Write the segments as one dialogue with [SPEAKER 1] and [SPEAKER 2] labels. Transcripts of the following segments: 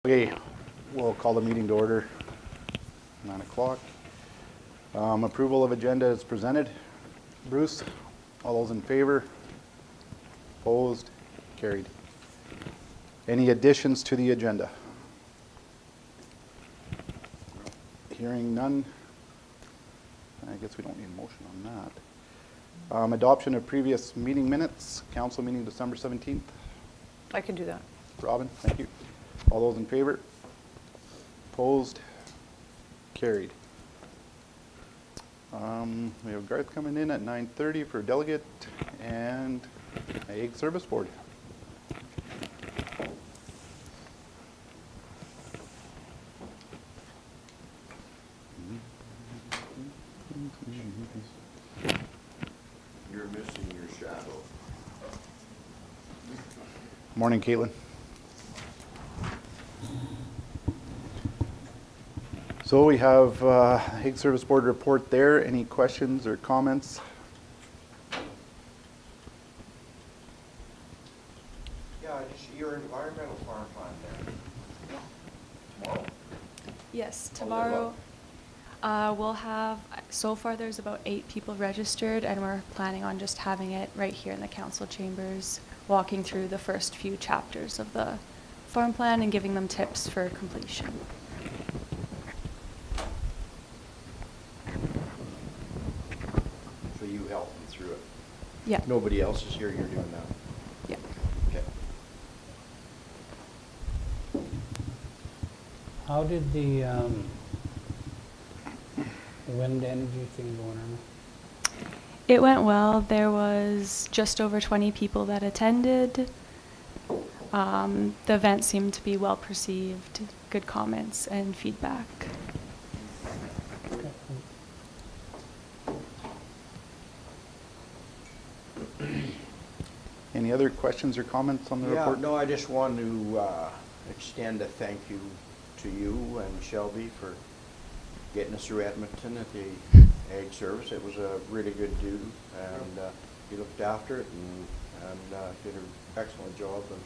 [SPEAKER 1] Okay, we'll call the meeting to order. 9 o'clock. Approval of agenda is presented. Bruce, all those in favor? Opposed? Carried. Any additions to the agenda? Hearing none. I guess we don't need a motion on that. Adoption of previous meeting minutes, council meeting December 17th.
[SPEAKER 2] I can do that.
[SPEAKER 1] Robin, thank you. All those in favor? Opposed? Carried. We have Garth coming in at 9:30 for delegate and Ag Service Board.
[SPEAKER 3] You're missing your shadow.
[SPEAKER 1] Morning, Caitlin. So we have Ag Service Board report there. Any questions or comments?
[SPEAKER 3] Yeah, just your environmental farm plan there. Tomorrow?
[SPEAKER 4] Yes,
[SPEAKER 3] Oh,
[SPEAKER 4] tomorrow we'll have, so far there's about 8 people registered, and we're planning on just having it right here in the council chambers, walking through the first few chapters of the farm plan and giving them tips for completion.
[SPEAKER 3] So you help me through it.
[SPEAKER 4] Yeah.
[SPEAKER 3] Nobody else is here, you're doing that.
[SPEAKER 4] Yeah.
[SPEAKER 3] Okay.
[SPEAKER 5] How did the wind energy thing go on?
[SPEAKER 4] It went well. There was just over 20 people that attended. The event seemed to be well perceived, good comments and feedback.
[SPEAKER 5] Okay.
[SPEAKER 1] Any other questions or comments on the
[SPEAKER 3] Yeah,
[SPEAKER 1] report?
[SPEAKER 3] no, I just want to extend a thank you to you and Shelby for getting us through Edmonton at the Ag Service. It was a really good do, and you looked after it and did an excellent job of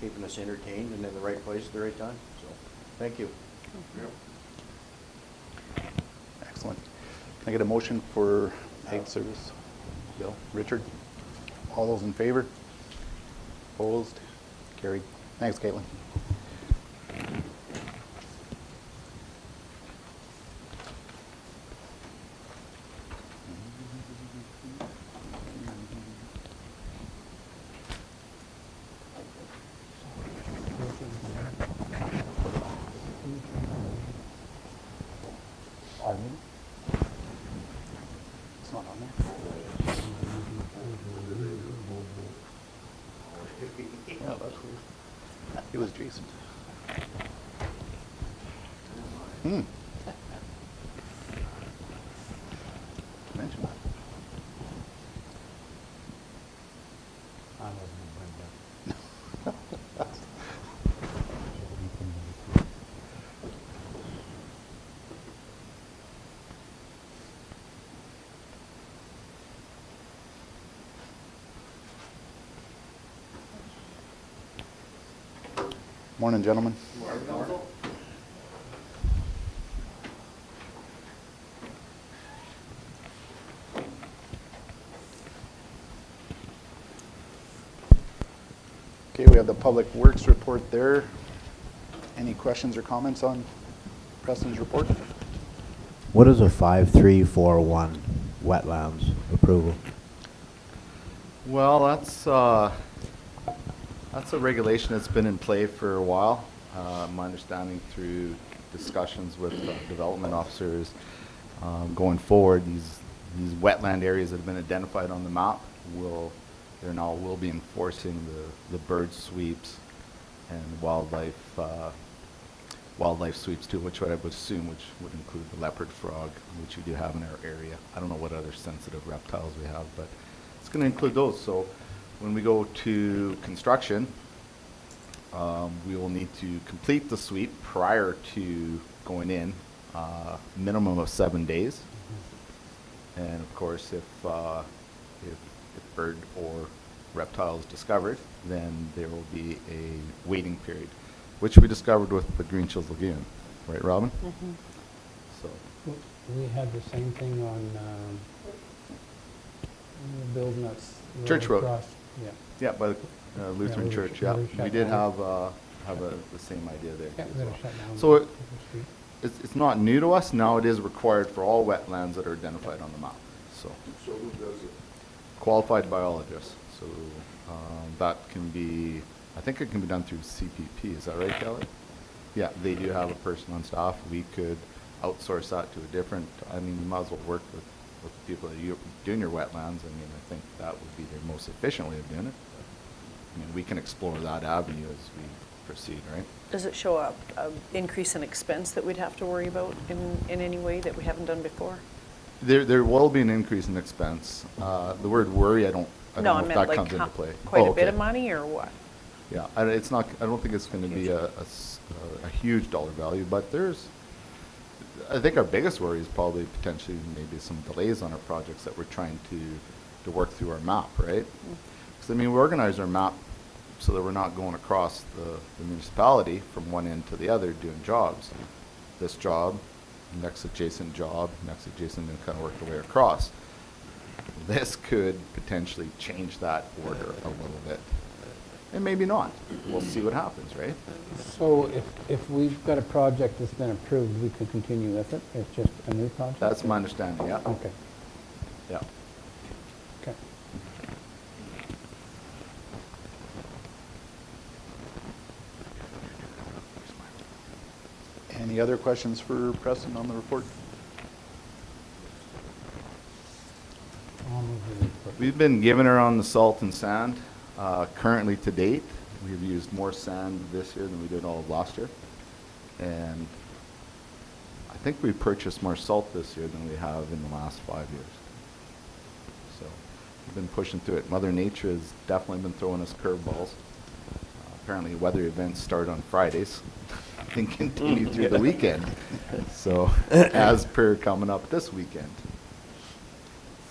[SPEAKER 3] keeping us entertained and in the right place at the right time. So, thank you.
[SPEAKER 1] Excellent. Can I get a motion for Ag Service? Bill, Richard? All those in favor? Opposed? Carried. Thanks, Caitlin. It's not on there. Yeah, that's weird. It was Jason. Hmm. Mention that.
[SPEAKER 5] I wasn't
[SPEAKER 1] Morning, gentlemen. Okay, we have the Public Works report there. Any questions or comments on Preston's report?
[SPEAKER 6] What is a 5341 wetlands approval?
[SPEAKER 7] Well, that's a regulation that's been in play for a while. My understanding through discussions with development officers going forward, these wetland areas that have been identified on the map will be enforcing the bird sweeps and wildlife sweeps too, which I would assume which would include the leopard frog, which we do have in our area. I don't know what other sensitive reptiles we have, but it's going to include those. So when we go to construction, we will need to complete the sweep prior to going in, minimum of 7 days. And of course, if bird or reptile is discovered, then there will be a waiting period. which we discovered with the Green Chills Lagoon, right, Robin? So,
[SPEAKER 5] We had the same thing on, building that
[SPEAKER 7] Church Road.
[SPEAKER 5] across, yeah.
[SPEAKER 7] yeah, by the Lutheran
[SPEAKER 5] we
[SPEAKER 7] Church,
[SPEAKER 5] were
[SPEAKER 7] yeah.
[SPEAKER 5] shut
[SPEAKER 7] We did
[SPEAKER 5] down.
[SPEAKER 7] have the same idea there.
[SPEAKER 5] Yeah,
[SPEAKER 7] too
[SPEAKER 5] we
[SPEAKER 7] as
[SPEAKER 5] gotta
[SPEAKER 7] well.
[SPEAKER 5] shut down.
[SPEAKER 7] So
[SPEAKER 5] the street.
[SPEAKER 7] it's not new to us. Now it is required for all wetlands that are identified on the map. So
[SPEAKER 2] who does it?
[SPEAKER 7] qualified biologists. So that can be, I think it can be done through CPP. Is that right, Kelly? Yeah, they do have a person on staff. We could outsource that to a different, I mean, you might as well work with the people that you're doing your wetlands. I mean, I think that would be the most efficient way of doing it. I mean, we can explore that avenue as we proceed, right?
[SPEAKER 8] Does it show up increase in expense that we'd have to worry about in any way that we haven't done before?
[SPEAKER 7] There will be an increase in expense. The word worry, I don't
[SPEAKER 8] No,
[SPEAKER 7] know
[SPEAKER 8] I
[SPEAKER 7] if
[SPEAKER 8] meant
[SPEAKER 7] that
[SPEAKER 8] like
[SPEAKER 7] comes into play.
[SPEAKER 8] quite
[SPEAKER 7] Oh,
[SPEAKER 8] a bit
[SPEAKER 7] okay.
[SPEAKER 8] of money or what?
[SPEAKER 7] Yeah, it's not, I don't think it's going to be a huge dollar value, but I think our biggest worry is probably potentially maybe some delays on our projects that we're trying to work through our map, right? Because, I mean, we organize our map so that we're not going across the municipality from one end to the other doing jobs. This job, next adjacent job, next adjacent, and kind of work the way across. This could potentially change that order a little bit. And maybe not. We'll see what happens, right?
[SPEAKER 5] So if we've got a project that's been approved, we could continue with it? It's just a new project?
[SPEAKER 7] That's my understanding, yeah.
[SPEAKER 5] Okay,
[SPEAKER 7] Yeah.
[SPEAKER 5] okay.
[SPEAKER 1] Any other questions for Preston on the report?
[SPEAKER 5] I'll move the report.
[SPEAKER 7] We've been giving her on the salt and sand. Currently to date, we've used more sand this year than we did all of last year. And I think we purchased more salt this year than we have in the last 5 years. So we've been pushing through it. Mother Nature has definitely been throwing us curveballs. Apparently weather events start on Fridays and continue through the weekend. So as per coming up this weekend.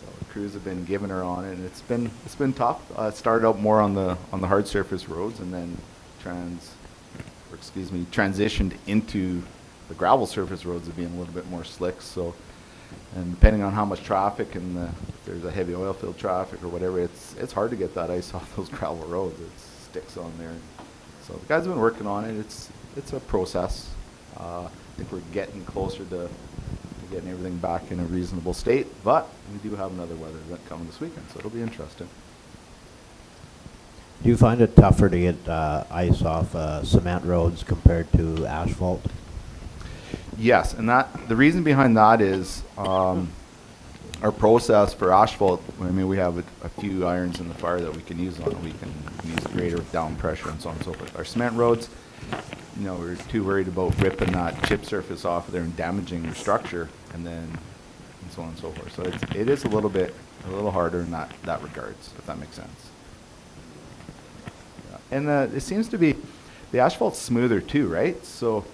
[SPEAKER 7] So the crews have been giving her on it, and it's been tough. It started out more on the hard surface roads, and then transitioned into the gravel surface roads of being a little bit more slick. So, and depending on how much traffic and if there's a heavy oil field traffic or whatever, it's hard to get that ice off those gravel roads. It sticks on there. So the guys have been working on it. It's a process. I think we're getting closer to getting everything back in a reasonable state, but we do have another weather event coming this weekend, so it'll be interesting.
[SPEAKER 6] Do you find it tougher to get ice off cement roads compared to asphalt?
[SPEAKER 7] Yes, and the reason behind that is our process for asphalt. I mean, we have a few irons in the fire that we can use on it. We can use a grader with down pressure and so on and so forth. Our cement roads, we're too worried about ripping that chip surface off of there and damaging your structure, and so on and so forth. So it is a little harder in that regards, if that makes sense. Yeah. And it seems to be, the asphalt's smoother too, right? So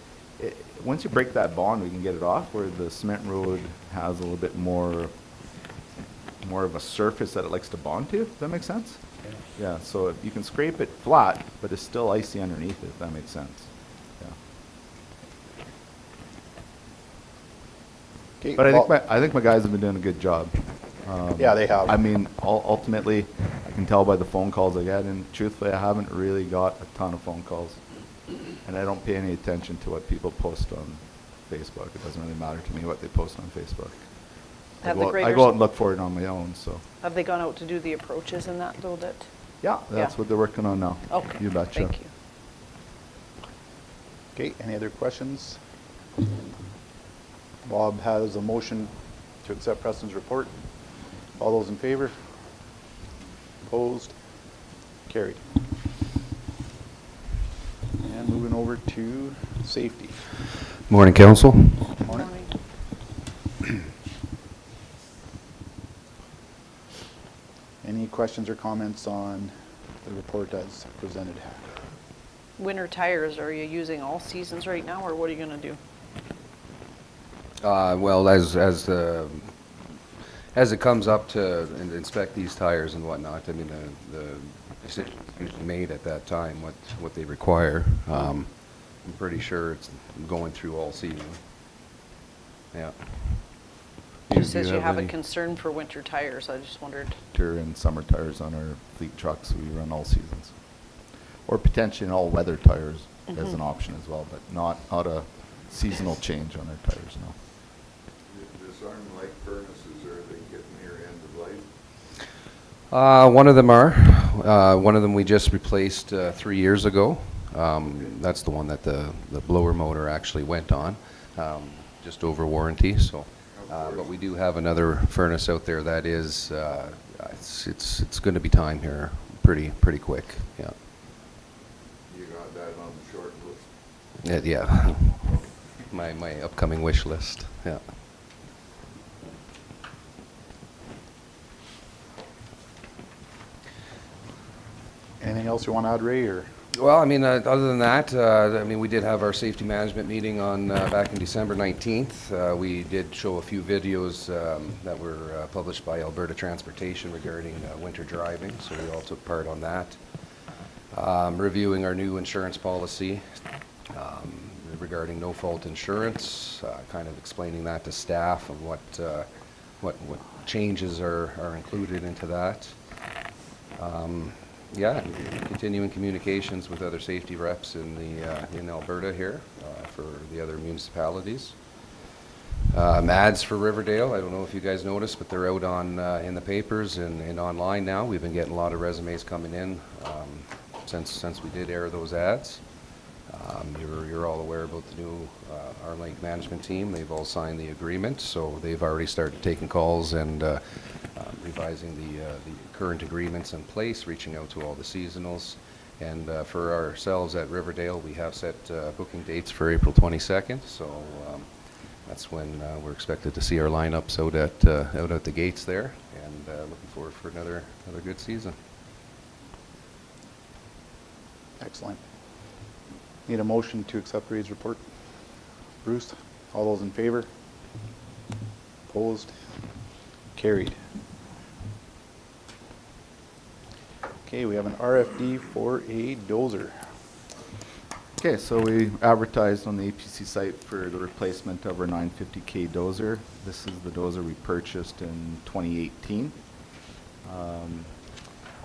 [SPEAKER 7] once you break that bond, we can get it off, where the cement road has a little bit more of a surface that it likes to bond to. Does that make sense? Yeah, so you can scrape it flat, but it's still icy underneath it, if that makes sense. Yeah.
[SPEAKER 1] Okay,
[SPEAKER 7] But
[SPEAKER 1] well,
[SPEAKER 7] I think my guys have been doing a good job.
[SPEAKER 1] Yeah, they have.
[SPEAKER 7] I mean, ultimately, I can tell by the phone calls I get, and truthfully, I haven't really got a ton of phone calls. And I don't pay any attention to what people post on Facebook. It doesn't really matter to me what they post on Facebook. I
[SPEAKER 8] Have
[SPEAKER 7] go
[SPEAKER 8] the
[SPEAKER 7] out
[SPEAKER 8] graders-
[SPEAKER 7] and look for it on my own, so.
[SPEAKER 8] Have they gone out to do the approaches and that though that?
[SPEAKER 7] Yeah, that's
[SPEAKER 8] Yeah.
[SPEAKER 7] what they're working on now.
[SPEAKER 8] Okay.
[SPEAKER 7] You betcha.
[SPEAKER 8] Thank you.
[SPEAKER 1] Okay, any other questions? Bob has a motion to accept Preston's report. All those in favor? Opposed? Carried. And moving over to safety.
[SPEAKER 2] Morning, council.
[SPEAKER 1] Morning. Any questions or comments on the report as presented?
[SPEAKER 8] Winter tires, are you using all seasons right now, or what are you gonna do?
[SPEAKER 2] Well, as it comes up to inspect these tires and whatnot, I mean, the decision is usually made at that time, what they require. I'm pretty sure it's going through all season. Yeah.
[SPEAKER 8] It says you have a
[SPEAKER 2] any
[SPEAKER 8] concern for winter tires. I just wondered.
[SPEAKER 7] Winter and summer tires on our fleet trucks, we run all seasons. Or potentially an all-weather tires as an option as well, but not a seasonal change on our tires, no.
[SPEAKER 9] Disarm like furnaces, are they getting near end of life?
[SPEAKER 2] One of them are. One of them we just replaced 3 years ago. That's the one that the blower motor actually went on, just over warranty. So, but we do have another furnace out there that is it's going to be time here pretty quick. Yeah.
[SPEAKER 9] You got that on the short list?
[SPEAKER 2] Yeah. My upcoming wish list. Yeah.
[SPEAKER 1] Anything else you want to add, Ray, or?
[SPEAKER 2] Well, I mean, other than that, I mean, we did have our safety management meeting on back in December 19th. We did show a few videos that were published by Alberta Transportation regarding winter driving, so we all took part on that. Reviewing our new insurance policy regarding no-fault insurance, kind of explaining that to staff and what changes are included into that. Yeah, continuing communications with other safety reps in Alberta here for the other municipalities. Ads for Riverdale, I don't know if you guys noticed, but they're out on in the papers and online now. We've been getting a lot of resumes coming in since we did air those ads. You're all aware about the new R-Link management team. They've all signed the agreement, so they've already started taking calls and revising the current agreements in place, reaching out to all the seasonals. And for ourselves at Riverdale, we have set booking dates for April 22nd, so that's when we're expected to see our lineups out at the gates there, and looking forward for another good season.
[SPEAKER 1] Excellent. Need a motion to accept Ray's report. Bruce, all those in favor? Opposed? Carried. Okay, we have an RFD for a dozer.
[SPEAKER 7] Okay, so we advertised on the APC site for the replacement of our 950K dozer. This is the dozer we purchased in 2018.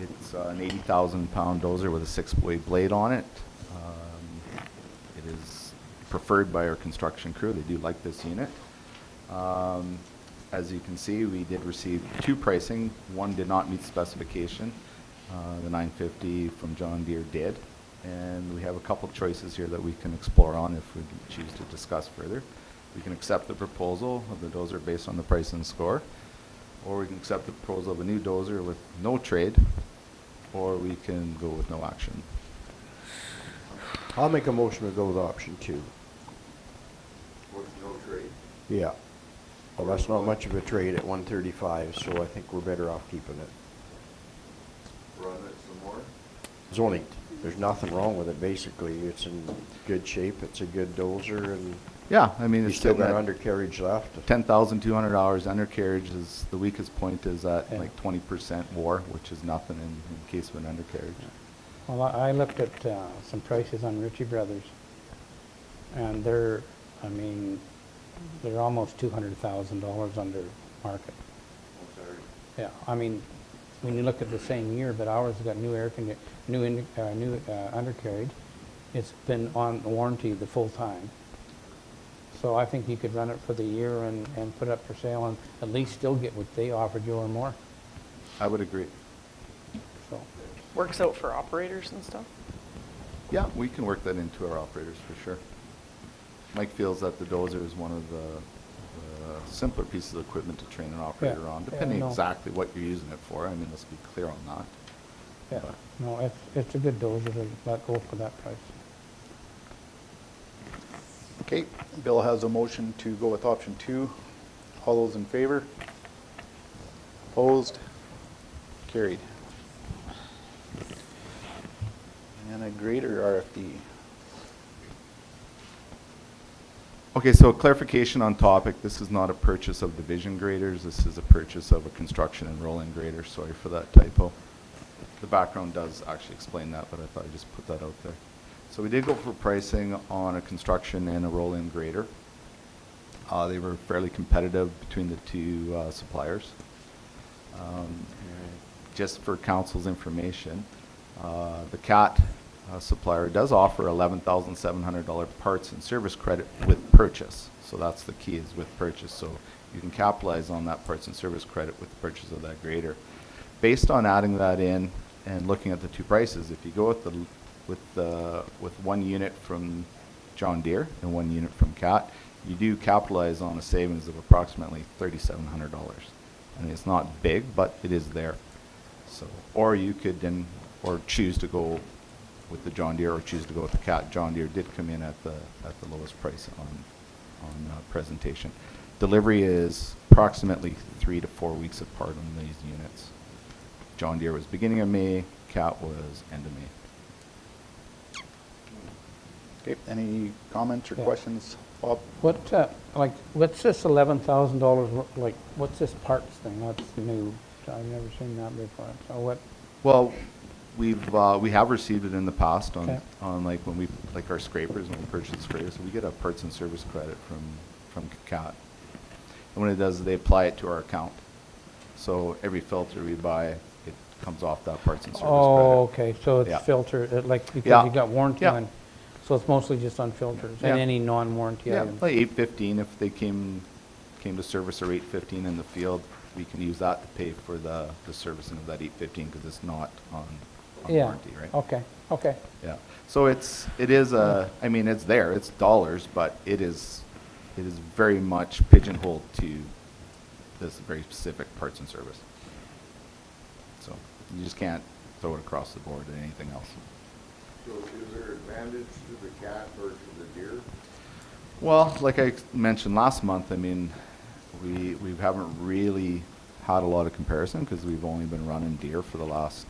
[SPEAKER 7] It's an 80,000 pound dozer with a 6-way blade on it. It is preferred by our construction crew. They do like this unit. As you can see, we did receive 2 pricing. One did not meet specification. The 950 from John Deere did. And we have a couple choices here that we can explore on if we choose to discuss further. We can accept the proposal of the dozer based on the price and score, or we can accept the proposal of a new dozer with no trade, or we can go with no action.
[SPEAKER 3] I'll make a motion to go with option 2.
[SPEAKER 9] With no trade?
[SPEAKER 3] Yeah. Well, that's not much of a trade at 135, so I think we're better off keeping it.
[SPEAKER 9] Run it some more?
[SPEAKER 3] There's nothing wrong with it, basically. It's in good shape. It's a good dozer, and
[SPEAKER 7] Yeah, I mean,
[SPEAKER 3] you
[SPEAKER 7] it's
[SPEAKER 3] still
[SPEAKER 7] sitting
[SPEAKER 3] got
[SPEAKER 7] at
[SPEAKER 3] undercarriage left.
[SPEAKER 7] 10,200 hours. Undercarriage is the weakest point is at
[SPEAKER 5] Yeah.
[SPEAKER 7] like 20% war, which is nothing in case of an undercarriage.
[SPEAKER 5] Well, I looked at some prices on Ritchie Brothers, and they're almost $200,000 under market.
[SPEAKER 9] I'm sorry.
[SPEAKER 5] Yeah, I mean, when you look at the same year, but ours has got new undercarriage. It's been on warranty the full time. So I think you could run it for the year and put it up for sale and at least still get what they offered you or more.
[SPEAKER 7] I would agree.
[SPEAKER 5] So,
[SPEAKER 8] Works out for operators and stuff?
[SPEAKER 7] Yeah, we can work that into our operators for sure. Mike feels that the dozer is one of the simpler pieces of equipment to train an operator
[SPEAKER 5] Yeah,
[SPEAKER 7] on,
[SPEAKER 5] yeah,
[SPEAKER 7] depending
[SPEAKER 5] no.
[SPEAKER 7] exactly what you're using it for. I mean, let's be clear on that.
[SPEAKER 5] yeah, no, it's a good dozer to let go for that price.
[SPEAKER 1] Okay, Bill has a motion to go with option 2. All those in favor? Opposed? Carried. And a grader RFD.
[SPEAKER 7] Okay, so clarification on topic. This is not a purchase of division graders. This is a purchase of a construction and rolling grader. Sorry for that typo. The background does actually explain that, but I thought I'd just put that out there. So we did go for pricing on a construction and a roll-in grader. They were fairly competitive between the two suppliers. Just for council's information, the CAT supplier does offer $11,700 parts and service credit with purchase. So that's the key, is with purchase. So you can capitalize on that parts and service credit with the purchase of that grader. Based on adding that in and looking at the two prices, if you go with one unit from John Deere and one unit from CAT, you do capitalize on a savings of approximately $3,700. I mean, it's not big, but it is there. So, or you could then, or choose to go with the John Deere, or choose to go with the CAT. John Deere did come in at the lowest price on presentation. Delivery is approximately 3 to 4 weeks apart on these units. John Deere was beginning of May, CAT was end of May.
[SPEAKER 1] Okay, any comments or
[SPEAKER 5] Yeah.
[SPEAKER 1] questions, Bob?
[SPEAKER 5] What, like, what's this $11,000, like, what's this parts thing? That's new. I've never seen that before. So what,
[SPEAKER 7] Well, we have received it in the past
[SPEAKER 5] Okay.
[SPEAKER 7] on like when we, like our scrapers, when we purchase the scrapers, so we get a parts and service credit from CAT. And what it does is they apply it to our account. So every filter we buy, it comes off that parts and service credit.
[SPEAKER 5] oh, okay, so
[SPEAKER 7] Yeah.
[SPEAKER 5] it's filter, like, because
[SPEAKER 7] Yeah.
[SPEAKER 5] you got warranty
[SPEAKER 7] Yeah.
[SPEAKER 5] on, so it's mostly just on filters
[SPEAKER 7] Yeah.
[SPEAKER 5] and any non-warranty
[SPEAKER 7] Yeah,
[SPEAKER 5] items?
[SPEAKER 7] like 815, if they came to service our 815 in the field, we can use that to pay for the servicing of that 815 because it's not on
[SPEAKER 5] Yeah.
[SPEAKER 7] warranty, right?
[SPEAKER 5] Okay, okay.
[SPEAKER 7] Yeah, so it is I mean, it's there, it's dollars, but it is very much pigeonholed to this very specific parts and service. So you just can't throw it across the board to anything else.
[SPEAKER 9] So is there advantage to the CAT or to the Deere?
[SPEAKER 7] Well, like I mentioned last month, I mean, we haven't really had a lot of comparison because we've only been running Deere for the last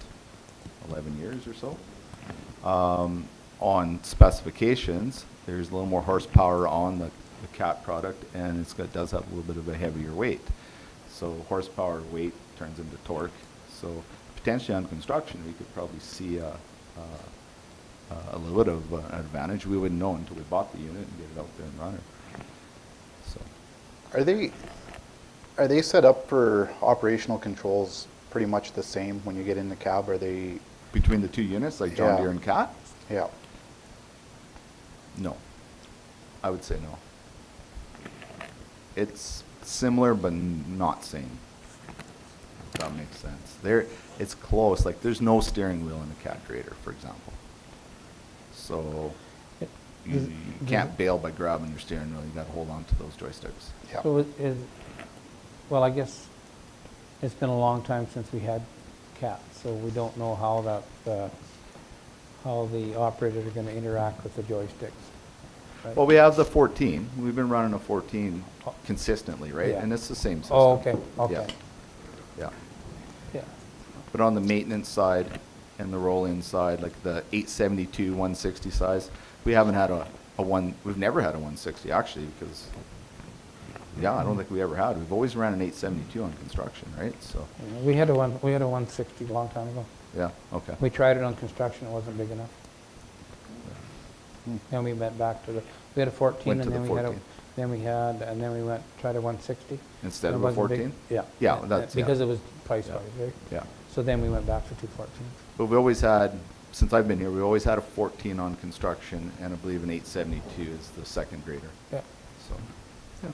[SPEAKER 7] 11 years or so. On specifications, there's a little more horsepower on the CAT product, and does have a little bit of a heavier weight. So horsepower weight turns into torque. So potentially on construction, we could probably see a little bit of an advantage. We wouldn't know until we bought the unit and get it out there and run it. So
[SPEAKER 1] Are they set up for operational controls pretty much the same when you get in the cab? Are they,
[SPEAKER 7] between the two units, like John
[SPEAKER 1] Yeah.
[SPEAKER 7] Deere and CAT?
[SPEAKER 1] yeah,
[SPEAKER 7] No. I would say no. It's similar, but not same. If that makes sense. It's close. Like, there's no steering wheel in a CAT grader, for example. So you can't bail by grabbing your steering wheel. You got to hold on to those joysticks.
[SPEAKER 1] yeah.
[SPEAKER 5] So well, I guess it's been a long time since we had CAT, so we don't know how how the operators are gonna interact with the joysticks. right?
[SPEAKER 7] Well, we have the 14. We've been running a 14 consistently, right?
[SPEAKER 5] Yeah.
[SPEAKER 7] And it's the same system.
[SPEAKER 5] Oh, okay,
[SPEAKER 7] Yeah.
[SPEAKER 5] okay.
[SPEAKER 7] Yeah.
[SPEAKER 5] Yeah,
[SPEAKER 7] But on the maintenance side and the roll-in side, like the 872, 160 size, we haven't had we've never had a 160 actually, because, yeah, I don't think we ever had. We've always ran an 872 on construction, right? So,
[SPEAKER 5] yeah, we had a 160 a long time ago.
[SPEAKER 7] yeah, okay.
[SPEAKER 5] We tried it on construction, it wasn't big enough. Then we went back to we had a 14
[SPEAKER 7] Went
[SPEAKER 5] and
[SPEAKER 7] to
[SPEAKER 5] then
[SPEAKER 7] the
[SPEAKER 5] we had
[SPEAKER 7] 14.
[SPEAKER 5] and then we tried a 160.
[SPEAKER 7] Instead
[SPEAKER 5] It
[SPEAKER 7] of a
[SPEAKER 5] wasn't big.
[SPEAKER 7] 14?
[SPEAKER 5] Yeah.
[SPEAKER 7] Yeah, that's, yeah.
[SPEAKER 5] Because it was price-wise, right?
[SPEAKER 7] Yeah.
[SPEAKER 5] So then we went back to 214.
[SPEAKER 7] But we always had, since I've been here, we always had a 14 on construction, and I believe an 872 is the second grader.
[SPEAKER 5] Yeah.
[SPEAKER 7] So, yeah.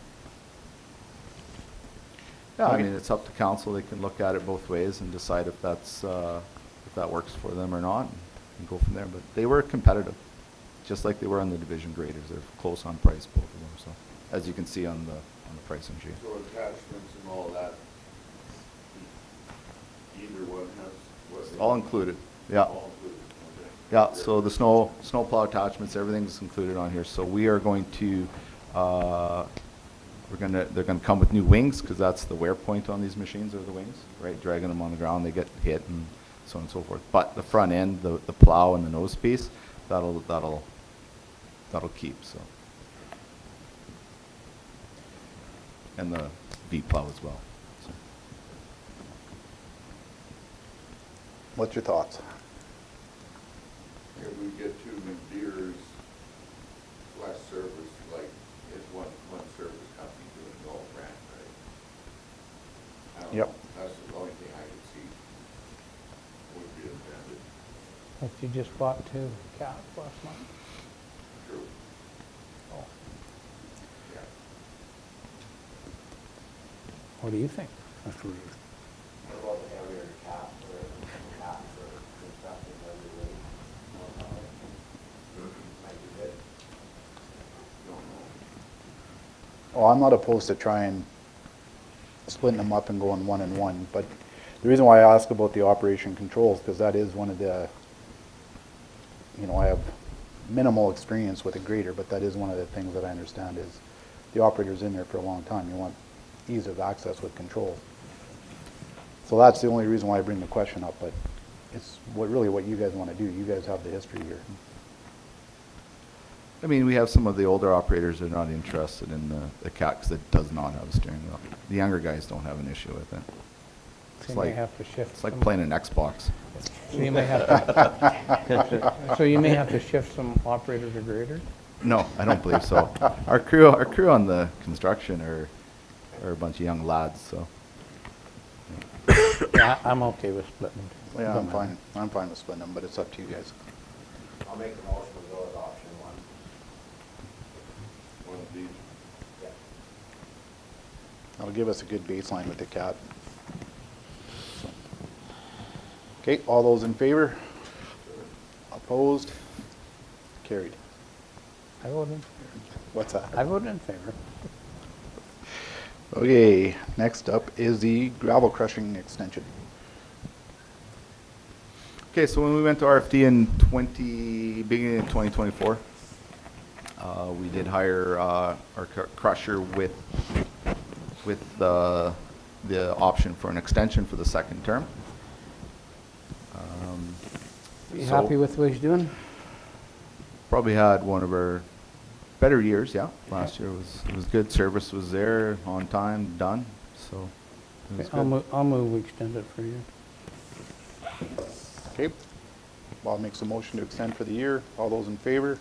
[SPEAKER 7] Yeah, I
[SPEAKER 1] Okay.
[SPEAKER 7] mean, it's up to council. They can look at it both ways and decide if that works for them or not, and go from there. But they were competitive, just like they were on the division graders. They're close on price, both of them. So, as you can see on the pricing sheet.
[SPEAKER 9] So attachments and all that, either one has what? they-
[SPEAKER 7] All included, yeah.
[SPEAKER 9] All included, okay.
[SPEAKER 7] Yeah, so the snowplow attachments, everything's included on here. So we are going to, they're gonna come with new wings, because that's the wear point on these machines, are the wings, right? Dragging them on the ground, they get hit and so on and so forth. But the front end, the plow and the nose piece, that'll keep, so. And the V plow as well, so.
[SPEAKER 1] What's your thoughts?
[SPEAKER 9] If we get two new deers, less service, like, is one service company doing the whole brand, right? I don't
[SPEAKER 1] Yep.
[SPEAKER 9] know. That's the only thing I could see would be intended.
[SPEAKER 5] But you just bought 2 cats last month.
[SPEAKER 9] True.
[SPEAKER 5] Oh.
[SPEAKER 9] Yeah.
[SPEAKER 5] What do you think, Mr. Reeves?
[SPEAKER 3] What about the heavier cap for construction every way? Might be good.
[SPEAKER 9] Don't know.
[SPEAKER 1] Well, I'm not opposed to trying splitting them up and going 1 and 1, but the reason why I ask about the operation controls, because that is one of the, I have minimal experience with a grader, but that is one of the things that I understand is the operator's in there for a long time. You want ease of access with controls. So that's the only reason why I bring the question up, but it's really what you guys want to do. You guys have the history here.
[SPEAKER 7] I mean, we have some of the older operators that are not interested in the cat because it does not have a steering wheel. The younger guys don't have an issue with it.
[SPEAKER 5] So you may have to shift.
[SPEAKER 7] It's like
[SPEAKER 5] some-
[SPEAKER 7] playing an Xbox.
[SPEAKER 5] So you may have to, so you may have to shift some operator to grader?
[SPEAKER 7] No, I don't believe so. Our crew on the construction are a bunch of young lads, so.
[SPEAKER 5] Yeah, I'm okay with splitting them.
[SPEAKER 1] Yeah, I'm
[SPEAKER 5] Don't
[SPEAKER 1] fine.
[SPEAKER 5] matter.
[SPEAKER 1] I'm fine with splitting them, but it's up to you guys.
[SPEAKER 3] I'll make the motion to go with option 1.
[SPEAKER 9] One of these.
[SPEAKER 3] Yeah.
[SPEAKER 1] That'll give us a good baseline with the cat. So. Okay, all those in favor? Opposed? Carried.
[SPEAKER 5] I voted,
[SPEAKER 1] What's that?
[SPEAKER 5] I voted in favor.
[SPEAKER 1] Okay, next up is the gravel crushing extension.
[SPEAKER 7] Okay, so when we went to RFD in beginning of 2024, we did hire our crusher with the option for an extension for the second term.
[SPEAKER 5] You
[SPEAKER 7] So-
[SPEAKER 5] happy with what he's doing?
[SPEAKER 7] Probably had one of our better years, yeah. Last year was good. Service was there, on time, done, so it was good.
[SPEAKER 5] I'll move, we extend it for you.
[SPEAKER 1] Okay, Bob makes a motion to extend for the year. All those in favor?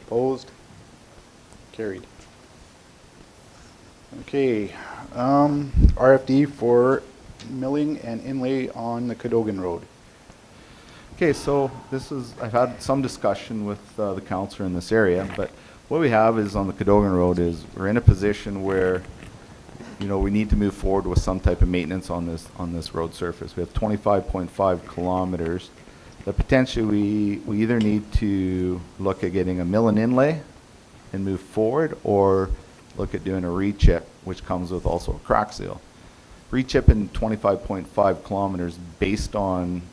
[SPEAKER 1] Opposed? Carried. Okay, RFD for milling and inlay on the Cadogan Road.
[SPEAKER 7] Okay, so I've had some discussion with the counselor in this area, but what we have is on the Cadogan Road is we're in a position where, we need to move forward with some type of maintenance on this road surface. We have 25.5 kilometers that potentially we either need to look at getting a mill and inlay and move forward, or look at doing a re-chip, which comes with also a crack seal. Re-chip in 25.5 kilometers based on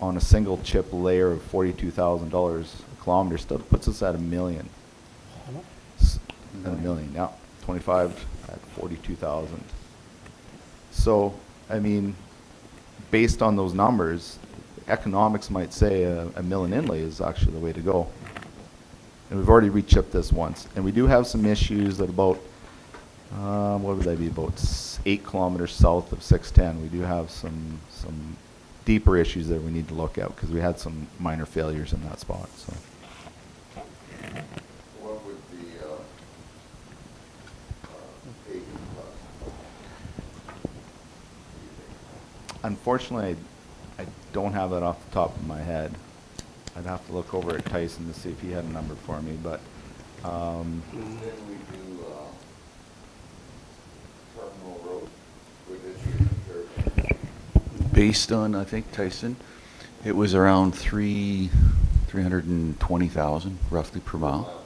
[SPEAKER 7] a single chip layer of $42,000 a kilometer still puts us at $1 million.
[SPEAKER 5] How much?
[SPEAKER 7] At $1 million, yeah. 25 at 42,000. So, I mean, based on those numbers, economics might say a mill and inlay is actually the way to go. And we've already re-chipped this once. And we do have some issues at about, what would that be, about 8 kilometers south of 610. We do have some deeper issues that we need to look at because we had some minor failures in that spot, so.
[SPEAKER 9] What would the paving cost?
[SPEAKER 7] Unfortunately, I don't have that off the top of my head. I'd have to look over at Tyson to see if he had a number for me, but,
[SPEAKER 9] Then we do Terminal Road, would it be there?
[SPEAKER 10] Based on, I think, Tyson, it was around 320,000 roughly per mile.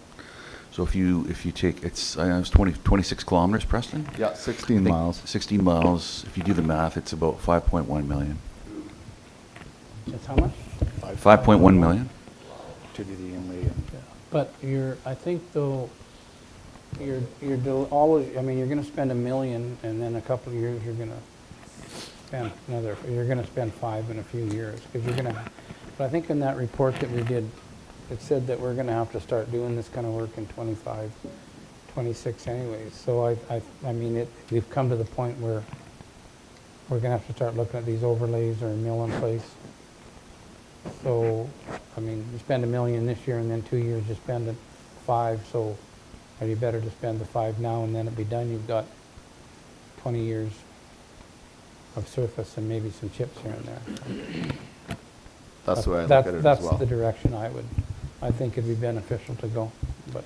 [SPEAKER 10] So if you take, it's 26 kilometers, Preston?
[SPEAKER 7] yeah, 16
[SPEAKER 10] I think
[SPEAKER 7] miles.
[SPEAKER 10] 16 miles, if you do the math, it's about 5.1 million.
[SPEAKER 5] That's how much?
[SPEAKER 10] 5.1 million?
[SPEAKER 1] To do the inlay and,
[SPEAKER 5] But I think though, always, you're gonna spend $1 million, and then a couple of years, you're gonna spend 5 in a few years, because but I think in that report that we did, it said that we're gonna have to start doing this kind of work in 25, 26 anyways. So we've come to the point where we're gonna have to start looking at these overlays or mill in place. So I mean, you spend $1 million this year and then 2 years you spend it 5, so are you better to spend the 5 now and then it be done? You've got 20 years of surface and maybe some chips here and there.
[SPEAKER 7] That's the way I look at it as well.
[SPEAKER 5] That's the direction I think it'd be beneficial to go, but.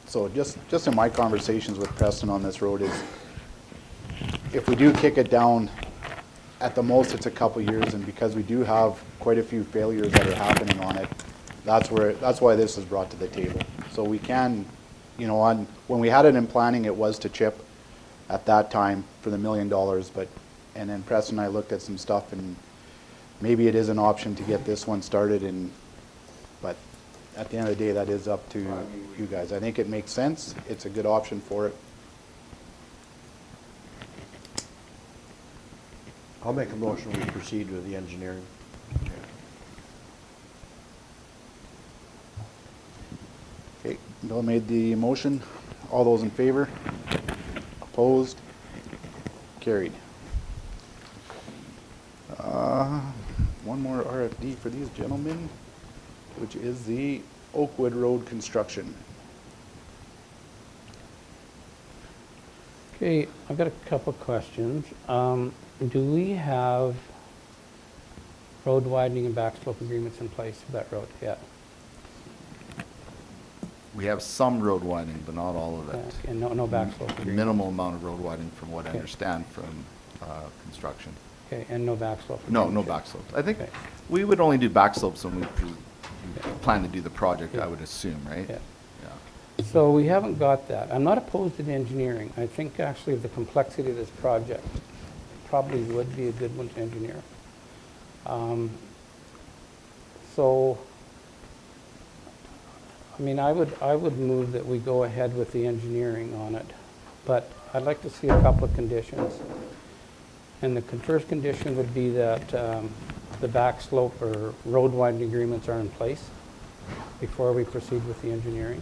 [SPEAKER 1] So just in my conversations with Preston on this road is, if we do kick it down, at the most it's a couple years, and because we do have quite a few failures that are happening on it, that's why this is brought to the table. So we can, you know, when we had it in planning, it was to chip at that time for the $1 million, but, and then Preston and I looked at some stuff, and maybe it is an option to get this one started, but at the end of the day, that is up to you guys. I think it makes sense. It's a good option for it.
[SPEAKER 3] I'll make a motion, we proceed with the engineering.
[SPEAKER 1] Okay, Bill made the motion. All those in favor? Opposed? Carried. One more RFD for these gentlemen, which is the Oakwood Road construction.
[SPEAKER 5] Okay, I've got a couple of questions. Do we have road widening and backslope agreements in place for that road yet?
[SPEAKER 7] We have some road widening, but not all of it.
[SPEAKER 5] And no backslope agreement?
[SPEAKER 7] Minimal amount of road widening from what I
[SPEAKER 5] Okay.
[SPEAKER 7] understand from construction.
[SPEAKER 5] Okay, and no backslope?
[SPEAKER 7] No, no
[SPEAKER 5] agreement?
[SPEAKER 7] backslopes. I think
[SPEAKER 5] Okay.
[SPEAKER 7] we would only do backslopes when we plan to do the project,
[SPEAKER 5] Yeah.
[SPEAKER 7] I would assume, right?
[SPEAKER 5] Yeah.
[SPEAKER 7] Yeah.
[SPEAKER 5] So we haven't got that. I'm not opposed to the engineering. I think actually the complexity of this project probably would be a good one to engineer. So, I mean, I would move that we go ahead with the engineering on it, but I'd like to see a couple of conditions. And the first condition would be that the back slope or road widening agreements are in place before we proceed with the engineering.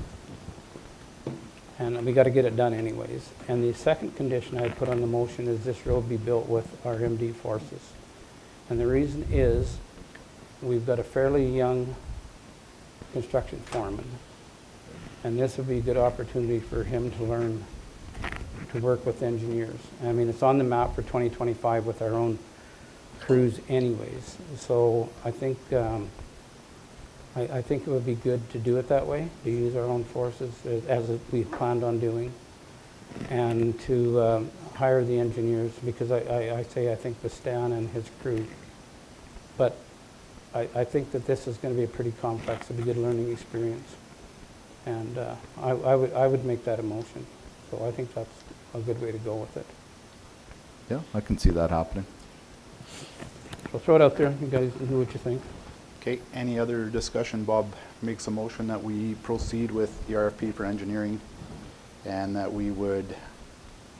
[SPEAKER 5] And we got to get it done anyways. And the second condition I'd put on the motion is this road be built with our MD forces. And the reason is, we've got a fairly young construction foreman. And this would be a good opportunity for him to learn to work with engineers. I mean, it's on the map for 2025 with our own crews anyways. So I think it would be good to do it that way, to use our own forces as we planned on doing, and to hire the engineers, because I think with Stan and his crew. But I think that this is going to be a pretty complex, it'll be a good learning experience. And I would make that a motion. So I think that's a good way to go with it.
[SPEAKER 7] Yeah, I can see that happening.
[SPEAKER 5] So throw it out there, you guys do what you think.
[SPEAKER 1] Okay, any other discussion? Bob makes a motion that we proceed with the RFP for engineering, and that we would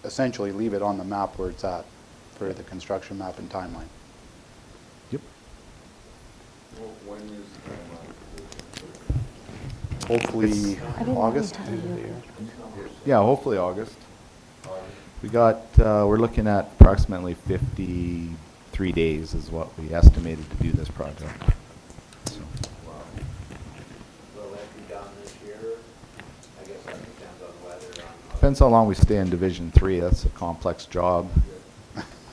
[SPEAKER 1] essentially leave it on the map where it's at for the construction map and timeline.
[SPEAKER 7] Yep.
[SPEAKER 9] Well, when is the timeline?
[SPEAKER 1] Hopefully August.
[SPEAKER 5] End of the year.
[SPEAKER 7] Yeah, hopefully August. We got, we're looking at approximately 53 days is what we estimated to do this project. So,
[SPEAKER 6] Will that be done this year? I guess that depends on weather.
[SPEAKER 7] depends how long we stay in Division 3. That's a complex job.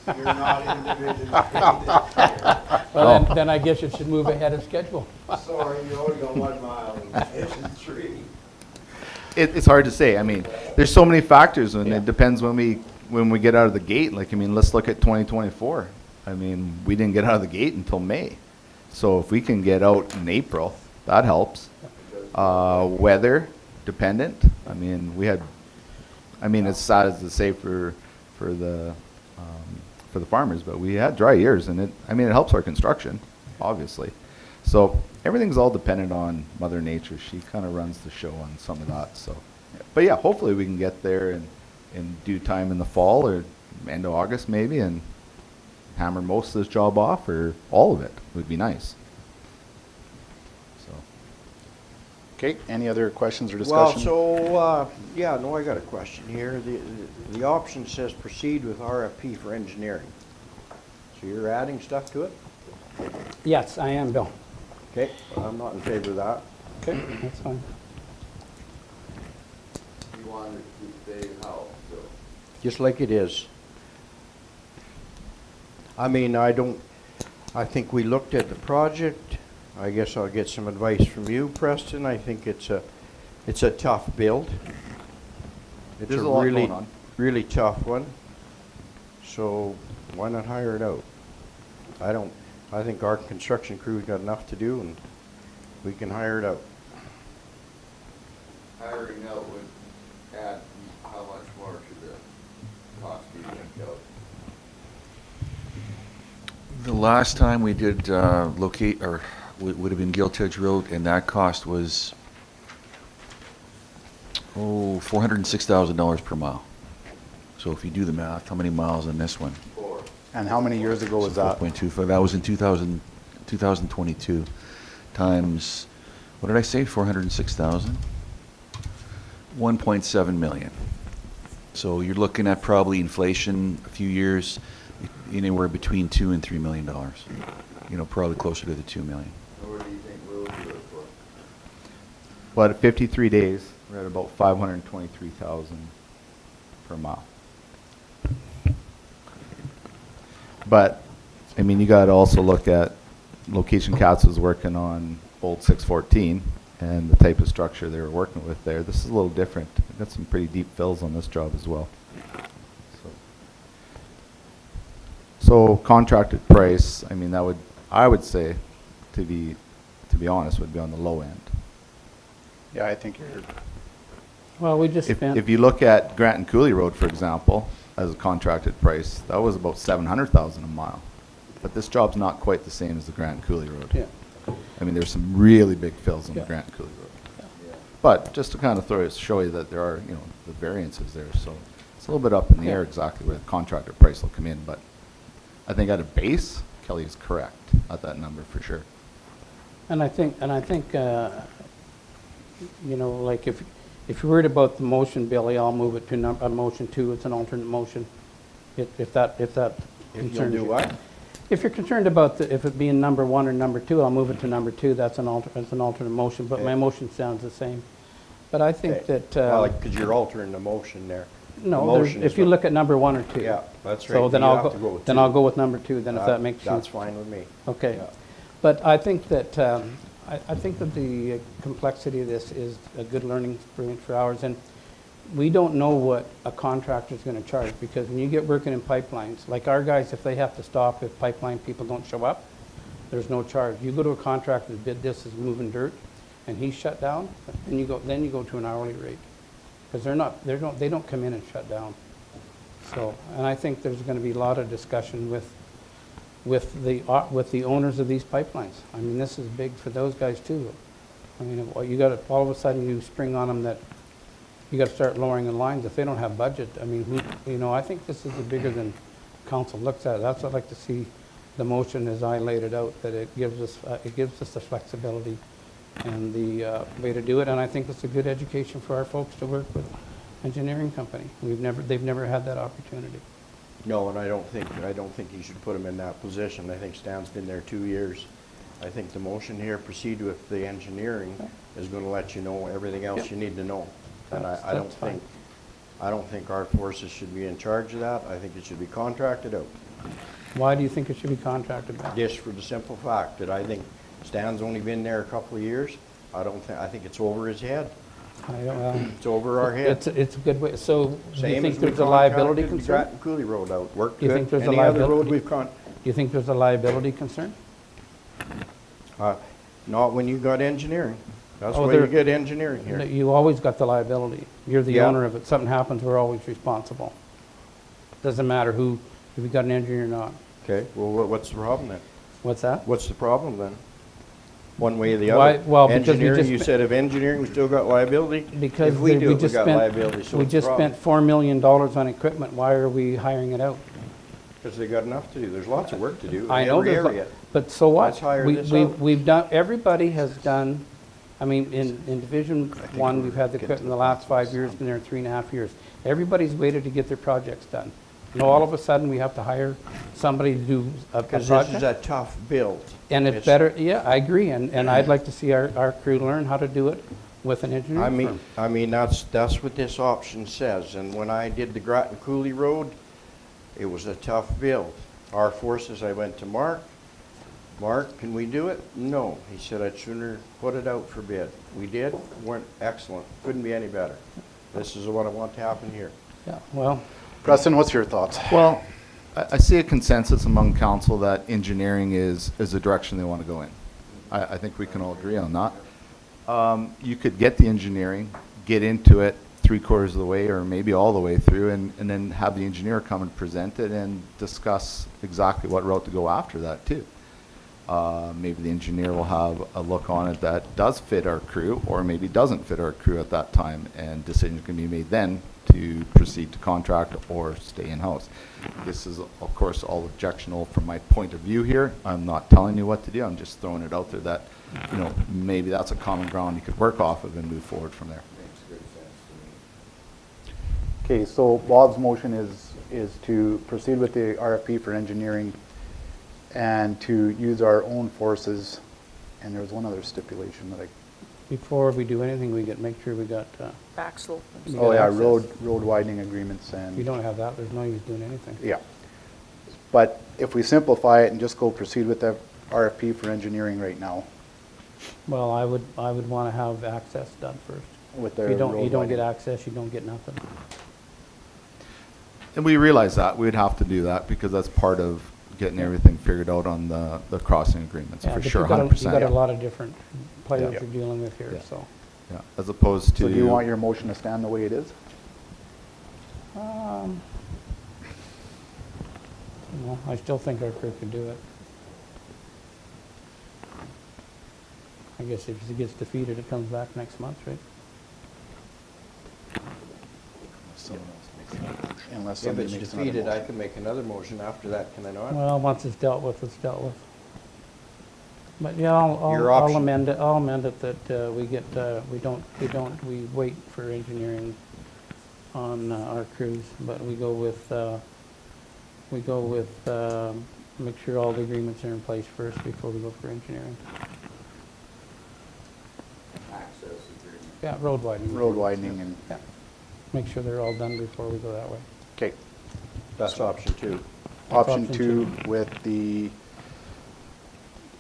[SPEAKER 3] You're not in Division 3 this year.
[SPEAKER 5] Well, then I guess it should move ahead of schedule.
[SPEAKER 3] Sorry, you only got 1 mile in Division 3.
[SPEAKER 7] It's hard to say. I mean, there's so many factors, and
[SPEAKER 5] Yeah.
[SPEAKER 7] it depends when we get out of the gate. Like, I mean, let's look at 2024. I mean, we didn't get out of the gate until May. So if we can get out in April, that helps. Weather dependent. I mean, it's sad as to say for the farmers, but we had dry years, and it helps our construction, obviously. So everything's all dependent on Mother Nature. She kind of runs the show on some of that. So, but yeah, hopefully we can get there in due time in the fall or end of August maybe, and hammer most of this job off, or all of it would be nice. So,
[SPEAKER 1] Okay, any other questions or
[SPEAKER 3] Well,
[SPEAKER 1] discussion?
[SPEAKER 3] so, I got a question here. The option says proceed with RFP for engineering. So you're adding stuff to it?
[SPEAKER 5] Yes, I am, Bill.
[SPEAKER 3] Okay, I'm not in favor of that.
[SPEAKER 5] Okay, that's fine.
[SPEAKER 9] You want it to stay how, so?
[SPEAKER 3] Just like it is. I mean, I think we looked at the project. I guess I'll get some advice from you, Preston. I think it's a tough build. It's
[SPEAKER 7] There's
[SPEAKER 3] a
[SPEAKER 7] a lot
[SPEAKER 3] really,
[SPEAKER 7] going on.
[SPEAKER 3] really tough one. So why not hire it out? I think our construction crew's got enough to do and we can hire it out.
[SPEAKER 9] Hiring out would add how much more to the cost, do you think, Kelly?
[SPEAKER 10] The last time we did locate, or would have been Giltedge Road, and that cost was, $406,000 per mile. So if you do the math, how many miles in this one?
[SPEAKER 9] Four.
[SPEAKER 1] And how many years ago was that?
[SPEAKER 10] 4.25, that was in 2022, times, what did I say, 406,000? 1.7 million. So you're looking at probably inflation, a few years, anywhere between $2 and $3 million. You know, probably closer to the 2 million.
[SPEAKER 9] And what do you think we'll do it for?
[SPEAKER 7] Well, at 53 days, we're at about 523,000 per mile. But, I mean, you gotta also look at, Location Cats was working on Old 614 and the type of structure they were working with there. This is a little different. We've got some pretty deep fills on this job as well. So contracted price, I mean, I would say, to be honest, would be on the low end.
[SPEAKER 1] Yeah, I think you're,
[SPEAKER 5] Well, we just
[SPEAKER 7] If
[SPEAKER 5] spent,
[SPEAKER 7] you look at Grant and Cooley Road, for example, as a contracted price, that was about 700,000 a mile. But this job's not quite the same as the Grant and Cooley Road.
[SPEAKER 5] yeah,
[SPEAKER 7] I mean, there's some really big fills on the
[SPEAKER 5] Yeah.
[SPEAKER 7] Grant and Cooley Road. But just to kind of show you that there are, the variances there, so it's a little bit up in the air
[SPEAKER 5] Yeah.
[SPEAKER 7] exactly where the contracted price will come in, but I think at a base, Kelly is correct at that number for sure.
[SPEAKER 5] and I think, like if you're worried about the motion, Billy, I'll move it to motion 2, it's an alternate motion, if that
[SPEAKER 3] If you'll
[SPEAKER 5] concerns
[SPEAKER 3] do
[SPEAKER 5] you.
[SPEAKER 3] what?
[SPEAKER 5] If you're concerned about if it being number 1 or number 2, I'll move it to number 2, that's an alternate motion, but my
[SPEAKER 3] Okay.
[SPEAKER 5] motion sounds the same. But I think
[SPEAKER 3] Okay.
[SPEAKER 5] that,
[SPEAKER 3] Well, because you're altering the motion there. The
[SPEAKER 5] no,
[SPEAKER 3] motion
[SPEAKER 5] if
[SPEAKER 3] is
[SPEAKER 5] you
[SPEAKER 3] what-
[SPEAKER 5] look at number 1 or 2.
[SPEAKER 3] Yeah, that's
[SPEAKER 5] So
[SPEAKER 3] right.
[SPEAKER 5] then
[SPEAKER 3] You
[SPEAKER 5] I'll
[SPEAKER 3] have to
[SPEAKER 5] go,
[SPEAKER 3] with
[SPEAKER 5] then
[SPEAKER 3] 2.
[SPEAKER 5] I'll go with number 2, then if that makes
[SPEAKER 3] That's
[SPEAKER 5] sense.
[SPEAKER 3] fine with me.
[SPEAKER 5] Okay.
[SPEAKER 3] Yeah.
[SPEAKER 5] But I think that, I think that the complexity of this is a good learning experience for ours. And we don't know what a contractor's going to charge, because when you get working in pipelines, like our guys, if they have to stop, if pipeline people don't show up, there's no charge. You go to a contractor that bid this as moving dirt, and he's shut down, then you go to an hourly rate. Because they don't come in and shut down. So, and I think there's going to be a lot of discussion with the owners of these pipelines. I mean, this is big for those guys too. I mean, you got to, all of a sudden you spring on them that you got to start lowering the lines if they don't have budget. I mean, I think this is bigger than council looks at it. That's what I'd like to see the motion as I laid it out, that it gives us the flexibility and the way to do it. And I think it's a good education for our folks to work with engineering company. They've never had that opportunity.
[SPEAKER 3] No, and I don't think you should put him in that position. I think Stan's been there 2 years. I think the motion here, proceed with the engineering, is going to let you know everything else
[SPEAKER 5] Yep.
[SPEAKER 3] you need to know. And
[SPEAKER 5] That's fine.
[SPEAKER 3] I don't think our forces should be in charge of that. I think it should be contracted out.
[SPEAKER 5] Why do you think it should be contracted out?
[SPEAKER 3] Just for the simple fact that I think Stan's only been there a couple of years. I think it's over his head.
[SPEAKER 5] I don't,
[SPEAKER 3] It's over our head.
[SPEAKER 5] it's a good way. So do you
[SPEAKER 3] Same
[SPEAKER 5] think
[SPEAKER 3] as we
[SPEAKER 5] there's a liability
[SPEAKER 3] contracted the
[SPEAKER 5] concern?
[SPEAKER 3] Grattan Cooley Road out. Worked
[SPEAKER 5] You
[SPEAKER 3] good.
[SPEAKER 5] think there's a
[SPEAKER 3] Any other road
[SPEAKER 5] liability?
[SPEAKER 3] we've
[SPEAKER 5] Do you think there's a liability concern?
[SPEAKER 3] Not when you got engineering. That's
[SPEAKER 5] Oh,
[SPEAKER 3] why you
[SPEAKER 5] there-
[SPEAKER 3] get engineering here.
[SPEAKER 5] You always got the liability. You're the
[SPEAKER 3] Yeah.
[SPEAKER 5] owner of it. Something happens, we're always responsible. Doesn't matter if you got an engineer or not.
[SPEAKER 3] Okay, well, what's the problem then?
[SPEAKER 5] What's that?
[SPEAKER 3] What's the problem then? One way or the
[SPEAKER 5] Why-
[SPEAKER 3] other?
[SPEAKER 5] well, because we
[SPEAKER 3] Engineering,
[SPEAKER 5] just
[SPEAKER 3] you
[SPEAKER 5] spe-
[SPEAKER 3] said if engineering, we still got liability?
[SPEAKER 5] Because
[SPEAKER 3] If we do it, we
[SPEAKER 5] just
[SPEAKER 3] got
[SPEAKER 5] spent,
[SPEAKER 3] liability, so
[SPEAKER 5] we
[SPEAKER 3] what's the
[SPEAKER 5] just
[SPEAKER 3] problem?
[SPEAKER 5] spent $4 million on equipment. Why are we hiring it out?
[SPEAKER 3] Because they got enough to do. There's lots of work to do in
[SPEAKER 5] I know
[SPEAKER 3] every
[SPEAKER 5] there's,
[SPEAKER 3] area.
[SPEAKER 5] but so what?
[SPEAKER 3] Let's hire
[SPEAKER 5] We-
[SPEAKER 3] this
[SPEAKER 5] we-
[SPEAKER 3] out.
[SPEAKER 5] We've done, everybody has done, I mean, in Division One, we've had the equipment the last 5 years, been there 3.5 years. Everybody's waited to get their projects done. all of a sudden we have to hire somebody to do a
[SPEAKER 3] Because this is
[SPEAKER 5] project.
[SPEAKER 3] a tough build.
[SPEAKER 5] And it's better, yeah, I agree, and I'd like to see our crew learn how to do it with an engineering firm.
[SPEAKER 3] I mean, that's what this option says, and when I did the Groton Cooley Road, it was a tough build. Our forces, I went to Mark, can we do it? No, he said I'd sooner put it out for bid. We did, went excellent, couldn't be any better. This is what I want to happen here.
[SPEAKER 5] Yeah, well,
[SPEAKER 1] Preston, what's your thoughts?
[SPEAKER 7] Well, I see a consensus among council that engineering is the direction they want to go in. I think we can all agree on that. You could get the engineering, get into it 3/4 of the way or maybe all the way through, and then have the engineer come and present it and discuss exactly what route to go after that too. Maybe the engineer will have a look on it that does fit our crew or maybe doesn't fit our crew at that time, and decisions can be made then to proceed to contract or stay in-house. This is, of course, all objectionable from my point of view here. I'm not telling you what to do. I'm just throwing it out there that, you know, maybe that's a common ground you could work off of and move forward from there.
[SPEAKER 9] Makes good sense to me.
[SPEAKER 1] Okay, so Bob's motion is to proceed with the RFP for engineering and to use our own forces, and there was one other stipulation that
[SPEAKER 5] before we do anything, make sure we got,
[SPEAKER 8] Backslope.
[SPEAKER 5] You
[SPEAKER 1] oh
[SPEAKER 5] got
[SPEAKER 1] yeah,
[SPEAKER 5] access.
[SPEAKER 1] road widening agreements
[SPEAKER 5] if you
[SPEAKER 1] and,
[SPEAKER 5] don't have that, there's no use doing anything.
[SPEAKER 1] yeah. But if we simplify it and just go proceed with the RFP for engineering right now,
[SPEAKER 5] Well, I would want to have access done first.
[SPEAKER 1] with the
[SPEAKER 5] If you don't
[SPEAKER 1] road
[SPEAKER 5] get
[SPEAKER 1] widening.
[SPEAKER 5] access, you don't get nothing.
[SPEAKER 7] And we realize that. We'd have to do that because that's part of getting everything figured out on the crossing agreements,
[SPEAKER 5] Yeah,
[SPEAKER 7] for
[SPEAKER 5] but
[SPEAKER 7] sure,
[SPEAKER 5] you've got
[SPEAKER 7] 100%.
[SPEAKER 5] a lot of different players
[SPEAKER 1] Yeah.
[SPEAKER 5] you're dealing with here,
[SPEAKER 7] Yeah.
[SPEAKER 5] so.
[SPEAKER 7] Yeah, as opposed to.
[SPEAKER 1] So do you want your motion to stand the way it is?
[SPEAKER 5] I still think our crew can do it. I guess if it gets defeated, it comes back next month, right?
[SPEAKER 1] Unless
[SPEAKER 3] If
[SPEAKER 1] somebody
[SPEAKER 3] it's
[SPEAKER 1] makes another
[SPEAKER 3] defeated, I
[SPEAKER 1] motion.
[SPEAKER 3] can make another motion after that, can I not?
[SPEAKER 5] Well, once it's dealt with, it's dealt with. But yeah, I'll
[SPEAKER 3] Your
[SPEAKER 5] I'll
[SPEAKER 3] option.
[SPEAKER 5] amend it, I'll amend it that we wait for engineering on our crews, but we go with, make sure all the agreements are in place first before we go for engineering.
[SPEAKER 9] Access agreement.
[SPEAKER 5] Yeah, road widening.
[SPEAKER 1] Road widening and,
[SPEAKER 5] Yeah, make sure they're all done before we go that way.
[SPEAKER 1] okay.
[SPEAKER 3] That's option two.
[SPEAKER 1] Option
[SPEAKER 5] option
[SPEAKER 1] two with the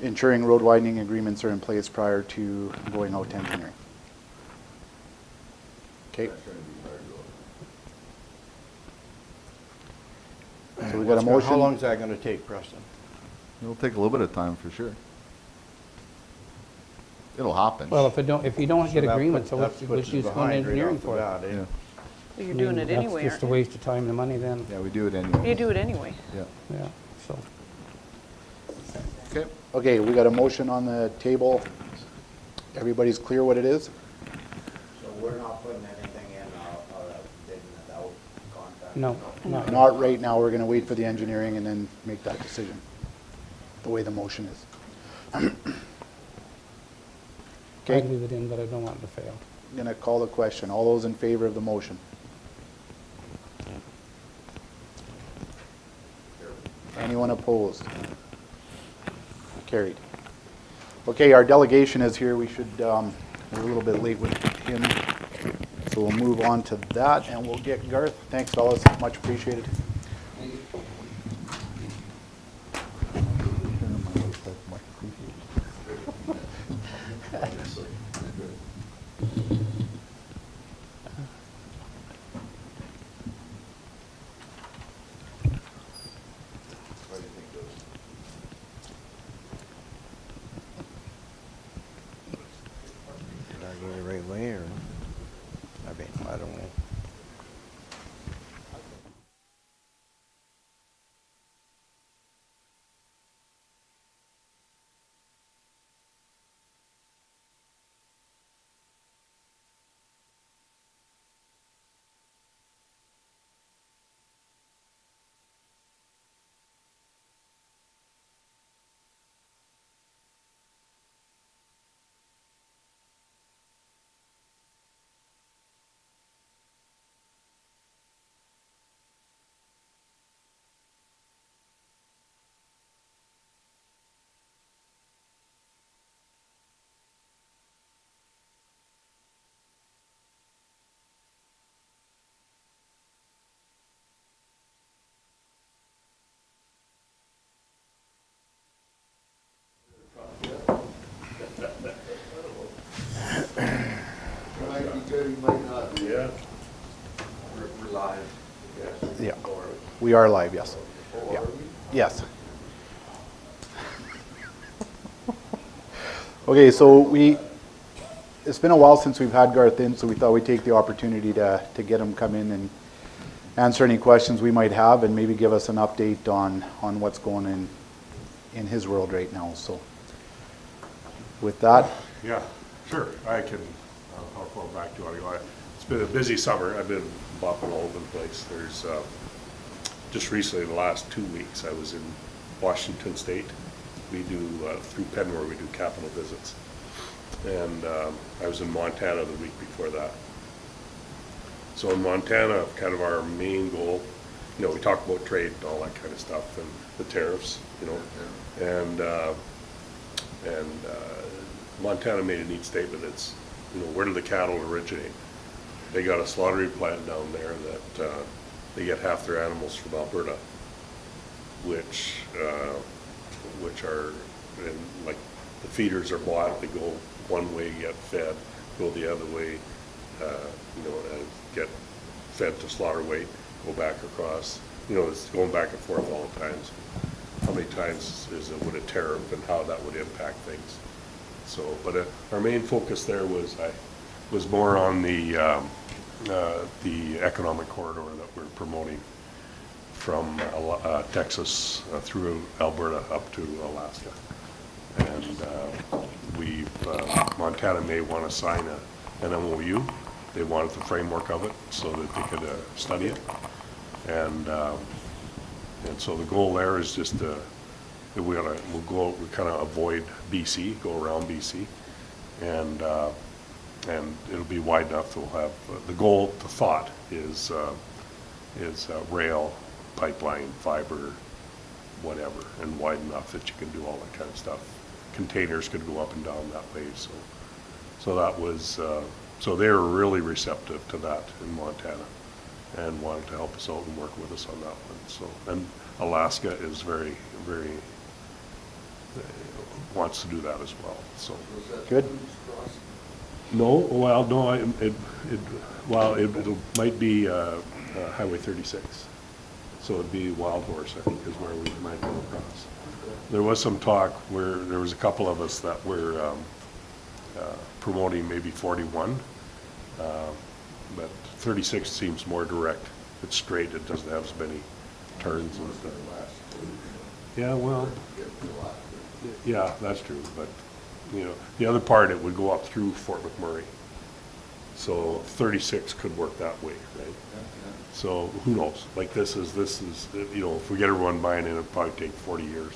[SPEAKER 1] ensuring road widening agreements are in place prior to going out to engineering. Okay,
[SPEAKER 9] That's gonna be hard to.
[SPEAKER 1] so we got a motion.
[SPEAKER 3] How long is that gonna take, Preston?
[SPEAKER 7] It'll take a little bit of time for sure. It'll happen.
[SPEAKER 5] Well, if you don't
[SPEAKER 3] So
[SPEAKER 5] get
[SPEAKER 3] that
[SPEAKER 5] agreement, so
[SPEAKER 3] that
[SPEAKER 5] what's
[SPEAKER 3] puts us
[SPEAKER 5] use going
[SPEAKER 3] behind right
[SPEAKER 5] engineering
[SPEAKER 3] off the
[SPEAKER 5] for?
[SPEAKER 3] bat, eh?
[SPEAKER 7] Yeah.
[SPEAKER 8] Well, you're
[SPEAKER 5] I
[SPEAKER 8] doing
[SPEAKER 5] mean,
[SPEAKER 8] it anyway,
[SPEAKER 5] That's just a
[SPEAKER 8] aren't you?
[SPEAKER 5] waste of time and money then,
[SPEAKER 7] Yeah, we do it anyway.
[SPEAKER 8] You do it anyway.
[SPEAKER 7] Yeah.
[SPEAKER 5] yeah, so.
[SPEAKER 7] Okay.
[SPEAKER 1] Okay, we got a motion on the table. Everybody's clear what it is?
[SPEAKER 6] So we're not putting anything in bidding without contract?
[SPEAKER 5] No, not
[SPEAKER 1] Not right now, we're gonna wait for the engineering and then make that decision, the way the motion is.
[SPEAKER 5] I'd
[SPEAKER 1] Okay,
[SPEAKER 5] leave it in, but I don't want it to fail.
[SPEAKER 1] gonna call the question. All those in favor of the motion? Anyone opposed? Carried. Okay, our delegation is here. We should, we're a little bit late with him. So we'll move on to that and we'll get Garth. Thanks, fellas. Much appreciated.
[SPEAKER 9] What do you think goes?
[SPEAKER 3] Did I go the right way, or? I mean, I don't know.
[SPEAKER 9] Yeah. We're live. Yes.
[SPEAKER 1] Yeah.
[SPEAKER 9] Or-
[SPEAKER 1] We are live, yes.
[SPEAKER 9] Oh,
[SPEAKER 1] Yeah.
[SPEAKER 9] are we?
[SPEAKER 1] Yes. Okay, so it's been a while since we've had Garth in, so we thought we'd take the opportunity to get him come in and answer any questions we might have and maybe give us an update on what's going in his world right now, so. With that,
[SPEAKER 11] Yeah, sure, I can, I'll fall back to audio. It's been a busy summer, I've been bopping all over the place. There's, just recently, the last 2 weeks, I was in Washington State. We do, through Penmore, we do capital visits. And I was in Montana the week before that. So in Montana, kind of our main goal, you know, we talk about trade and all that kind of stuff and the tariffs, you know, and Montana made a neat statement. It's, you know, where do the cattle originate? They got a slaughtering plant down there that they get half their animals from Alberta, which are, and like the feeders are bought, they go one way, get fed, go the other way, you know, and get fed to slaughter weight, go back across. You know, it's going back and forth all the times. How many times would a tariff and how that would impact things? So, but our main focus there was more on the economic corridor that we're promoting from Texas through Alberta up to Alaska. And Montana may want to sign an MOU. They wanted the framework of it so that they could study it. And so the goal there is we kind of avoid BC, go around BC, and it'll be wide enough that we'll have the goal. The thought is rail, pipeline, fiber, whatever, and wide enough that you can do all that kind of stuff. Containers could go up and down that way. So that was so they were really receptive to that in Montana, and wanted to help us out and work with us on that one. So, and Alaska is very, very wants to do that as well. So
[SPEAKER 1] good.
[SPEAKER 11] no, well, no, it might be Highway 36. So it'd be Wild Horse, I think, is where we might go across. There was some talk where there was a couple of us that were promoting maybe 41, but 36 seems more direct. It's straight, it doesn't have as many turns and stuff. Yeah, well, yeah, that's true, but, you know, the other part, it would go up through Fort McMurray. So 36 could work that way, right? So who knows? Like this is, you know, if we get everyone buying in, it'll probably take 40 years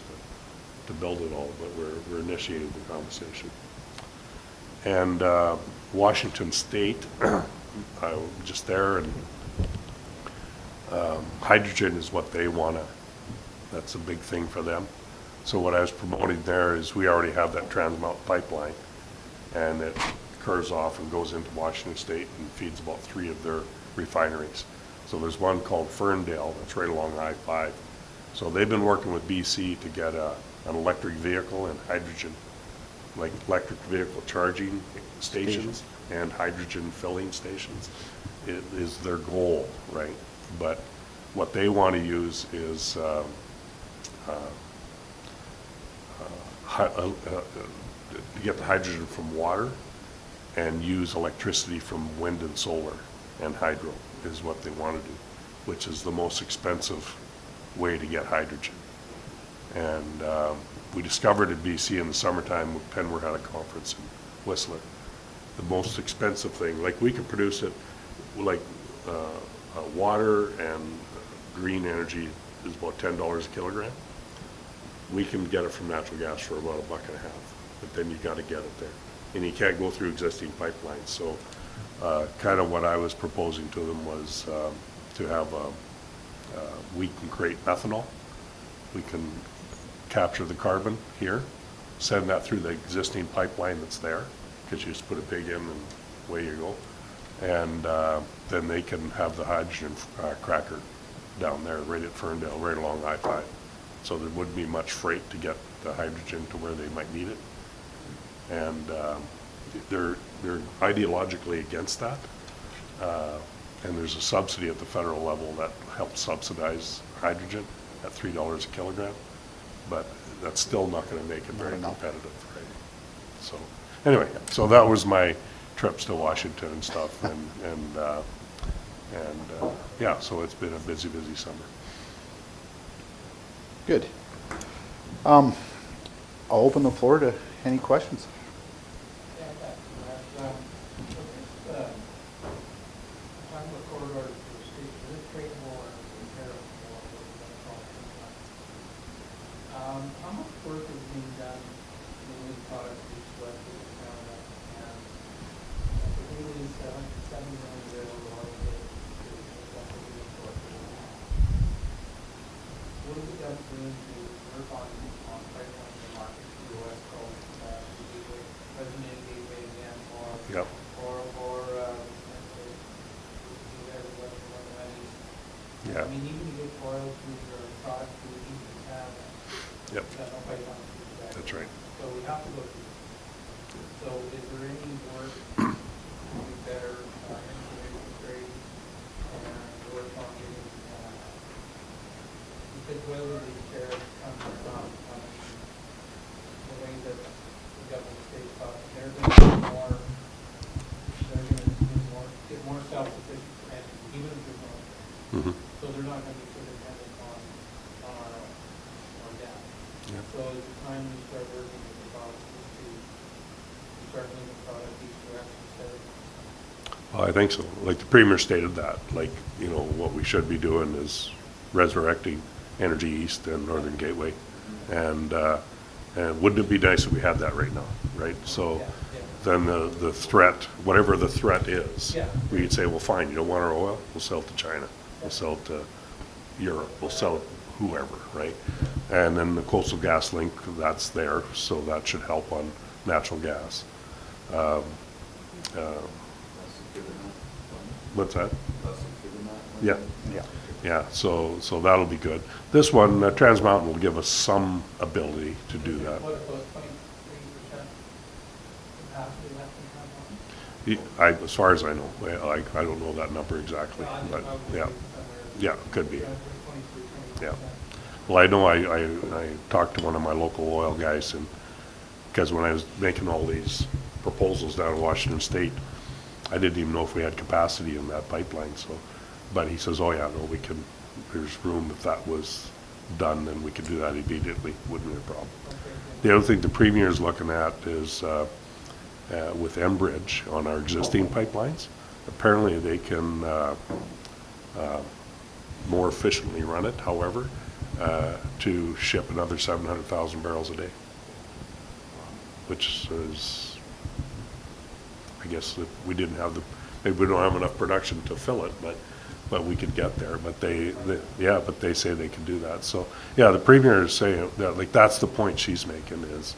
[SPEAKER 11] to build it all, but we're initiating the conversation. And Washington State, I was just there, and hydrogen is what they want to, that's a big thing for them. So what I was promoting there is we already have that Trans Mountain pipeline, and it curves off and goes into Washington State and feeds about 3 of their refineries. So there's one called Ferndale that's right along I-5. So they've been working with BC to get an electric vehicle and hydrogen, like electric vehicle charging stations and hydrogen filling stations. It is their goal, right? But what they want to use is get the hydrogen from water and use electricity from wind and solar and hydro is what they want to do, which is the most expensive way to get hydrogen. And we discovered in BC in the summertime, Penmore had a conference in Whistler. The most expensive thing, like we could produce it, like water and green energy is about $10 a kilogram. We can get it from natural gas for about $1.50, but then you got to get it there. And you can't go through existing pipelines. So kind of what I was proposing to them was to have we can create methanol. We can capture the carbon here, send that through the existing pipeline that's there, because you just put a pig in and away you go. And then they can have the hydrogen cracker down there, right at Ferndale, right along I-5. So there wouldn't be much freight to get the hydrogen to where they might need it. And they're ideologically against that, And there's a subsidy at the federal level that helps subsidize hydrogen at $3 a kilogram, but that's still not gonna make it very
[SPEAKER 1] Not enough.
[SPEAKER 11] competitive, right? So, anyway, so that was my trips to Washington and stuff, and yeah, so it's been a busy, busy summer.
[SPEAKER 1] Good. I'll open the floor to any questions.
[SPEAKER 5] How much work is being done in this product east west of Canada? And the daily 7 million barrels of oil a day is what we import. What is the government doing to work on pipeline the market to the west coast, the gateway, President Gateway again,
[SPEAKER 11] Yep. Yeah.
[SPEAKER 5] I mean, even to get oil to your product to the east of Canada.
[SPEAKER 11] Yep.
[SPEAKER 5] That's no pipeline through that.
[SPEAKER 11] That's right.
[SPEAKER 5] So we have to go through. So is there any work to do better information trade and work on getting, because whether these tariffs come from, the way that the government states thought, they're gonna be more, get more self-sufficient for energy, even if there's no.
[SPEAKER 11] Mhm.
[SPEAKER 5] So they're not gonna be so dependent on our oil or gas.
[SPEAKER 11] Yep.
[SPEAKER 5] So it's the time we start working with the provinces to start moving product east to west instead of.
[SPEAKER 11] Well, I think so. Like the Premier stated that, like, you know, what we should be doing is resurrecting Energy East and Northern Gateway. And wouldn't it be nice if we had that right now, right? So
[SPEAKER 5] Yeah, yeah.
[SPEAKER 11] then the threat, whatever the threat is,
[SPEAKER 5] Yeah.
[SPEAKER 11] we'd say, well, fine, you don't want our oil? We'll sell it to China. We'll sell it to Europe. We'll sell it whoever, right? And then the Coastal Gas Link, that's there, so that should help on natural gas. What's that? Yeah.
[SPEAKER 1] Yeah.
[SPEAKER 11] Yeah, so that'll be good. This one, Trans Mountain will give us some ability to do that.
[SPEAKER 5] What about 23% capacity left in Canada?
[SPEAKER 11] As far as I know, I don't know that number exactly, but, yeah, yeah, could be, yeah. Well, I know I talked to one of my local oil guys, and, because when I was making all these proposals down in Washington State, I didn't even know if we had capacity in that pipeline, so, but he says, oh yeah, no, we can, there's room if that was done, then we could do that immediately, wouldn't be a problem. The other thing the Premier is looking at is, with Enbridge on our existing pipelines, apparently they can more efficiently run it, however, to ship another 700,000 barrels a day, which is, I guess, if we didn't have maybe we don't have enough production to fill it, but we could get there. But but they say they can do that. So yeah, the Premier is saying that, like, that's the point she's making is,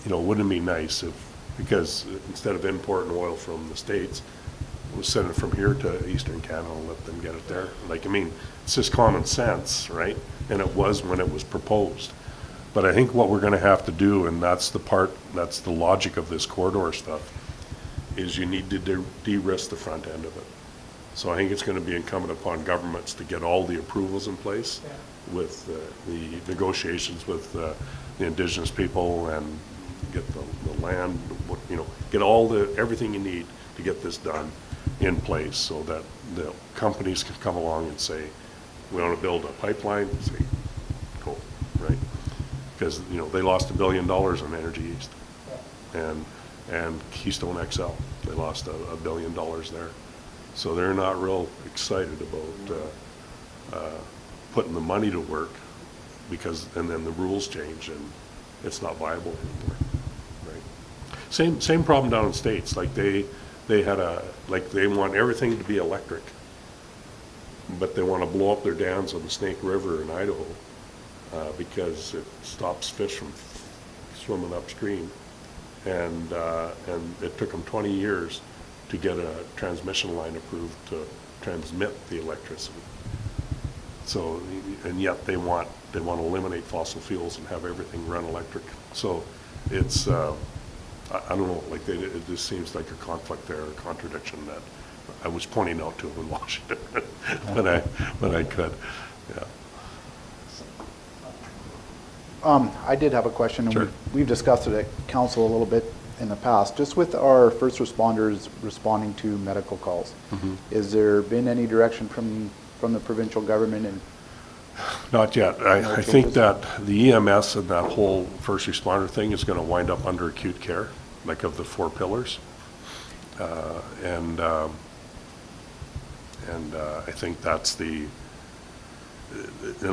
[SPEAKER 11] you know, wouldn't it be nice if, because instead of importing oil from the States, we'll send it from here to Eastern Canada and let them get it there. Like, I mean, it's just common sense, right? And it was when it was proposed. But I think what we're gonna have to do, and that's the logic of this corridor stuff, is you need to de-risk the front end of it. So I think it's gonna be incumbent upon governments to get all the approvals in place with the negotiations with the Indigenous people and get the land, you know, get everything you need to get this done in place so that the companies can come along and say, we want to build a pipeline, say, go, right? Because, you know, they lost $1 billion on Energy East. And Keystone XL, they lost $1 billion there. So they're not real excited about putting the money to work, because, and then the rules change and it's not viable anymore, right? Same problem down in the States. Like they want everything to be electric, but they want to blow up their dams on the Snake River in Idaho because it stops fish from swimming upstream. And it took them 20 years to get a transmission line approved to transmit the electricity. So, and yet they want to eliminate fossil fuels and have everything run electric. So it's, I don't know, like it just seems like a conflict there, a contradiction that I was pointing out to him in Washington when I could, yeah.
[SPEAKER 1] I did have a question, and
[SPEAKER 11] Sure.
[SPEAKER 1] we've discussed it at council a little bit in the past, just with our first responders responding to medical calls.
[SPEAKER 11] Mhm.
[SPEAKER 1] Is there been any direction from the provincial government and
[SPEAKER 11] Not yet.
[SPEAKER 1] No
[SPEAKER 11] I think
[SPEAKER 1] changes?
[SPEAKER 11] that the EMS and that whole first responder thing is going to wind up under acute care, like of the 4 pillars. I think that's and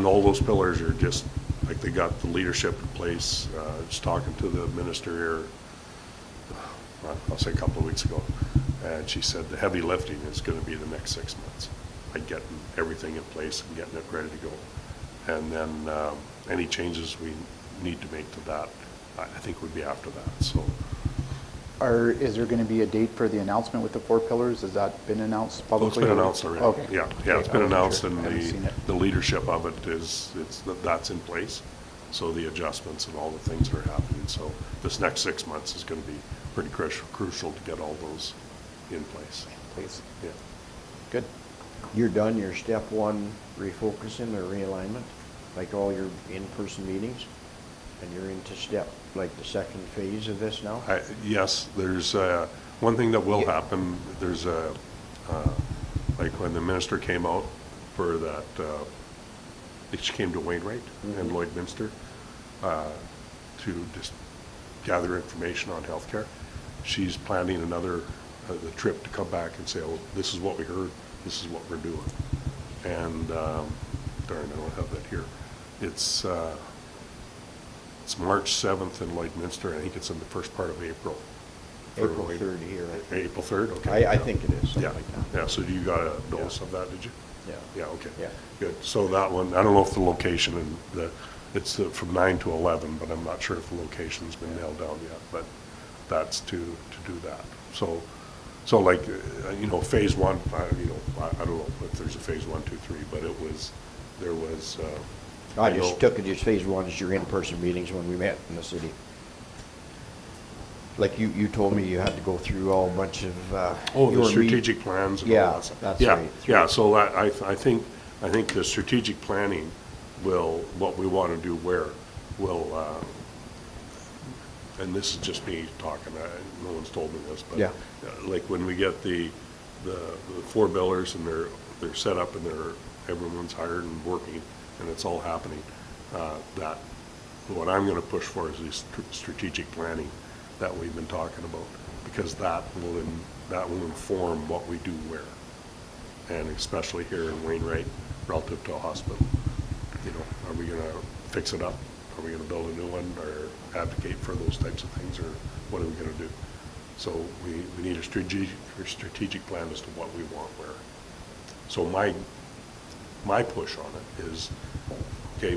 [SPEAKER 11] all those pillars are just, like, they got the leadership in place. Just talking to the minister here, I'll say a couple of weeks ago, and she said the heavy lifting is going to be the next 6 months, like getting everything in place and getting it ready to go. And then any changes we need to make to that, I think would be after that, so.
[SPEAKER 1] is there going to be a date for the announcement with the 4 pillars? Has that been announced
[SPEAKER 11] Well,
[SPEAKER 1] publicly?
[SPEAKER 11] it's been announced already.
[SPEAKER 1] Okay.
[SPEAKER 11] Yeah, it's
[SPEAKER 1] Okay,
[SPEAKER 11] been
[SPEAKER 1] I wasn't
[SPEAKER 11] announced,
[SPEAKER 1] sure.
[SPEAKER 11] and
[SPEAKER 1] I haven't seen it.
[SPEAKER 11] the leadership of it that's in place. So the adjustments and all the things that are happening. So this next 6 months is going to be pretty crucial to get all those in place.
[SPEAKER 1] Please.
[SPEAKER 11] Yeah.
[SPEAKER 1] Good.
[SPEAKER 3] You're done your step 1 refocusing or realignment, like all your in-person meetings, and you're into like the second phase of this now?
[SPEAKER 11] Yes, there's one thing that will happen. There's like when the minister came out for that, she came to Wainwright and Lloydminster to just gather information on healthcare. She's planning another the trip to come back and say, oh, this is what we heard, this is what we're doing. And darn, I don't have that here. It's March 7th in Lloydminster. I think it's in the first part of April.
[SPEAKER 3] April 3rd here, I think.
[SPEAKER 11] April 3rd, okay.
[SPEAKER 3] I think it is, something
[SPEAKER 11] Yeah,
[SPEAKER 3] like that.
[SPEAKER 11] yeah, so you got a notice of that, did you?
[SPEAKER 3] Yeah.
[SPEAKER 11] Yeah, okay.
[SPEAKER 3] Yeah.
[SPEAKER 11] Good, so that one, I don't know if the location and it's from 9 to 11, but I'm not sure if the location's been nailed down yet, but that's to do that. So like, phase 1, I don't know if there's a phase 1, 2, 3, but there was.
[SPEAKER 3] I just took it as phase 1 as your in-person meetings when we met in the city. Like you told me you had to go through all a bunch of.
[SPEAKER 11] The strategic plans and all
[SPEAKER 3] Yeah,
[SPEAKER 11] that stuff.
[SPEAKER 3] that's
[SPEAKER 11] Yeah,
[SPEAKER 3] right.
[SPEAKER 11] yeah, so I think the strategic planning what we want to do will, and this is just me talking, no one's told me this, but.
[SPEAKER 3] Yeah.
[SPEAKER 11] Like when we get the 4 billers and they're set up and everyone's hired and working and it's all happening, that what I'm going to push for is this strategic planning that we've been talking about, because that will inform what we do where, and especially here in Wainwright relative to a hospital. Are we going to fix it up? Are we going to build a new one, or advocate for those types of things, or what are we going to do? So we need a strategic plan as to what we want where. So my push on it is, okay,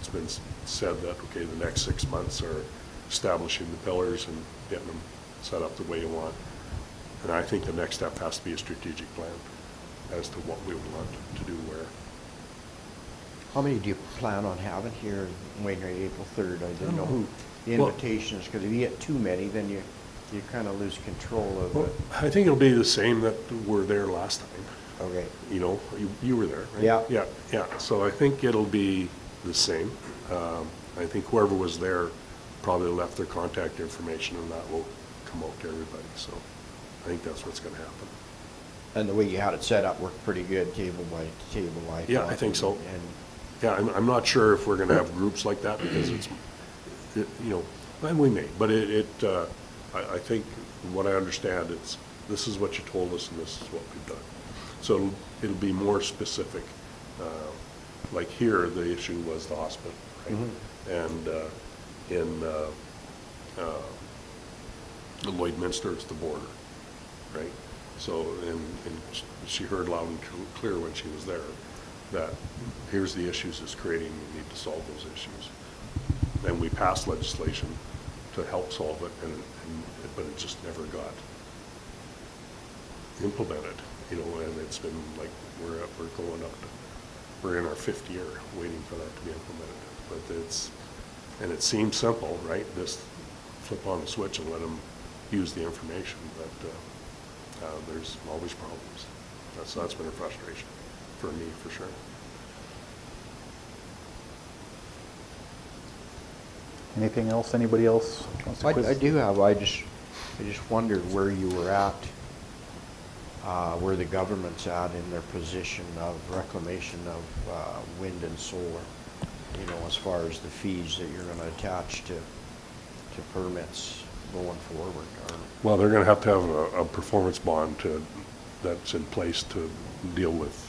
[SPEAKER 11] it's been said that, okay, the next 6 months are establishing the pillars and getting them set up the way you want. And I think the next step has to be a strategic plan as to what we want to do where.
[SPEAKER 3] How many do you plan on having here in Wainwright, April 3rd? I didn't know who the
[SPEAKER 11] Well-
[SPEAKER 3] invitations, because if you get too many, then you kind of lose control of it.
[SPEAKER 11] I think it'll be the same that were there last time.
[SPEAKER 3] Okay.
[SPEAKER 11] You were there, right?
[SPEAKER 3] Yeah.
[SPEAKER 11] Yeah, so I think it'll be the same. I think whoever was there probably left their contact information, and that will come out to everybody, so I think that's what's gonna happen.
[SPEAKER 3] And the way you had it set up worked pretty good, table by table, I thought.
[SPEAKER 11] Yeah, I think so.
[SPEAKER 3] And
[SPEAKER 11] Yeah, I'm not sure if we're gonna have groups like that, because and we may, but I think, what I understand, this is what you told us and this is what we've done. So it'll be more specific. Like here, the issue was the hospital, right? And in Lloydminster, it's the border, right? So, and she heard loud and clear when she was there that here's the issues it's creating, we need to solve those issues. And we passed legislation to help solve it, but it just never got implemented, and it's been like, we're in our 5th year waiting for that to be implemented. But it seems simple, right? Just flip on the switch and let them use the information, but there's always problems. That's been a frustration for me, for sure.
[SPEAKER 1] Anything else? Anybody else wants to quiz?
[SPEAKER 3] I do have, I just wondered where you were at, where the government's at in their position of reclamation of wind and solar, you know, as far as the fees that you're gonna attach to permits going forward, or,
[SPEAKER 11] Well, they're gonna have to have a performance bond that's in place to deal with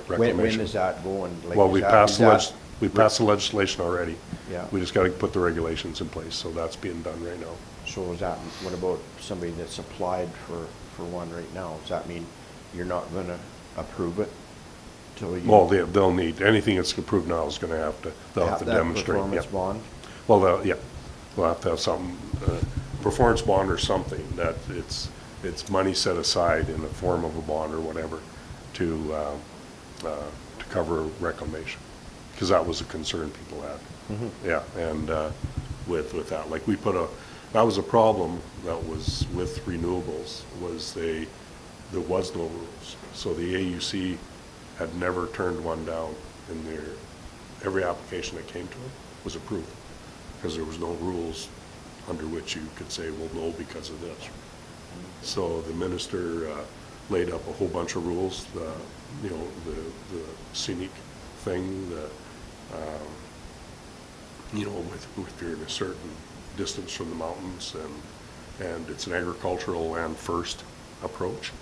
[SPEAKER 11] reclamation.
[SPEAKER 3] when is that going? Like,
[SPEAKER 11] Well,
[SPEAKER 3] is
[SPEAKER 11] we
[SPEAKER 3] that-
[SPEAKER 11] passed
[SPEAKER 3] is that-
[SPEAKER 11] we passed the legislation already.
[SPEAKER 3] Yeah.
[SPEAKER 11] We just gotta put the regulations in place, so that's being done right now.
[SPEAKER 3] So is that, what about somebody that's applied for one right now? Does that mean you're not gonna approve it till you?
[SPEAKER 11] Well, they'll need, anything that's approved now is gonna have to, they'll have to
[SPEAKER 3] that
[SPEAKER 11] demonstrate.
[SPEAKER 3] performance
[SPEAKER 11] yeah.
[SPEAKER 3] bond?
[SPEAKER 11] Well, we'll have to have some, performance bond or something, that it's money set aside in the form of a bond or whatever to cover reclamation, because that was a concern people had. Yeah, and with that, like that was a problem that was with renewables, was there was no rules. So the AUC had never turned one down in every application that came to it was approved, because there was no rules under which you could say, well, no, because of this. So the minister laid up a whole bunch of rules, the scenic thing, if you're in a certain distance from the mountains, and it's an agricultural land first approach.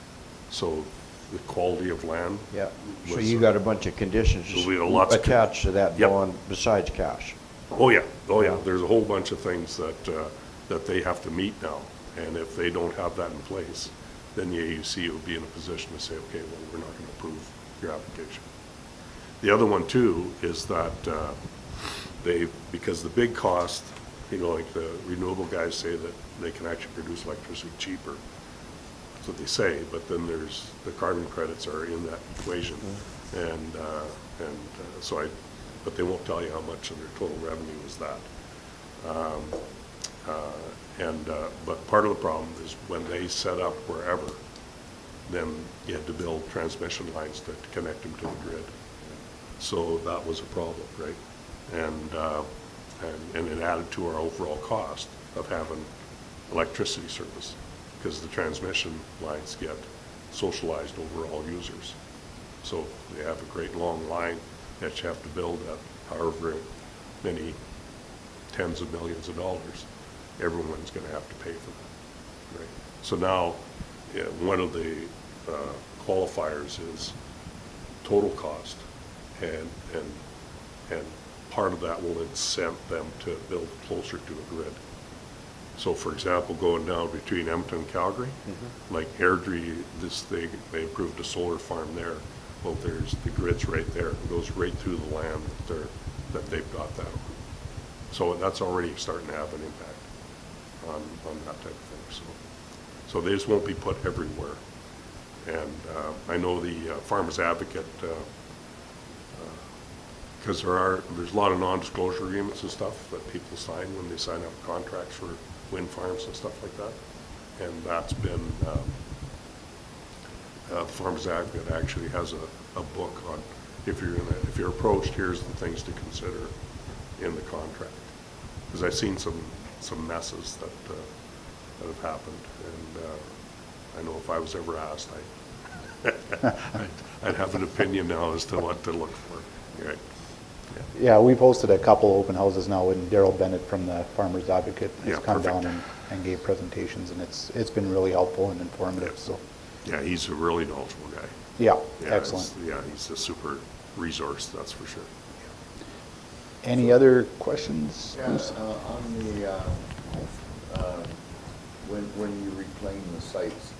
[SPEAKER 11] So the quality of land.
[SPEAKER 3] Yeah, so
[SPEAKER 11] was,
[SPEAKER 3] you got a bunch of conditions
[SPEAKER 11] So we got lots of
[SPEAKER 3] attached to that
[SPEAKER 11] Yep.
[SPEAKER 3] bond besides cash.
[SPEAKER 11] Oh, yeah, there's a whole bunch of things that they have to meet now, and if they don't have that in place, then the AUC will be in a position to say, okay, well, we're not gonna approve your application. The other one too is that because the big cost, like the renewable guys say that they can actually produce electricity cheaper. That's what they say, but then there's, the carbon credits are in that equation. But they won't tell you how much of their total revenue is that. But part of the problem is when they set up wherever, then you had to build transmission lines to connect them to the grid. So that was a problem, right? And it added to our overall cost of having electricity service, because the transmission lines get socialized over all users. So they have a great long line that you have to build at however many tens of millions of dollars. Everyone's going to have to pay for that, right? So now, one of the qualifiers is total cost, and part of that will incent them to build closer to a grid. So, for example, going down between Edmonton and Calgary, like Airdrie, they approved a solar farm there. Well, there's the grid's right there. It goes right through the land that they've got that on. So that's already starting to have an impact on that type of thing. So they just won't be put everywhere. And I know the Farmers Advocate, because there's a lot of non-disclosure agreements and stuff that people sign when they sign up contracts for wind farms and stuff like that. And that's been, Farmers Advocate actually has a book on, if you're approached, here's the things to consider in the contract. Because I've seen some messes that have happened, and I know if I was ever asked, I'd have an opinion now as to what to look for. Right.
[SPEAKER 1] Yeah, we've hosted a couple open houses now, and Daryl Bennett from the Farmers Advocate has
[SPEAKER 11] Yeah,
[SPEAKER 1] come
[SPEAKER 11] perfect.
[SPEAKER 1] down and gave presentations, and it's been really helpful and informative, so,
[SPEAKER 11] Yeah, he's a really knowledgeable guy.
[SPEAKER 1] yeah,
[SPEAKER 11] Yeah,
[SPEAKER 1] excellent.
[SPEAKER 11] he's a super resource, that's for sure.
[SPEAKER 1] Any other questions,
[SPEAKER 9] Yeah,
[SPEAKER 1] Bruce?
[SPEAKER 9] on the, when you reclaim the sites,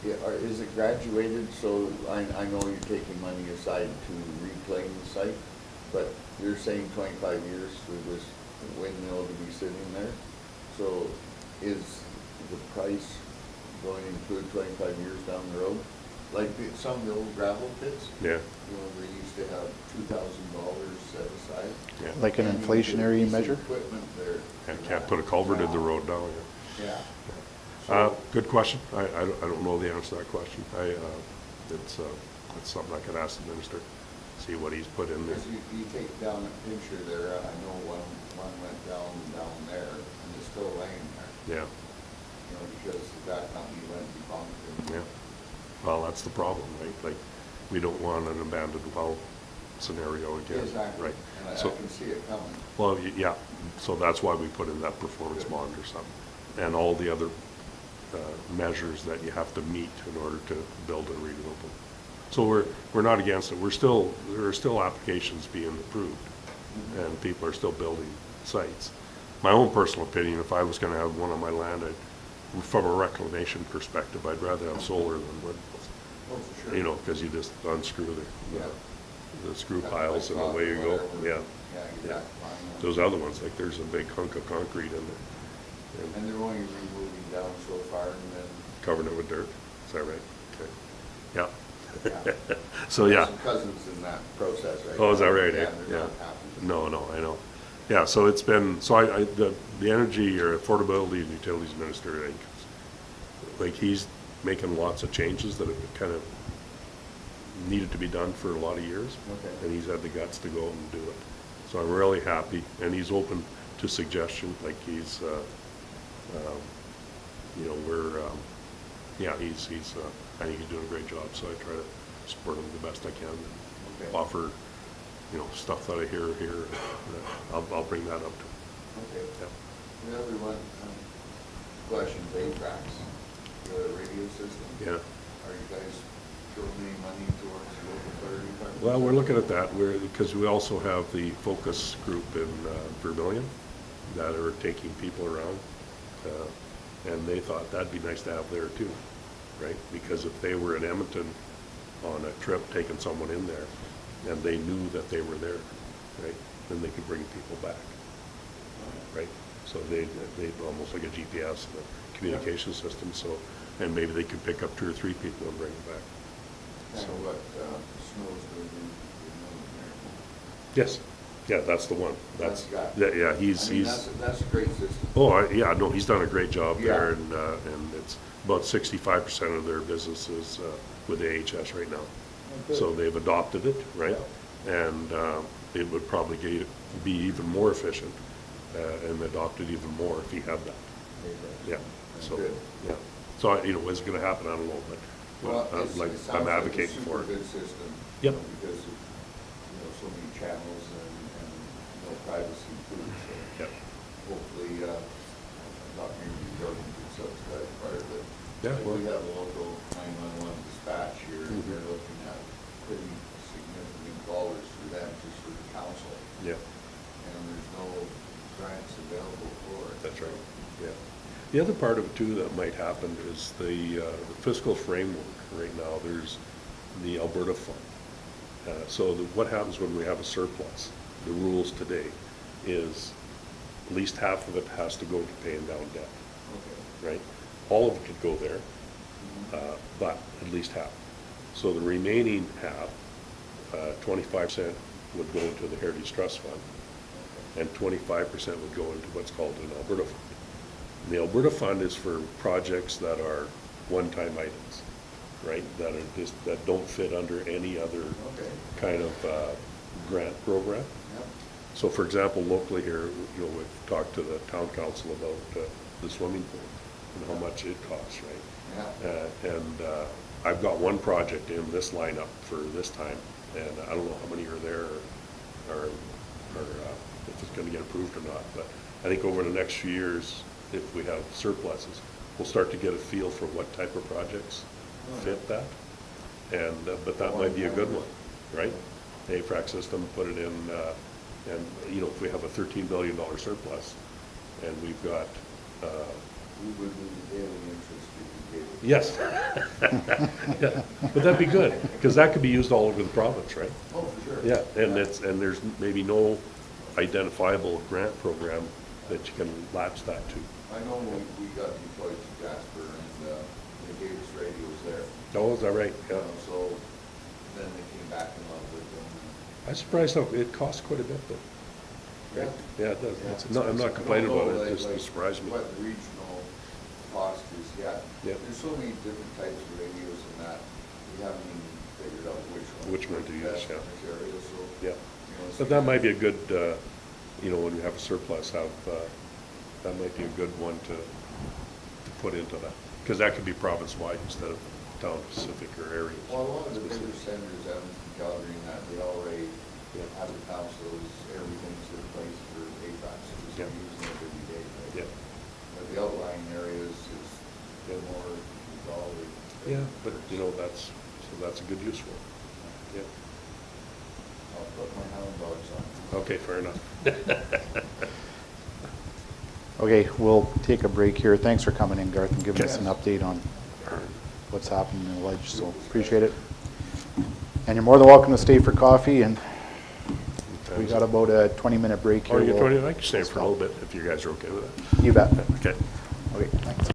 [SPEAKER 9] is it graduated? So I know you're taking money aside to reclaim the site, but you're saying 25 years for this windmill to be sitting there. So is the price going to include 25 years down the road? Like some of the old gravel pits?
[SPEAKER 11] Yeah,
[SPEAKER 9] They used to have $2,000 set aside.
[SPEAKER 11] yeah.
[SPEAKER 1] Like an
[SPEAKER 9] And you
[SPEAKER 1] inflationary
[SPEAKER 9] get a piece of
[SPEAKER 1] measure?
[SPEAKER 9] Equipment there.
[SPEAKER 11] And can't put a culvert in the road now, yeah.
[SPEAKER 9] Yeah.
[SPEAKER 11] Good question. I don't know the answer to that question. It's something I could ask the minister, see what he's put in there.
[SPEAKER 9] Because you take down a picture there, I know one went down there, and it's still laying there.
[SPEAKER 11] Yeah,
[SPEAKER 9] You know, because that company went defunct. And
[SPEAKER 11] yeah. Well, that's the problem, right? Like, we don't want an abandoned well scenario again.
[SPEAKER 9] Exactly.
[SPEAKER 11] Right.
[SPEAKER 9] And I
[SPEAKER 11] So,
[SPEAKER 9] can see it coming.
[SPEAKER 11] well, yeah, so that's why we put in that performance
[SPEAKER 9] Good.
[SPEAKER 11] monitor something, and all the other measures that you have to meet in order to build a renewable. So we're not against it. There are still applications being approved, and people are still building sites. My own personal opinion, if I was gonna have one on my land, from a reclamation perspective, I'd rather have solar than wood.
[SPEAKER 9] Oh, for sure.
[SPEAKER 11] You know, because you just unscrew
[SPEAKER 9] Yeah.
[SPEAKER 11] the screw
[SPEAKER 9] Cut
[SPEAKER 11] piles and
[SPEAKER 9] like
[SPEAKER 11] away you go.
[SPEAKER 9] whatever.
[SPEAKER 11] Yeah.
[SPEAKER 9] Yeah,
[SPEAKER 11] Yeah.
[SPEAKER 9] exactly.
[SPEAKER 11] Those other ones, like there's a big hunk of concrete in there.
[SPEAKER 9] And they're only removing down so far and then.
[SPEAKER 11] Covering it with dirt, is that right? Okay. Yeah.
[SPEAKER 9] Yeah.
[SPEAKER 11] So, yeah.
[SPEAKER 9] Some cousins in that process, right?
[SPEAKER 11] Oh, is that right?
[SPEAKER 9] Yeah,
[SPEAKER 11] Yeah.
[SPEAKER 9] they're not happy.
[SPEAKER 11] No, I know. Yeah, so it's been, so the energy or affordability and utilities minister, I think, like he's making lots of changes that have kind of needed to be done for a lot of years.
[SPEAKER 9] Okay.
[SPEAKER 11] And he's had the guts to go and do it. So I'm really happy, and he's open to suggestion, like he's, you know, yeah, he's, I think he's doing a great job, so I try to support him the best I can and
[SPEAKER 9] Okay.
[SPEAKER 11] offer, you know, stuff that I hear here, I'll bring that up to him.
[SPEAKER 9] Okay.
[SPEAKER 11] Yeah.
[SPEAKER 9] The other one, question, AFRAX, the radio system.
[SPEAKER 11] Yeah.
[SPEAKER 9] Are you guys throwing any money towards the local fire department?
[SPEAKER 11] Well, we're looking at that, because we also have the focus group in Vermillion that are taking people around, and they thought that'd be nice to have there too, right? Because if they were in Edmonton on a trip, taking someone in there, and they knew that they were there, right, then they could bring people back, right? So they almost like a GPS, and a communication system, so, and maybe they could pick up 2 or 3 people and bring them back.
[SPEAKER 9] Kind
[SPEAKER 11] So,
[SPEAKER 9] of what Snow's doing in
[SPEAKER 11] yes, yeah, that's the one.
[SPEAKER 9] That's the guy.
[SPEAKER 11] Yeah, he's,
[SPEAKER 9] I mean, that's a great system.
[SPEAKER 11] oh, yeah, no, he's done a great job there,
[SPEAKER 9] Yeah.
[SPEAKER 11] and it's about 65% of their business is with AHS right now.
[SPEAKER 9] good.
[SPEAKER 11] So they've adopted it, right? And it would probably be even more efficient and adopted even more if he had that. Yeah, so,
[SPEAKER 9] Good.
[SPEAKER 11] yeah. So, you know, is it gonna happen? I don't know, but
[SPEAKER 9] Well,
[SPEAKER 11] like,
[SPEAKER 9] it sounds
[SPEAKER 11] I'm
[SPEAKER 9] like a
[SPEAKER 11] advocating for
[SPEAKER 9] super
[SPEAKER 11] it.
[SPEAKER 9] good system.
[SPEAKER 11] Yep.
[SPEAKER 9] You know, because of, you know, so many channels and no privacy too, so.
[SPEAKER 11] Yep.
[SPEAKER 9] Hopefully, not maybe the government can subsidize part of it.
[SPEAKER 11] Yeah,
[SPEAKER 9] Like,
[SPEAKER 11] well-
[SPEAKER 9] we have a local 911 dispatch here, and
[SPEAKER 11] Mhm.
[SPEAKER 9] they're looking at pretty significant dollars for them, just for the council.
[SPEAKER 11] Yeah.
[SPEAKER 9] And there's no grants available for it.
[SPEAKER 11] That's right, yeah. The other part of it too that might happen is the fiscal framework. Right now, there's the Alberta Fund. So what happens when we have a surplus? The rules today is at least half of it has to go to paying down debt,
[SPEAKER 9] Okay.
[SPEAKER 11] right? All of it could go there, but at least half. So the remaining half, 25% would go into the Heritage Trust Fund, and 25% would go into what's called an Alberta Fund. And the Alberta Fund is for projects that are one-time items, right? That are just, that don't fit under any other
[SPEAKER 9] Okay.
[SPEAKER 11] kind of grant program.
[SPEAKER 9] Yep.
[SPEAKER 11] So for example, locally here, you know, we've talked to the town council about the swimming pool and how much it costs, right?
[SPEAKER 9] Yeah.
[SPEAKER 11] And I've got one project in this lineup for this time, and I don't know how many are there or if it's gonna get approved or not, but I think over the next few years, if we have surpluses, we'll start to get a feel for what type of projects fit that. And, but that might be a good one, right? AFRAC system, put it in, and, you know, if we have a $13 billion surplus, and we've got,
[SPEAKER 9] We would do the daily interest if you gave it.
[SPEAKER 11] yes. Yeah, but that'd be good, because that could be used all over the province, right?
[SPEAKER 9] Oh, for sure.
[SPEAKER 11] Yeah, and there's maybe no identifiable grant program that you can latch that to.
[SPEAKER 9] I know we got deployed to Jasper and they gave us radios there.
[SPEAKER 11] Oh, is that right?
[SPEAKER 9] You
[SPEAKER 11] Yeah.
[SPEAKER 9] know, so then they came back and loved it.
[SPEAKER 11] I'm surprised how, it costs quite a bit though.
[SPEAKER 9] Yeah.
[SPEAKER 11] Yeah, it does.
[SPEAKER 9] Yeah.
[SPEAKER 11] I'm not complaining
[SPEAKER 9] I don't
[SPEAKER 11] about
[SPEAKER 9] know,
[SPEAKER 11] it, it
[SPEAKER 9] like
[SPEAKER 11] just surprised me.
[SPEAKER 9] What the regional cost is Yeah,
[SPEAKER 11] Yep.
[SPEAKER 9] there's so many different types of radios and that, we haven't even figured out which one.
[SPEAKER 11] Which one to use,
[SPEAKER 9] best
[SPEAKER 11] yeah.
[SPEAKER 9] in this area, so.
[SPEAKER 11] Yeah.
[SPEAKER 9] you know,
[SPEAKER 11] But that might be a good, when we have a surplus, that might be a good one to put into that. Because that could be province-wide instead of town-specific or area.
[SPEAKER 9] Well, a lot of the bigger centers, Edmonton, Calgary, and that, they already have the councils, everything's in place for APAC, so just
[SPEAKER 11] Yeah.
[SPEAKER 9] using it every day, right?
[SPEAKER 11] Yeah.
[SPEAKER 9] But the outlying areas is more involved.
[SPEAKER 11] Yeah, but, that's a good use for it. Yeah.
[SPEAKER 9] I'll put my hound dogs on.
[SPEAKER 11] Okay, fair enough.
[SPEAKER 1] Okay, we'll take a break here. Thanks for coming in, Garth, and giving us an
[SPEAKER 11] Okay.
[SPEAKER 1] update on what's happening in the ledge, so appreciate it. And you're more than welcome to stay for coffee, and we got about a 20-minute break here.
[SPEAKER 11] Or you
[SPEAKER 1] We'll-
[SPEAKER 11] can stay for a little bit if you guys are okay with that.
[SPEAKER 1] You bet.
[SPEAKER 11] Okay.
[SPEAKER 1] Okay, thanks.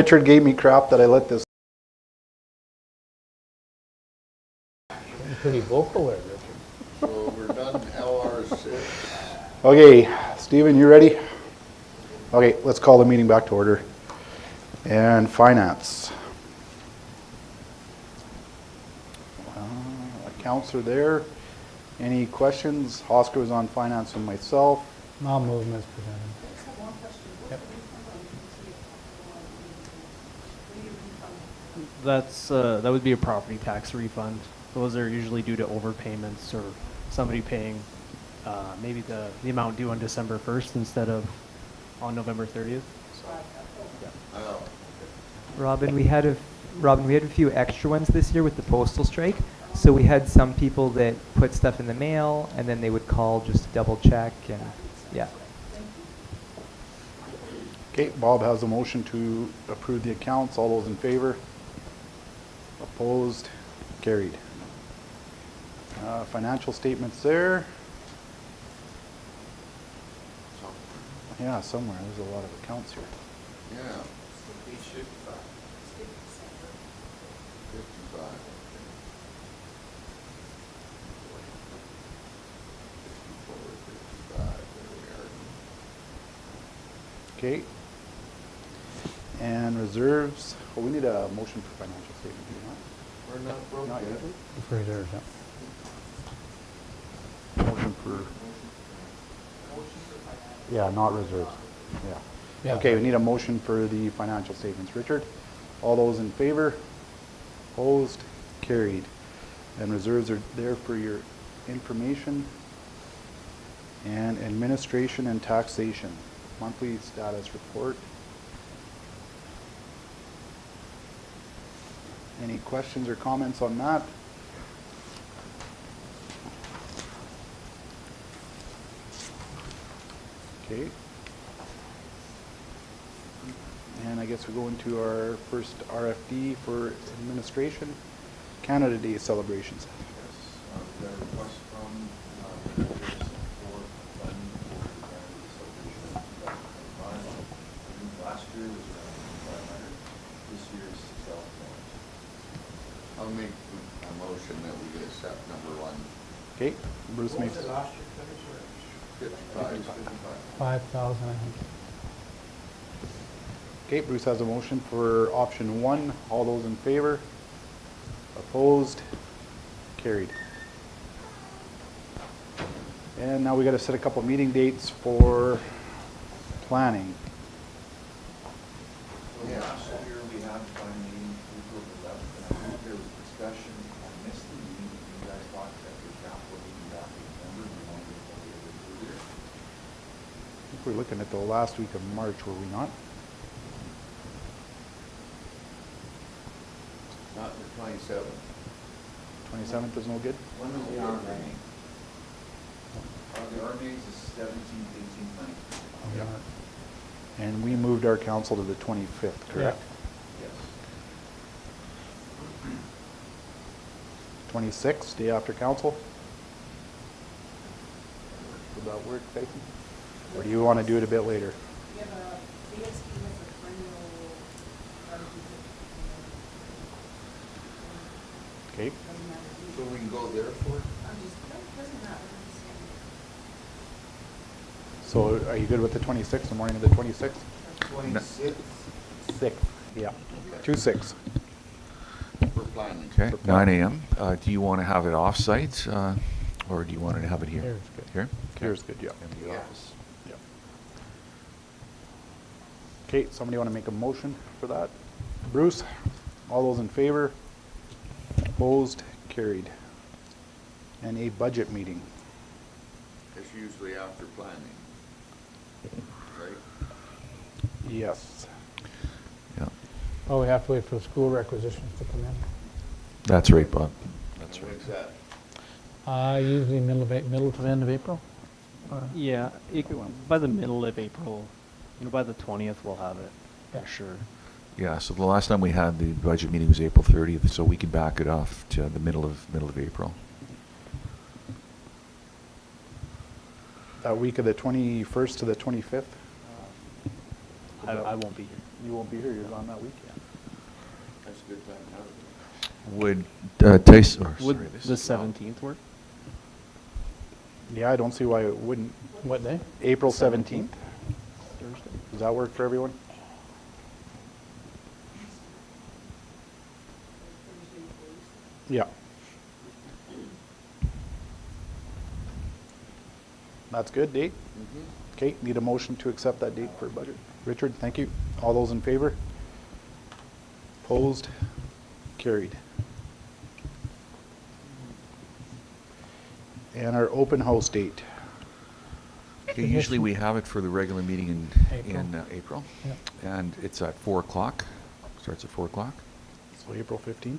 [SPEAKER 1] Richard gave me crap that I let this.
[SPEAKER 5] Getting pretty vocal there, Richard.
[SPEAKER 9] So we're done LR6.
[SPEAKER 1] Okay, Stephen, you ready? Okay, let's call the meeting back to order. And finance. Accounts are there. Any questions? Oscar was on finance and myself.
[SPEAKER 5] I'll move them as presented. Yep.
[SPEAKER 12] That would be a property tax refund. Those are usually due to overpayments or somebody paying maybe the amount due on December 1st instead of on November 30th. So, yeah.
[SPEAKER 9] Oh,
[SPEAKER 13] Robin, we had a few extra ones this year with the postal strike. So we had some people that put stuff in the mail and then they would call just to double check and yeah.
[SPEAKER 1] Okay, Bob has a motion to approve the accounts. All those in favor? Opposed? Carried. Financial statements there. Yeah, somewhere. There's a lot of accounts here.
[SPEAKER 9] yeah. Page 55. 55. 54, 55, there we are.
[SPEAKER 1] Okay. And reserves. Well, we need a motion for financial statement, do you
[SPEAKER 9] We're not broke
[SPEAKER 1] not? Not
[SPEAKER 9] yet.
[SPEAKER 1] yet.
[SPEAKER 5] For reserves, yeah.
[SPEAKER 1] Motion for. Yeah, not reserves. Yeah.
[SPEAKER 5] Yeah.
[SPEAKER 1] Okay, we need a motion for the financial statements. Richard, all those in favor? Opposed? Carried. And reserves are there for your information. And administration and taxation, monthly status report. Any questions or comments on that? Okay. And I guess we go into our first RFD for administration, Canada Day celebrations.
[SPEAKER 9] Got a request from for funding for the Canada celebration of 2025. Last year was around 500. This year is 6,000 dollars. I'll make a motion that we accept number one.
[SPEAKER 1] Okay, Bruce makes.
[SPEAKER 9] 55.
[SPEAKER 5] 5,000, I think.
[SPEAKER 1] Okay, Bruce has a motion for option one. All those in favor? Opposed? Carried. And now we got to set a couple meeting dates for planning.
[SPEAKER 9] Yeah, last year we had a plan meeting April 11th, and I think there was discussion, I missed the meeting, you guys thought that the capital meeting back in November, we wanted to be able to do there.
[SPEAKER 1] I think we're looking at the last week of March, were we not?
[SPEAKER 9] Not the 27th.
[SPEAKER 1] 27th is no good?
[SPEAKER 9] When was the arm meeting? The arm meeting is 17th, 18th, 19th.
[SPEAKER 1] Yep. And we moved our council to the 25th, correct?
[SPEAKER 9] Yes.
[SPEAKER 1] 26th, day after council? Would that work, Tyson? Or do you want to do it a bit later? Okay.
[SPEAKER 9] So we can go there for it?
[SPEAKER 1] So are you good with the 26th, the morning of the 26th?
[SPEAKER 9] 26th
[SPEAKER 1] 6th, yeah.
[SPEAKER 9] Okay.
[SPEAKER 1] 2/6.
[SPEAKER 9] for planning.
[SPEAKER 10] Okay,
[SPEAKER 1] For
[SPEAKER 10] 9
[SPEAKER 1] planning.
[SPEAKER 10] AM. Do you want to have it off-site, or do you want to have it here?
[SPEAKER 5] Here is good.
[SPEAKER 10] Here?
[SPEAKER 1] Here's good, yeah.
[SPEAKER 10] In the
[SPEAKER 9] Yeah.
[SPEAKER 10] office.
[SPEAKER 1] Yep. Okay, somebody want to make a motion for that? Bruce, all those in favor? Opposed? Carried. And a budget meeting.
[SPEAKER 9] It's usually after planning. Right?
[SPEAKER 1] Yes.
[SPEAKER 10] Yeah,
[SPEAKER 5] Oh, we have to wait for the school requisitions to come in.
[SPEAKER 10] that's right, Bob. That's
[SPEAKER 9] And
[SPEAKER 10] right.
[SPEAKER 9] when's that?
[SPEAKER 5] Usually middle to end of April?
[SPEAKER 12] Yeah, by the middle of April, by the 20th, we'll have it
[SPEAKER 5] Yeah.
[SPEAKER 12] for sure.
[SPEAKER 10] Yeah, so the last time we had the budget meeting was April 30th, so we could back it off to the middle of April.
[SPEAKER 1] That week of the 21st to the 25th?
[SPEAKER 12] I won't be here.
[SPEAKER 1] You won't be here, you're gone that weekend.
[SPEAKER 9] That's a good time to have it.
[SPEAKER 10] Would Tyson, or
[SPEAKER 12] Would
[SPEAKER 10] sorry, this
[SPEAKER 12] the
[SPEAKER 10] is wrong.
[SPEAKER 12] 17th work?
[SPEAKER 1] Yeah, I don't see why it wouldn't.
[SPEAKER 5] What day?
[SPEAKER 1] April 17th.
[SPEAKER 12] Thursday?
[SPEAKER 1] Does that work for everyone? Yeah. That's good, date? Okay, need a motion to accept that date for budget. Richard, thank you. All those in favor? Opposed? Carried. And our open house date.
[SPEAKER 10] Okay, usually we have it for the regular meeting in April.
[SPEAKER 5] Yep.
[SPEAKER 10] And it's at 4 o'clock. Starts at 4 o'clock.
[SPEAKER 1] So April 15th.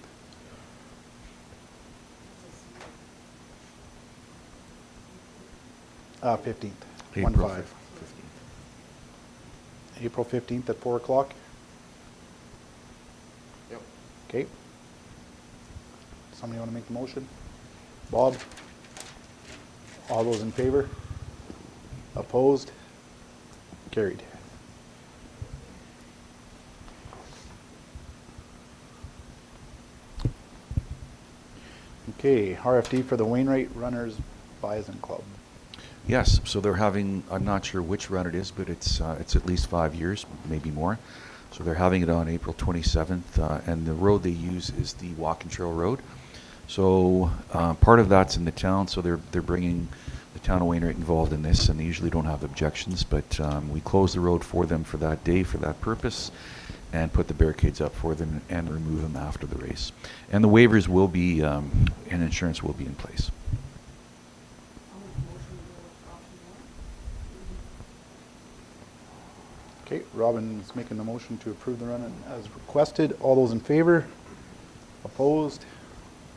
[SPEAKER 1] Uh, 15th.
[SPEAKER 10] April
[SPEAKER 1] 1-5.
[SPEAKER 10] 15th.
[SPEAKER 1] April 15th at 4 o'clock.
[SPEAKER 9] Yep.
[SPEAKER 1] Okay. Somebody want to make the motion? Bob? All those in favor? Opposed? Carried. Okay, RFD for the Wainwright Runners Bison Club.
[SPEAKER 10] Yes, so they're having, I'm not sure which run it is, but it's at least 5 years, maybe more. So they're having it on April 27th, and the road they use is the Walking Trail Road. So part of that's in the town, so they're bringing the town of Wainwright involved in this, and they usually don't have objections, but we close the road for them for that day, for that purpose, and put the barricades up for them and remove them after the race. And the waivers will be, and insurance will be in place.
[SPEAKER 1] Okay, Robin's making the motion to approve the run as requested. All those in favor? Opposed?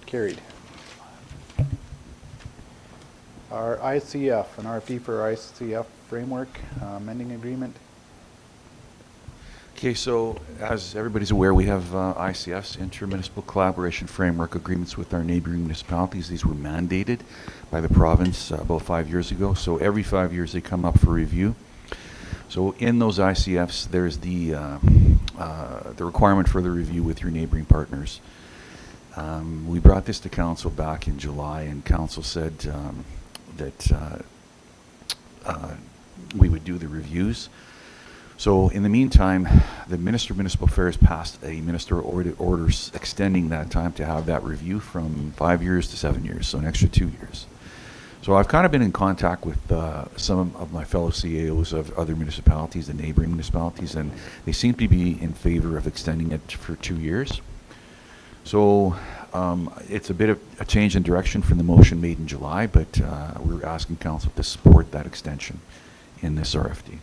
[SPEAKER 1] Carried. Our ICF, an RFP for our ICF framework amending agreement.
[SPEAKER 10] Okay, so as everybody's aware, we have ICF's intermunicipal collaboration framework agreements with our neighboring municipalities. These were mandated by the province about 5 years ago. So every 5 years they come up for review. So in those ICFs, there's the requirement for the review with your neighboring partners. We brought this to council back in July, and council said that we would do the reviews. So in the meantime, the Minister of Municipal Affairs passed a minister order extending that time to have that review from 5 years to 7 years, so an extra 2 years. So I've kind of been in contact with some of my fellow CAOs of other municipalities, the neighboring municipalities, and they seem to be in favor of extending it for 2 years. So it's a bit of a change in direction from the motion made in July, but we're asking council to support that extension in this RFD.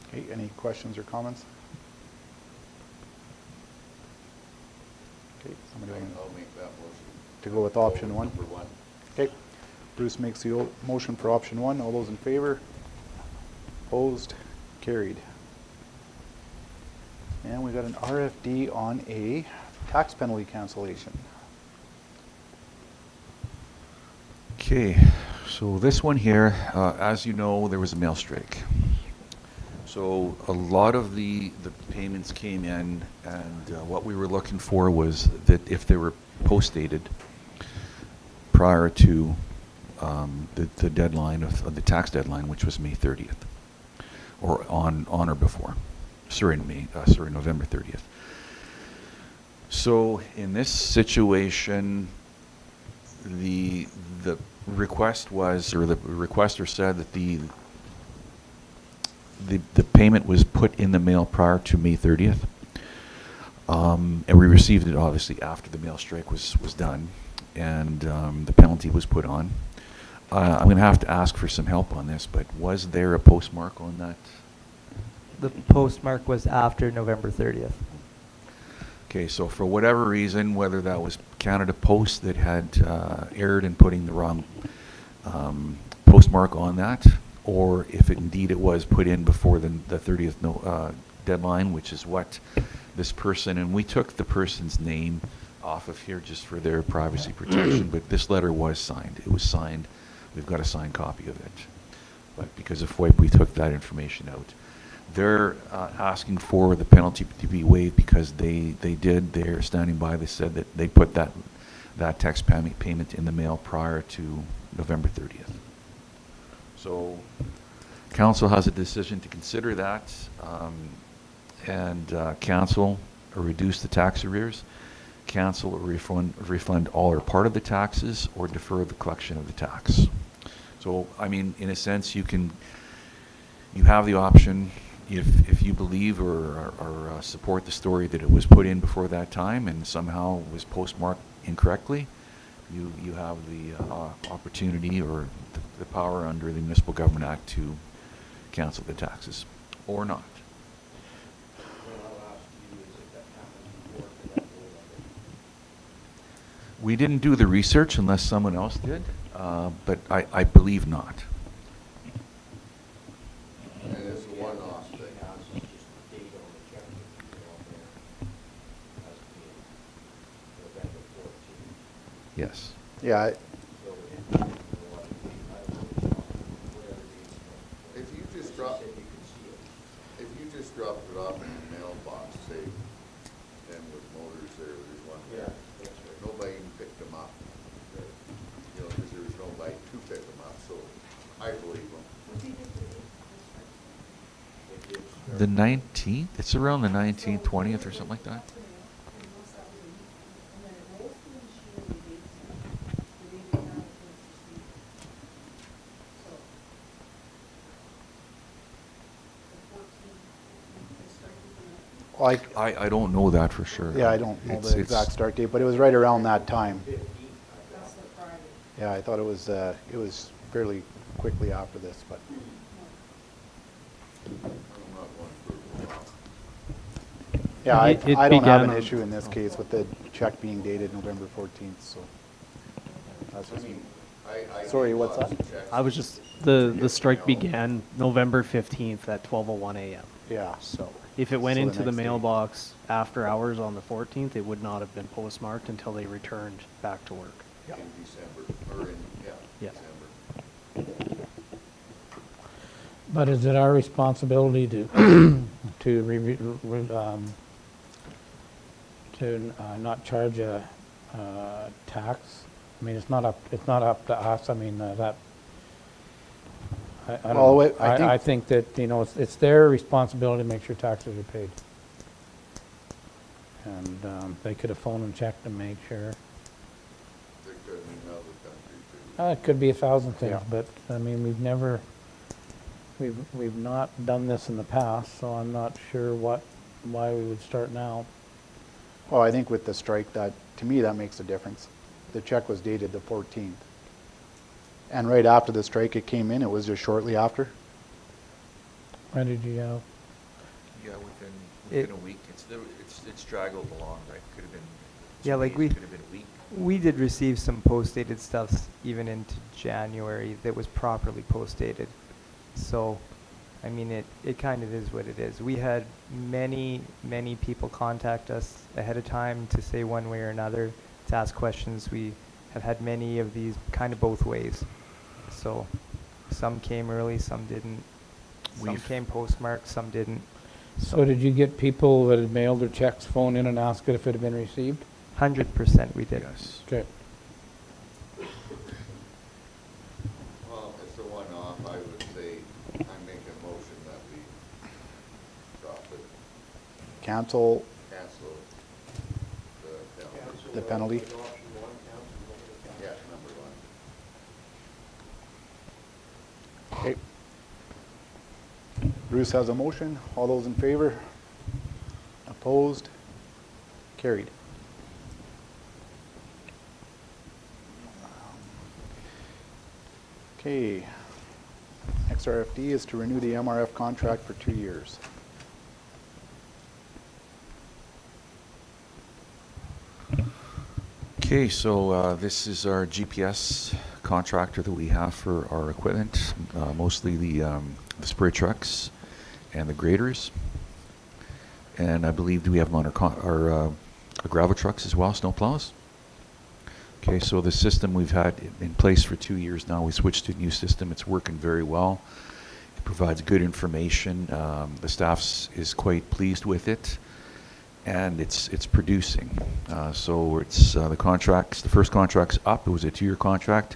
[SPEAKER 1] Okay, any questions or comments? Okay, somebody want
[SPEAKER 9] I'll make that motion.
[SPEAKER 1] to go with option one?
[SPEAKER 9] Number one.
[SPEAKER 1] Okay, Bruce makes the motion for option one. All those in favor? Opposed? Carried. And we got an RFD on a tax penalty cancellation.
[SPEAKER 10] Okay, so this one here, as you know, there was a mail strike. So a lot of the payments came in, and what we were looking for was that if they were post-dated prior to the deadline of the tax deadline, which was May 30th, or on or before. November 30th. So in this situation, the request was, or the requester said that the payment was put in the mail prior to May 30th. And we received it obviously after the mail strike was done, and the penalty was put on. I'm going to have to ask for some help on this, but was there a postmark on that?
[SPEAKER 13] The postmark was after November 30th.
[SPEAKER 10] Okay, so for whatever reason, whether that was Canada Post that had erred in putting the wrong postmark on that, or if indeed it was put in before the 30th deadline, which is what this person, and we took the person's name off of here just for their privacy protection, but this letter was signed. It was signed. We've got a signed copy of it. But because of FOIP, we took that information out. They're asking for the penalty to be waived because they're standing by, they said that they put that tax payment in the mail prior to November 30th. So council has a decision to consider that, and council will reduce the tax arrears. Council will refund all or part of the taxes or defer the collection of the tax. So, I mean, in a sense, you have the option, if you believe or support the story that it was put in before that time and somehow was postmarked incorrectly, you have the opportunity or the power under the Municipal Government Act to cancel the taxes, or not. We didn't do the research unless someone else did, but I believe not.
[SPEAKER 9] And it's a one-off thing.
[SPEAKER 10] Yes.
[SPEAKER 1] Yeah,
[SPEAKER 9] If you just dropped it off in the mailbox, say, and with motors there's one there. Nobody even picked them up. You know, because there was nobody to pick them up, so I believe them.
[SPEAKER 10] The 19th? It's around the 19th, 20th or something like that?
[SPEAKER 1] well,
[SPEAKER 10] I don't know that for sure.
[SPEAKER 1] yeah, I don't know
[SPEAKER 10] It's-
[SPEAKER 1] the exact start date, but it was right around that time. Yeah, I thought it was fairly quickly after this, but.
[SPEAKER 9] I'm not one for a while.
[SPEAKER 1] Yeah,
[SPEAKER 12] It
[SPEAKER 1] I don't have
[SPEAKER 12] began
[SPEAKER 1] an
[SPEAKER 12] on-
[SPEAKER 1] issue in this case with the check being dated November 14th, so. That's just me.
[SPEAKER 9] I
[SPEAKER 1] Sorry,
[SPEAKER 9] get
[SPEAKER 1] what's
[SPEAKER 9] lots
[SPEAKER 1] that?
[SPEAKER 9] of checks.
[SPEAKER 12] I was just, the strike began November 15th at 12:01 a.m.
[SPEAKER 1] Yeah.
[SPEAKER 12] So if it went
[SPEAKER 1] So the
[SPEAKER 12] into the
[SPEAKER 1] next day.
[SPEAKER 12] mailbox after hours on the 14th, it would not have been postmarked until they returned back to work.
[SPEAKER 9] In December, or in,
[SPEAKER 12] Yeah.
[SPEAKER 9] December.
[SPEAKER 5] But is it our responsibility to, not charge a tax? I mean, it's not up to us, I mean, that, I don't
[SPEAKER 1] Well,
[SPEAKER 5] know.
[SPEAKER 1] I
[SPEAKER 5] I think that, you know, it's their responsibility to make sure taxes are paid. And they could have phoned and checked and made sure.
[SPEAKER 9] There could be another country too.
[SPEAKER 5] It could be 1,000 things,
[SPEAKER 1] Yeah.
[SPEAKER 5] but, I mean, we've not done this in the past, so I'm not sure why we would start now.
[SPEAKER 1] Well, I think with the strike, to me, that makes a difference. The check was dated the 14th. And right after the strike, it came in, it was just shortly after.
[SPEAKER 5] When did you,
[SPEAKER 10] Yeah,
[SPEAKER 13] It-
[SPEAKER 10] within a week. It's straggled along, right? Could have been
[SPEAKER 13] Yeah, like we-
[SPEAKER 10] could have been a week.
[SPEAKER 13] We did receive some post-dated stuff even into January that was properly post-dated. So, I mean, it kind of is what it is. We had many people contact us ahead of time to say one way or another, to ask questions. We have had many of these kind of both ways. So, some came early, some didn't. Some came postmarked, some didn't.
[SPEAKER 5] so did you get people that had mailed their checks phone in and ask it if it had been received?
[SPEAKER 13] 100% we did.
[SPEAKER 10] Yes.
[SPEAKER 5] Okay.
[SPEAKER 9] Well, if it's a one-off, I would say, I make a motion that we drop it,
[SPEAKER 1] Cancel
[SPEAKER 9] cancel
[SPEAKER 1] the penalty.
[SPEAKER 9] Yeah, number one.
[SPEAKER 1] Okay. Bruce has a motion. All those in favor? Opposed? Carried. Okay. Next RFD is to renew the MRF contract for 2 years.
[SPEAKER 10] Okay, so this is our GPS contractor that we have for our equipment, mostly the spray trucks and the graders. And I believe, do we have them on our gravel trucks as well, snow plows? Okay, so the system we've had in place for 2 years now, we switched to a new system. It's working very well. It provides good information. The staff is quite pleased with it, and it's producing. So it's the first contract's up. It was a 2-year contract,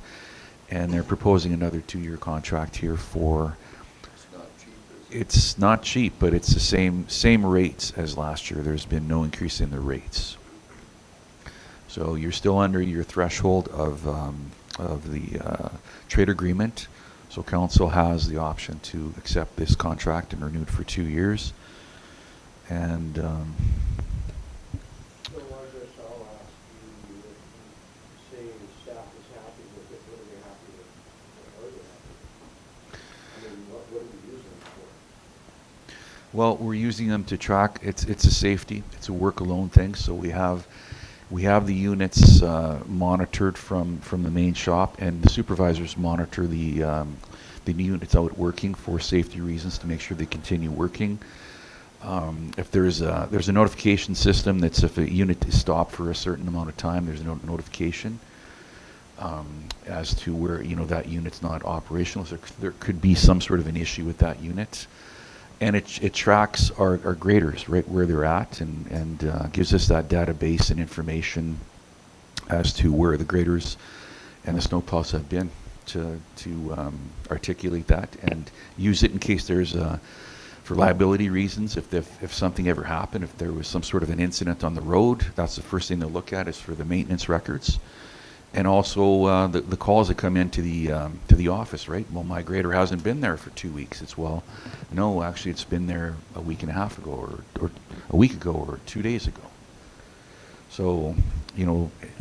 [SPEAKER 10] and they're proposing another 2-year contract here for.
[SPEAKER 9] It's not cheap, is it?
[SPEAKER 10] It's not cheap, but it's the same rates as last year. There's been no increase in the rates. So you're still under your threshold of the trade agreement. So council has the option to accept this contract and renew it for 2 years. And
[SPEAKER 6] So I guess I'll ask you, say the staff is happy with it, what are they happy with? What are they happy with? I mean, what are we using them for?
[SPEAKER 10] well, we're using them to track. It's a safety. It's a work alone thing. So we have the units monitored from the main shop, and the supervisors monitor the units out working for safety reasons to make sure they continue working. If there's a notification system that's if a unit is stopped for a certain amount of time, there's a notification as to where that unit's not operational. So there could be some sort of an issue with that unit. And it tracks our graders right where they're at, and gives us that database and information as to where the graders and the snowplows have been to articulate that and use it in case there's for liability reasons. If something ever happened, if there was some sort of an incident on the road, that's the first thing they'll look at is for the maintenance records. And also the calls that come into the office, right? Well, my grader hasn't been there for 2 weeks. It's no, actually, it's been there a week and a half ago, or a week ago, or 2 days ago. So,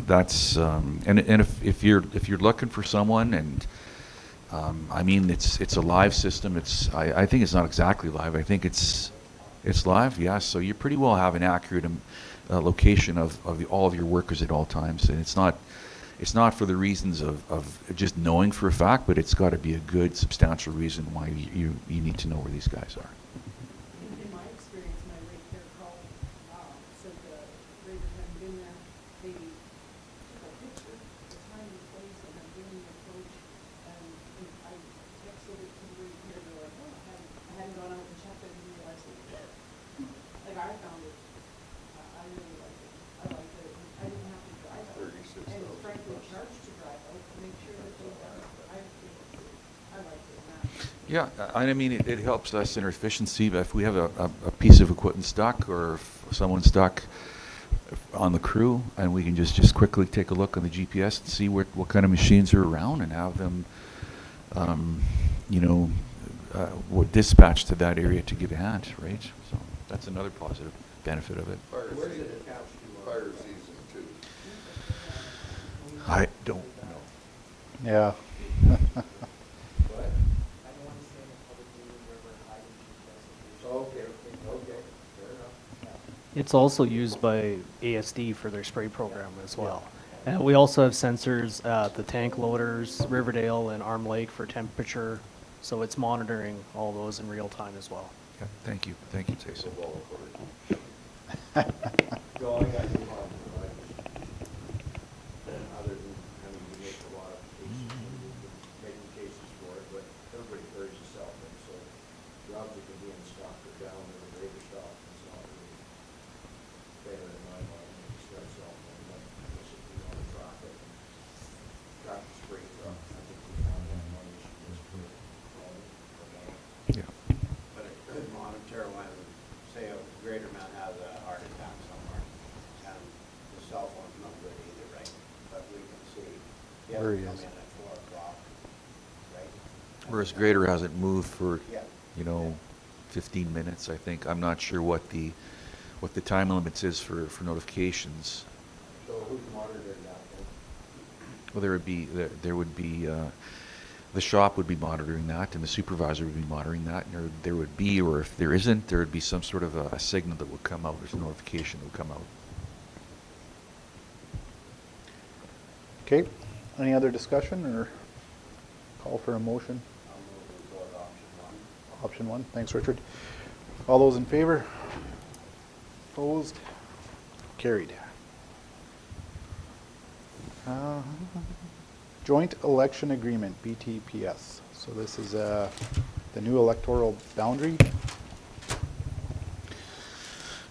[SPEAKER 10] that's and if you're looking for someone, and I mean it's a live system. I think it's not exactly live. I think it's live. Yeah. So you pretty well have an accurate location of all of your workers at all times, and it's not for the reasons of just knowing for a fact, but it's got to be a good, substantial reason why you need to know where these guys are.
[SPEAKER 8] In my experience, my rate care call said the grader hadn't been there. They took a picture, the time and place, and I'm doing the approach, and I texted it to the rate care. They're like, oh, I hadn't gone out and checked. I didn't realize it was there. Like, I found it. I really liked it. I liked it. I didn't have to drive out.
[SPEAKER 9] 36
[SPEAKER 8] And
[SPEAKER 9] hours.
[SPEAKER 8] frankly, charged to drive out to make sure that they done it. I liked it.
[SPEAKER 10] Yeah, I mean, it helps us in our efficiency. But if we have a piece of equipment stuck, or if someone's stuck on the crew, and we can just quickly take a look on the GPS and see what kind of machines are around, and have them, dispatched to that area to give a hand, right? So that's another positive benefit of it.
[SPEAKER 3] Where's it attached to?
[SPEAKER 9] Fire season too.
[SPEAKER 10] I don't know.
[SPEAKER 1] Yeah.
[SPEAKER 3] Okay, fair enough.
[SPEAKER 12] It's also used by ASD for their spray program as well. And we also have sensors at the tank loaders, Riverdale and Arm Lake for temperature. So it's monitoring all those in real time as well.
[SPEAKER 10] Yeah, thank you, Jason.
[SPEAKER 3] No, I got no problem with it. Other than having to make a lot of cases, making cases for it, but everybody carries a cell phone, so jobs that can be in stock or down in the greater stock, it's not really fair in my mind, it's got a cell phone, but I guess if we want to drop it, drop the spray truck, I think we found that one issue just for
[SPEAKER 10] Yeah.
[SPEAKER 6] But it could monitor when, say, a greater man has a heart attack somewhere, and the cell phone's not good either, right? But we can see, yeah,
[SPEAKER 1] Where he
[SPEAKER 6] come
[SPEAKER 1] is.
[SPEAKER 6] in at 4 o'clock, right?
[SPEAKER 10] Whereas grader hasn't moved for,
[SPEAKER 6] Yeah.
[SPEAKER 10] 15 minutes, I think. I'm not sure what the time limits is for notifications.
[SPEAKER 3] So who's monitoring that then?
[SPEAKER 10] Well, there would be the shop would be monitoring that, and the supervisor would be monitoring that, and there would be, or if there isn't, there would be some sort of a signal that would come out. There's a notification that would come out.
[SPEAKER 1] Okay, any other discussion, or call for a motion?
[SPEAKER 6] I'll move we go with option 1.
[SPEAKER 1] Option 1, thanks, Richard. All those in favor? Opposed? Carried. Joint Election Agreement, BTPS. So this is the new electoral boundary.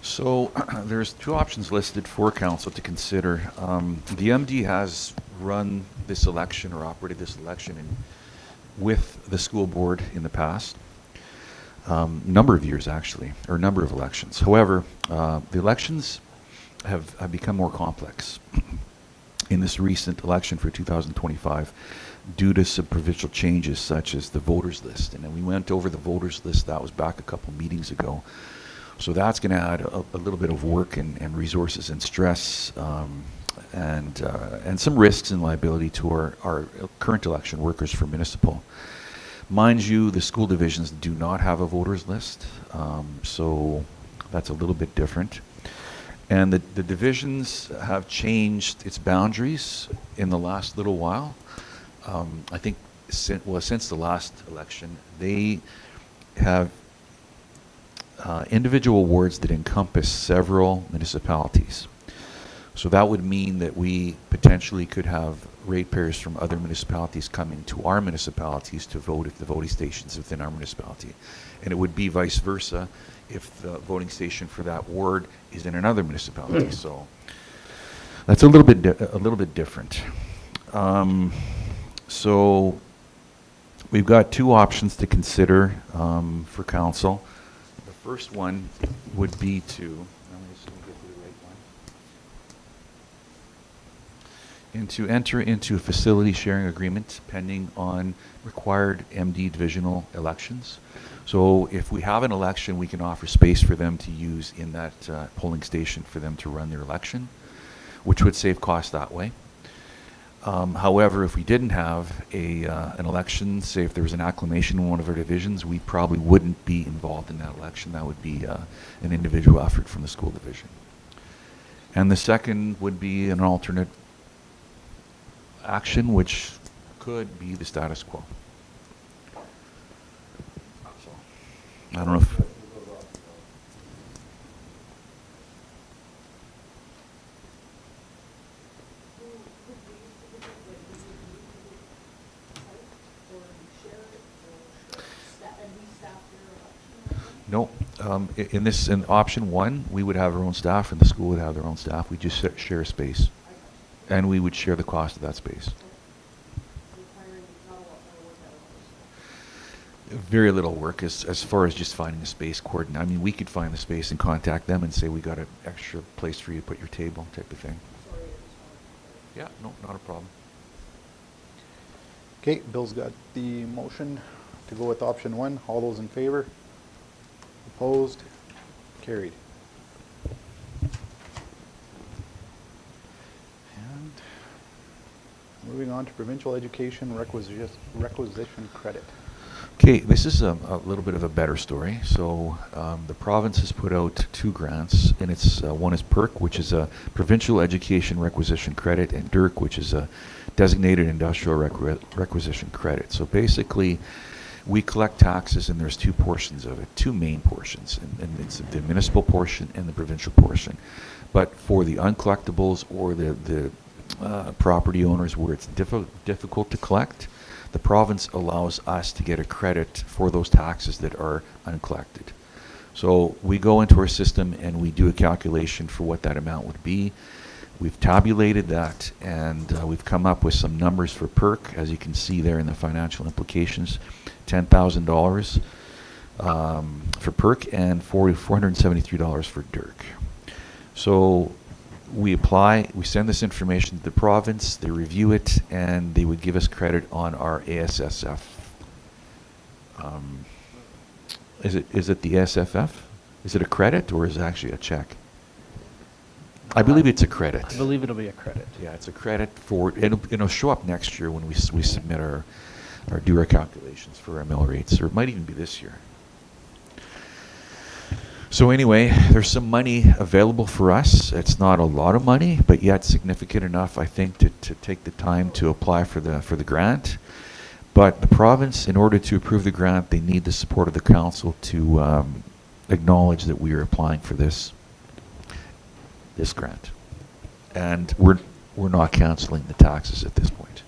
[SPEAKER 10] So there's two options listed for council to consider. The MD has run this election or operated this election with the school board in the past. Number of years actually, or number of elections. However, the elections have become more complex in this recent election for 2025 due to some provincial changes such as the voters list. And then we went over the voters list, that was back a couple meetings ago. So that's going to add a little bit of work and resources and stress and some risks and liability to our current election workers for municipal. Mind you, the school divisions do not have a voters list, so that's a little bit different. And the divisions have changed its boundaries in the last little while. I think since the last election, they have individual wards that encompass several municipalities. So that would mean that we potentially could have ratepayers from other municipalities coming to our municipalities to vote if the voting station's within our municipality. And it would be vice versa if the voting station for that ward is in another municipality. So that's a little bit different. So we've got two options to consider for council. The first one would be to, let me just get to the right one, and to enter into a facility sharing agreement pending on required MD divisional elections. So if we have an election, we can offer space for them to use in that polling station for them to run their election, which would save costs that way. However, if we didn't have an election, say if there was an acclamation in one of our divisions, we probably wouldn't be involved in that election. That would be an individual effort from the school division. And the second would be an alternate action, which could be the status quo. So, I don't know if... No, in option one, we would have our own staff and the school would have their own staff. We just share space. And we would share the cost of that space. Very little work as far as just finding a space coordinate. I mean, we could find the space and contact them and say, we got an extra place for you to put your table type of thing. Yeah, no, not a problem.
[SPEAKER 1] Okay, Bill's got the motion to go with option one. All those in favor? Opposed? Carried. And moving on to provincial education requisition credit.
[SPEAKER 10] Okay, this is a little bit of a better story. So the province has put out two grants, and it's one is PERC, which is a provincial education requisition credit, and DIRC, which is a designated industrial requisition credit. So basically, we collect taxes, and there's two portions of it, two main portions, and it's the municipal portion and the provincial portion. But for the uncollectibles or the property owners where it's difficult to collect, the province allows us to get a credit for those taxes that are uncollected. So we go into our system and we do a calculation for what that amount would be. We've tabulated that, and we've come up with some numbers for PERC, as you can see there in the financial implications, $10,000 for PERC and $473 for DIRC. So we apply, we send this information to the province, they review it, and they would give us credit on our ASSF. Is it the ASFF? Is it a credit or is it actually a check? I believe it's a credit.
[SPEAKER 12] I believe it'll be a credit.
[SPEAKER 10] Yeah, it's a credit for, it'll show up next year when we submit our do our calculations for our mill rates, or it might even be this year. So anyway, there's some money available for us. It's not a lot of money, but yet significant enough, I think, to take the time to apply for the grant. But the province, in order to approve the grant, they need the support of the council to acknowledge that we are applying for this grant. And we're not canceling the taxes at this point.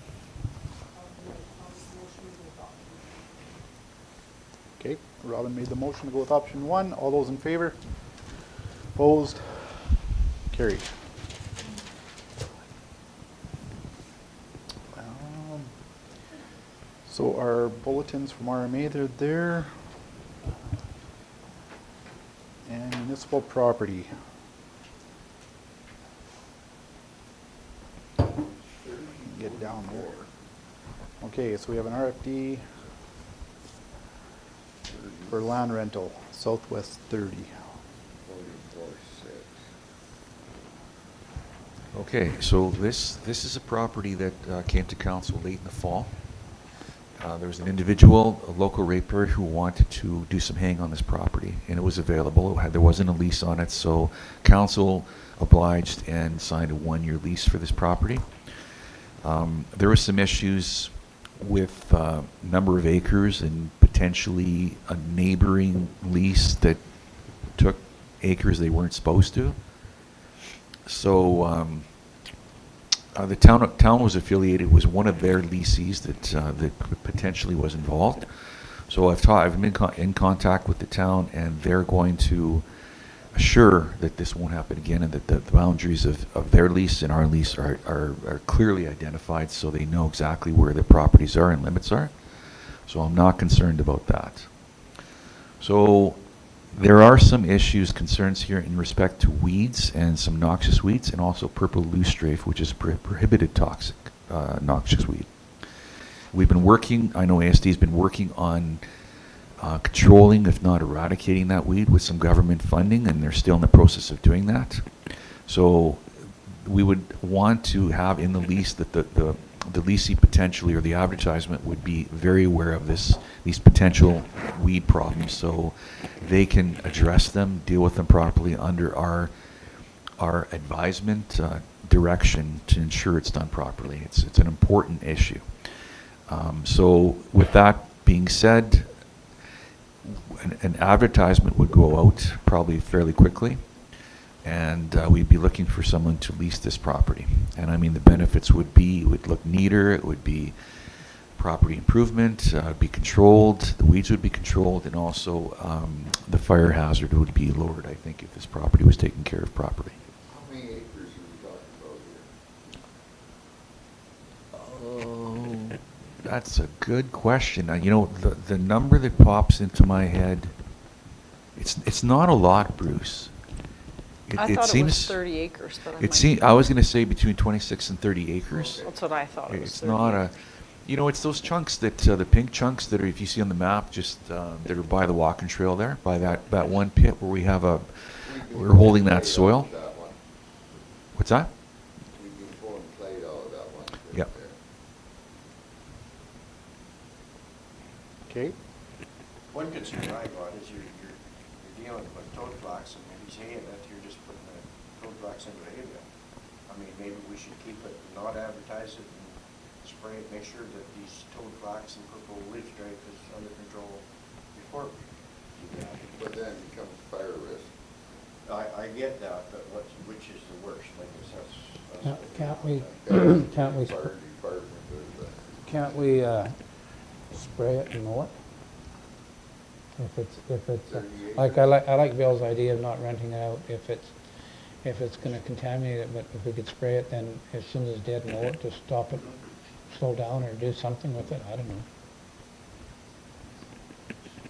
[SPEAKER 1] Okay, Robin made the motion to go with option 1. All those in favor? Opposed? Carried. So our bulletins from RMA, they're there. And municipal property. Get down there. Okay, so we have an RFD for land rental, Southwest 30.
[SPEAKER 9] 44.6.
[SPEAKER 10] Okay, so this is a property that came to council late in the fall. There was an individual, a local ratepayer, who wanted to do some haying on this property, and it was available. There wasn't a lease on it, so council obliged and signed a 1-year lease for this property. There were some issues with number of acres and potentially a neighboring lease that took acres they weren't supposed to. So the town was affiliated, was one of their lessees that potentially was involved. So I've been in contact with the town, and they're going to assure that this won't happen again, and that the boundaries of their lease and our lease are clearly identified, so they know exactly where their properties are and limits are. So I'm not concerned about that. So there are some issues, concerns here in respect to weeds and some noxious weeds, and also purple loosestrafe, which is prohibited toxic noxious weed. We've been working, I know ASD's been working on controlling, if not eradicating, that weed with some government funding, and they're still in the process of doing that. So we would want to have in the lease that the leasing potentially, or the advertisement, would be very aware of these potential weed problems, so they can address them, deal with them properly under our advisement direction to ensure it's done properly. It's an important issue. So with that being said, an advertisement would go out probably fairly quickly, and we'd be looking for someone to lease this property. And I mean, the benefits would be, it would look neater, it would be property improvement, it'd be controlled, the weeds would be controlled, and also the fire hazard would be lowered, I think, if this property was taken care of properly.
[SPEAKER 9] How many acres are we talking about here?
[SPEAKER 10] Oh, that's a good question. You know, the number that pops into my head, it's not a lot, Bruce.
[SPEAKER 8] I thought it was 30 acres, but
[SPEAKER 10] I was going to say between 26 and 30 acres.
[SPEAKER 8] That's what I thought it was.
[SPEAKER 10] It's
[SPEAKER 8] 30
[SPEAKER 10] not
[SPEAKER 8] acres.
[SPEAKER 10] it's those chunks that, the pink chunks that are, if you see on the map, just that are by the walking trail there, by that one pit where we're holding that soil. What's that?
[SPEAKER 9] We've been pulling clay out of that one. right
[SPEAKER 10] Yep.
[SPEAKER 9] there.
[SPEAKER 1] Okay,
[SPEAKER 3] One concern I got is you're dealing with toad flax, and if he's haying it, you're just putting the toad flax into the hay bale. I mean, maybe we should keep it, not advertise it, and spray it, make sure that these toad flax and purple leaf stripe is under control before we do that.
[SPEAKER 9] But then it becomes fire risk.
[SPEAKER 3] I get that, but which is the worst? I guess that's.
[SPEAKER 5] Can't we,
[SPEAKER 9] Fire
[SPEAKER 5] can't we,
[SPEAKER 9] department or the.
[SPEAKER 5] can't we spray it and mow it? If it's,
[SPEAKER 9] 30
[SPEAKER 5] like, I like Bill's idea of not renting it out if it's gonna contaminate it, but if we could spray it, then as soon as it's dead, mow it to stop it, slow down, or do something with it, I don't know.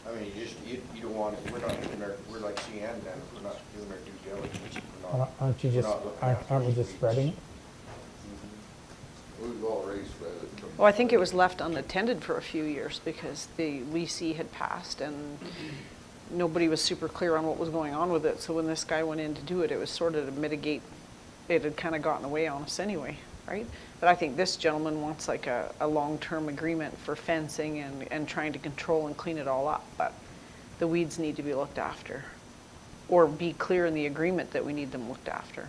[SPEAKER 3] I mean, you don't want it, we're not doing we're like CN then, if we're not doing our due diligence, if we're not.
[SPEAKER 5] Aren't you
[SPEAKER 3] we're
[SPEAKER 5] just,
[SPEAKER 3] not looking
[SPEAKER 5] aren't
[SPEAKER 3] after
[SPEAKER 5] aren't we
[SPEAKER 3] the
[SPEAKER 5] just
[SPEAKER 3] weeds.
[SPEAKER 5] spreading it?
[SPEAKER 9] We've already spread it.
[SPEAKER 8] Well, I think it was left unattended for a few years because the leasee had passed and nobody was super clear on what was going on with it. So when this guy went in to do it, it was sort of to mitigate, it had kind of gotten away on us anyway, right? But I think this gentleman wants like a long-term agreement for fencing and trying to control and clean it all up. But the weeds need to be looked after, or be clear in the agreement that we need them looked after.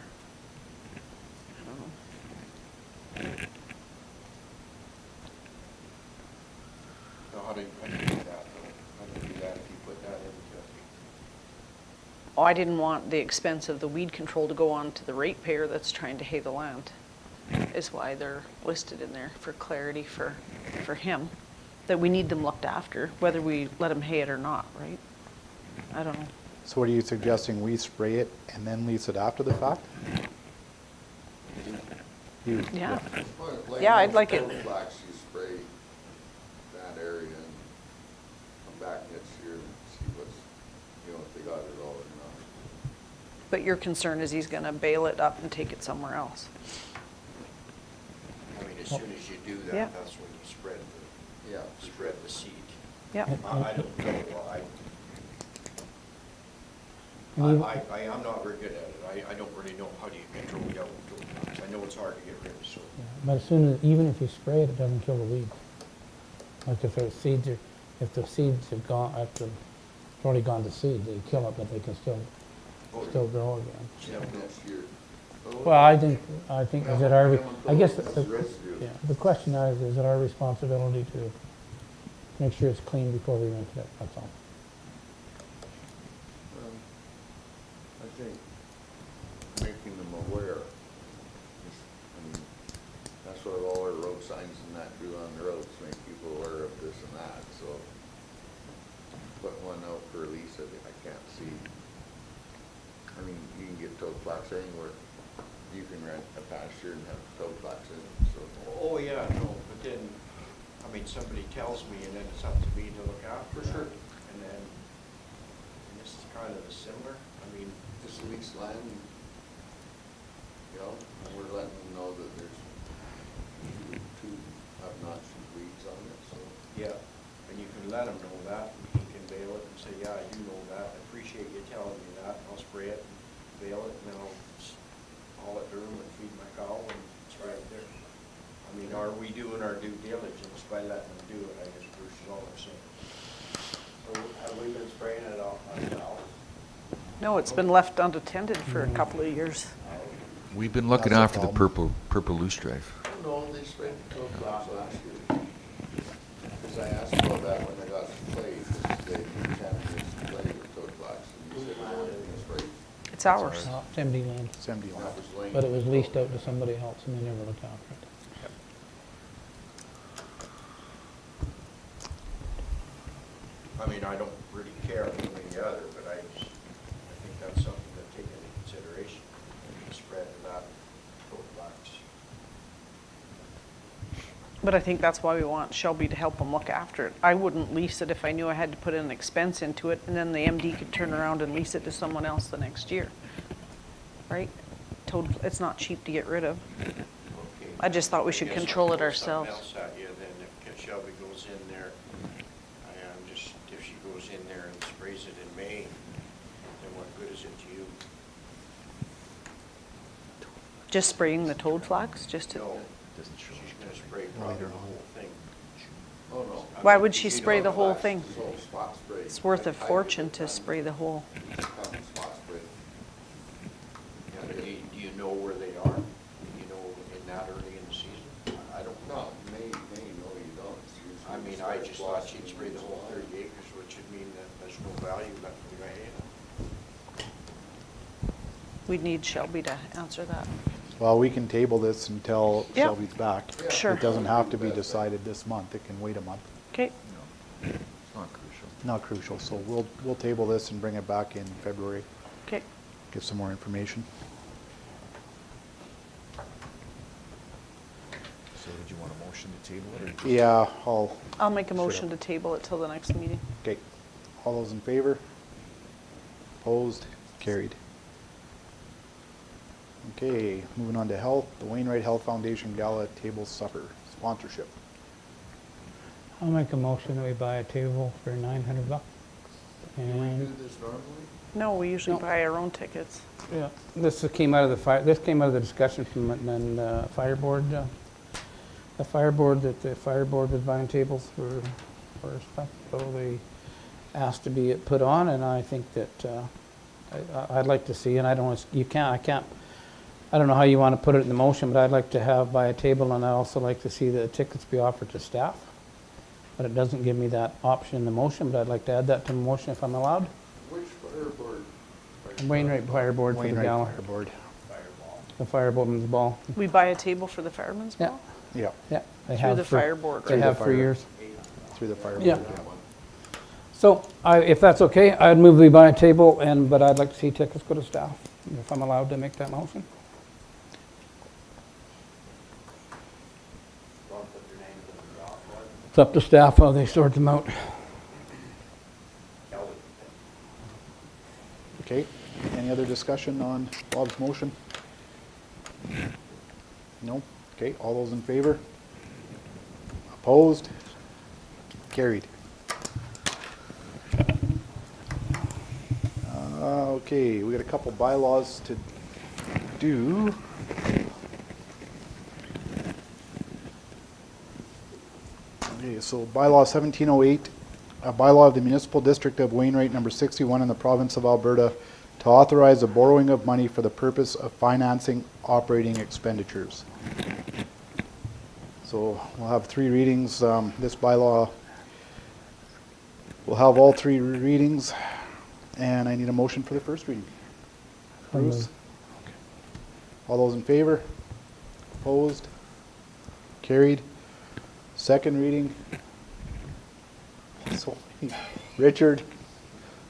[SPEAKER 8] I don't know.
[SPEAKER 3] So how do you do that, though? How do you do that if you put that into?
[SPEAKER 8] Oh, I didn't want the expense of the weed control to go on to the ratepayer that's trying to hay the land, is why they're listed in there, for clarity for him.
[SPEAKER 14] that we need them looked after, whether we let them hay it or not, right? I don't know.
[SPEAKER 1] So what are you suggesting, we spray it and then lease it after the fact? You,
[SPEAKER 14] Yeah.
[SPEAKER 9] Well,
[SPEAKER 14] Yeah, I'd
[SPEAKER 9] most
[SPEAKER 14] like it.
[SPEAKER 9] road Flax, you spray that area and come back next year and see what's, if they got it all or not.
[SPEAKER 14] But your concern is he's gonna bale it up and take it somewhere else.
[SPEAKER 3] I mean, as soon as you do
[SPEAKER 14] Yeah.
[SPEAKER 3] that, that's when you spread
[SPEAKER 9] Yeah.
[SPEAKER 3] the seed.
[SPEAKER 14] Yeah.
[SPEAKER 3] I don't know,
[SPEAKER 5] And
[SPEAKER 3] I'm not very good at it. I don't really know how do you control yellow toad. I know it's hard to get rid of, so.
[SPEAKER 5] Yeah, but as soon as, even if you spray it, it doesn't kill the weeds. Like if the seeds are, if the seeds have gone, after, it's already gone to seed, they kill it, but they can still grow again.
[SPEAKER 9] Yeah, next year.
[SPEAKER 5] Well, I think, is it our, I guess,
[SPEAKER 9] That's residue.
[SPEAKER 5] yeah, the question is it our responsibility to make sure it's clean before we rent it, that's all.
[SPEAKER 9] Well, I think making them aware, that's what all our road signs and that do on the roads, make people aware of this and that, so. Put one out for lease, I can't see. I mean, you can get tow flax anywhere. You can rent a pasture and have tow flax in it, so.
[SPEAKER 3] Oh, yeah, no, but then, I mean, somebody tells me and then it's up to me to look out for sure. And then, and this is kind of similar, I mean,
[SPEAKER 9] Just lease land, and we're letting them know that there's two obnoxious weeds on it, so.
[SPEAKER 3] yeah, and you can let him know that, and he can bail it and say, yeah, I do know that, I appreciate you telling me that, I'll spray it, and bail it, and then I'll haul it to him and feed my cow, and it's right there. I mean, are we doing our due diligence by letting them do it, I guess, Bruce, is all I'm saying.
[SPEAKER 6] So have we been spraying it off ourselves?
[SPEAKER 14] No, it's been left unattended for a couple of years.
[SPEAKER 10] We've been looking
[SPEAKER 1] That's
[SPEAKER 10] after
[SPEAKER 1] the
[SPEAKER 10] the purple loosestrife.
[SPEAKER 9] No, they sprayed the tow flax last year. Because I asked about that when I got some clay, because they contaminated some clay with tow flax, and he said, no, they didn't spray.
[SPEAKER 14] It's ours.
[SPEAKER 5] No, it's empty land,
[SPEAKER 1] it's empty
[SPEAKER 9] And
[SPEAKER 1] land.
[SPEAKER 9] that was laying.
[SPEAKER 5] but it was leased out to somebody else and they never looked after it.
[SPEAKER 3] I mean, I don't really care one way or the other, but I think that's something to take into consideration, the spread of that toad flax.
[SPEAKER 14] But I think that's why we want Shelby to help them look after it. I wouldn't lease it if I knew I had to put an expense into it, and then the MD could turn around and lease it to someone else the next year. Right? It's not cheap to get rid of.
[SPEAKER 3] Okay.
[SPEAKER 14] I just thought we should
[SPEAKER 3] I guess I'll
[SPEAKER 14] control it
[SPEAKER 3] throw
[SPEAKER 14] ourselves.
[SPEAKER 3] Something else at you then, if Shelby goes in there, if she goes in there and sprays it in May, then what good is it to you?
[SPEAKER 14] Just spraying the toad flax, just to,
[SPEAKER 3] No, she's gonna spray probably the whole thing.
[SPEAKER 9] Oh, no.
[SPEAKER 3] I
[SPEAKER 14] why
[SPEAKER 3] mean,
[SPEAKER 14] would she
[SPEAKER 3] you
[SPEAKER 14] spray
[SPEAKER 3] know,
[SPEAKER 14] the whole
[SPEAKER 9] Flax
[SPEAKER 14] thing?
[SPEAKER 9] is all spot spray.
[SPEAKER 14] It's worth a
[SPEAKER 9] I did
[SPEAKER 14] fortune
[SPEAKER 9] it
[SPEAKER 14] to
[SPEAKER 9] on
[SPEAKER 14] spray the whole.
[SPEAKER 9] common spot spray.
[SPEAKER 3] Yeah, but do you know where they are? Do you know in that early in the season? I don't know.
[SPEAKER 9] No, May, no, you don't. It's usually
[SPEAKER 3] I mean,
[SPEAKER 9] the
[SPEAKER 3] I
[SPEAKER 9] start
[SPEAKER 3] just
[SPEAKER 9] of
[SPEAKER 3] thought
[SPEAKER 9] blossoming
[SPEAKER 3] she'd spray the
[SPEAKER 9] in
[SPEAKER 3] whole
[SPEAKER 9] July.
[SPEAKER 3] 30 acres, which would mean that there's no value left for the hay.
[SPEAKER 14] We'd need Shelby to answer that.
[SPEAKER 1] Well, we can table this until
[SPEAKER 14] Yep.
[SPEAKER 1] Shelby's back.
[SPEAKER 14] Sure.
[SPEAKER 1] It doesn't have to be decided this month, it can wait a month.
[SPEAKER 14] Okay,
[SPEAKER 10] It's not crucial.
[SPEAKER 1] Not crucial, so we'll table this and bring it back in February,
[SPEAKER 14] okay.
[SPEAKER 1] give some more information.
[SPEAKER 10] So did you want a motion to table it or?
[SPEAKER 1] Yeah,
[SPEAKER 14] I'll make a
[SPEAKER 1] Sure.
[SPEAKER 14] motion to table it till the next meeting.
[SPEAKER 1] okay. All those in favor? Opposed? Carried. Okay, moving on to health, the Wainwright Health Foundation Gala Table Supper sponsorship.
[SPEAKER 5] I'll make a motion that we buy a table for $900.
[SPEAKER 9] Do we
[SPEAKER 5] And,
[SPEAKER 9] do this normally?
[SPEAKER 14] No, we usually
[SPEAKER 5] No.
[SPEAKER 14] buy our own tickets.
[SPEAKER 5] yeah, this came out of this came out of the discussion from then the fire board, the fire board was buying tables for stuff. So they asked to be put on, and I think that, I'd like to see, and I don't know how you want to put it in the motion, but I'd like to buy a table, and I'd also like to see the tickets be offered to staff. But it doesn't give me that option in the motion, but I'd like to add that to the motion if I'm allowed.
[SPEAKER 9] Which fire board?
[SPEAKER 5] Wainwright Fire Board for the
[SPEAKER 1] Wainwright
[SPEAKER 5] gala,
[SPEAKER 1] Fire Board.
[SPEAKER 5] the Firewoman's Ball.
[SPEAKER 14] We buy a table for the fireman's
[SPEAKER 5] Yeah.
[SPEAKER 14] ball?
[SPEAKER 1] Yeah,
[SPEAKER 5] Yeah, they
[SPEAKER 14] Through
[SPEAKER 5] have
[SPEAKER 14] the
[SPEAKER 5] for-
[SPEAKER 14] fire board,
[SPEAKER 5] They
[SPEAKER 14] right?
[SPEAKER 5] have for years.
[SPEAKER 1] through the fire.
[SPEAKER 5] Yeah.
[SPEAKER 1] board,
[SPEAKER 5] So if that's okay, I'd move we buy a table, but I'd like to see tickets go to staff, if I'm allowed to make that motion. It's up to staff how they sort them out.
[SPEAKER 1] Okay, any other discussion on Bob's motion? No? Okay, all those in favor? Opposed? Carried. Okay, we got a couple bylaws to do. Okay, so bylaw 1708, a bylaw of the municipal district of Wainwright, number 61 in the province of Alberta, to authorize the borrowing of money for the purpose of financing operating expenditures. So we'll have 3 readings. This bylaw will have all 3 readings, and I need a motion for the first reading. Bruce? Okay. All those in favor? Opposed? Carried. Second reading. So, Richard?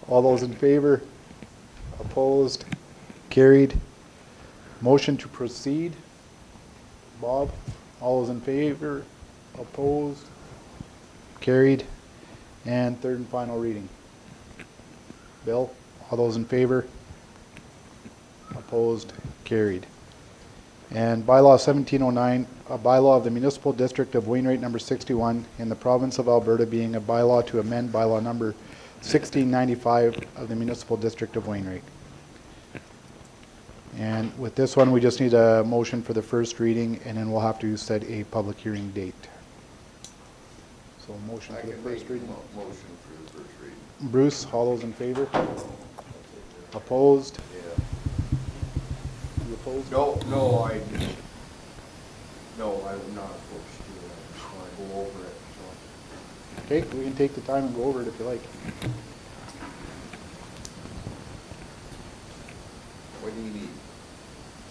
[SPEAKER 1] All those in favor? Opposed? Carried. Motion to proceed. Bob? All those in favor? Opposed? Carried. And third and final reading. Bill? All those in favor? Opposed? Carried. And bylaw 1709, a bylaw of the municipal district of Wainwright, number 61 in the province of Alberta, being a bylaw to amend bylaw number 1695 of the municipal district of Wainwright. And with this one, we just need a motion for the first reading, and then we'll have to set a public hearing date. So motion for the first reading.
[SPEAKER 9] Motion for the first reading.
[SPEAKER 1] Bruce, all those in favor? Opposed?
[SPEAKER 9] Yeah.
[SPEAKER 1] You opposed?
[SPEAKER 3] No, I'm not opposed to it. I just want to go over it, so.
[SPEAKER 1] Okay, we can take the time and go over it if you like.
[SPEAKER 9] What do you need?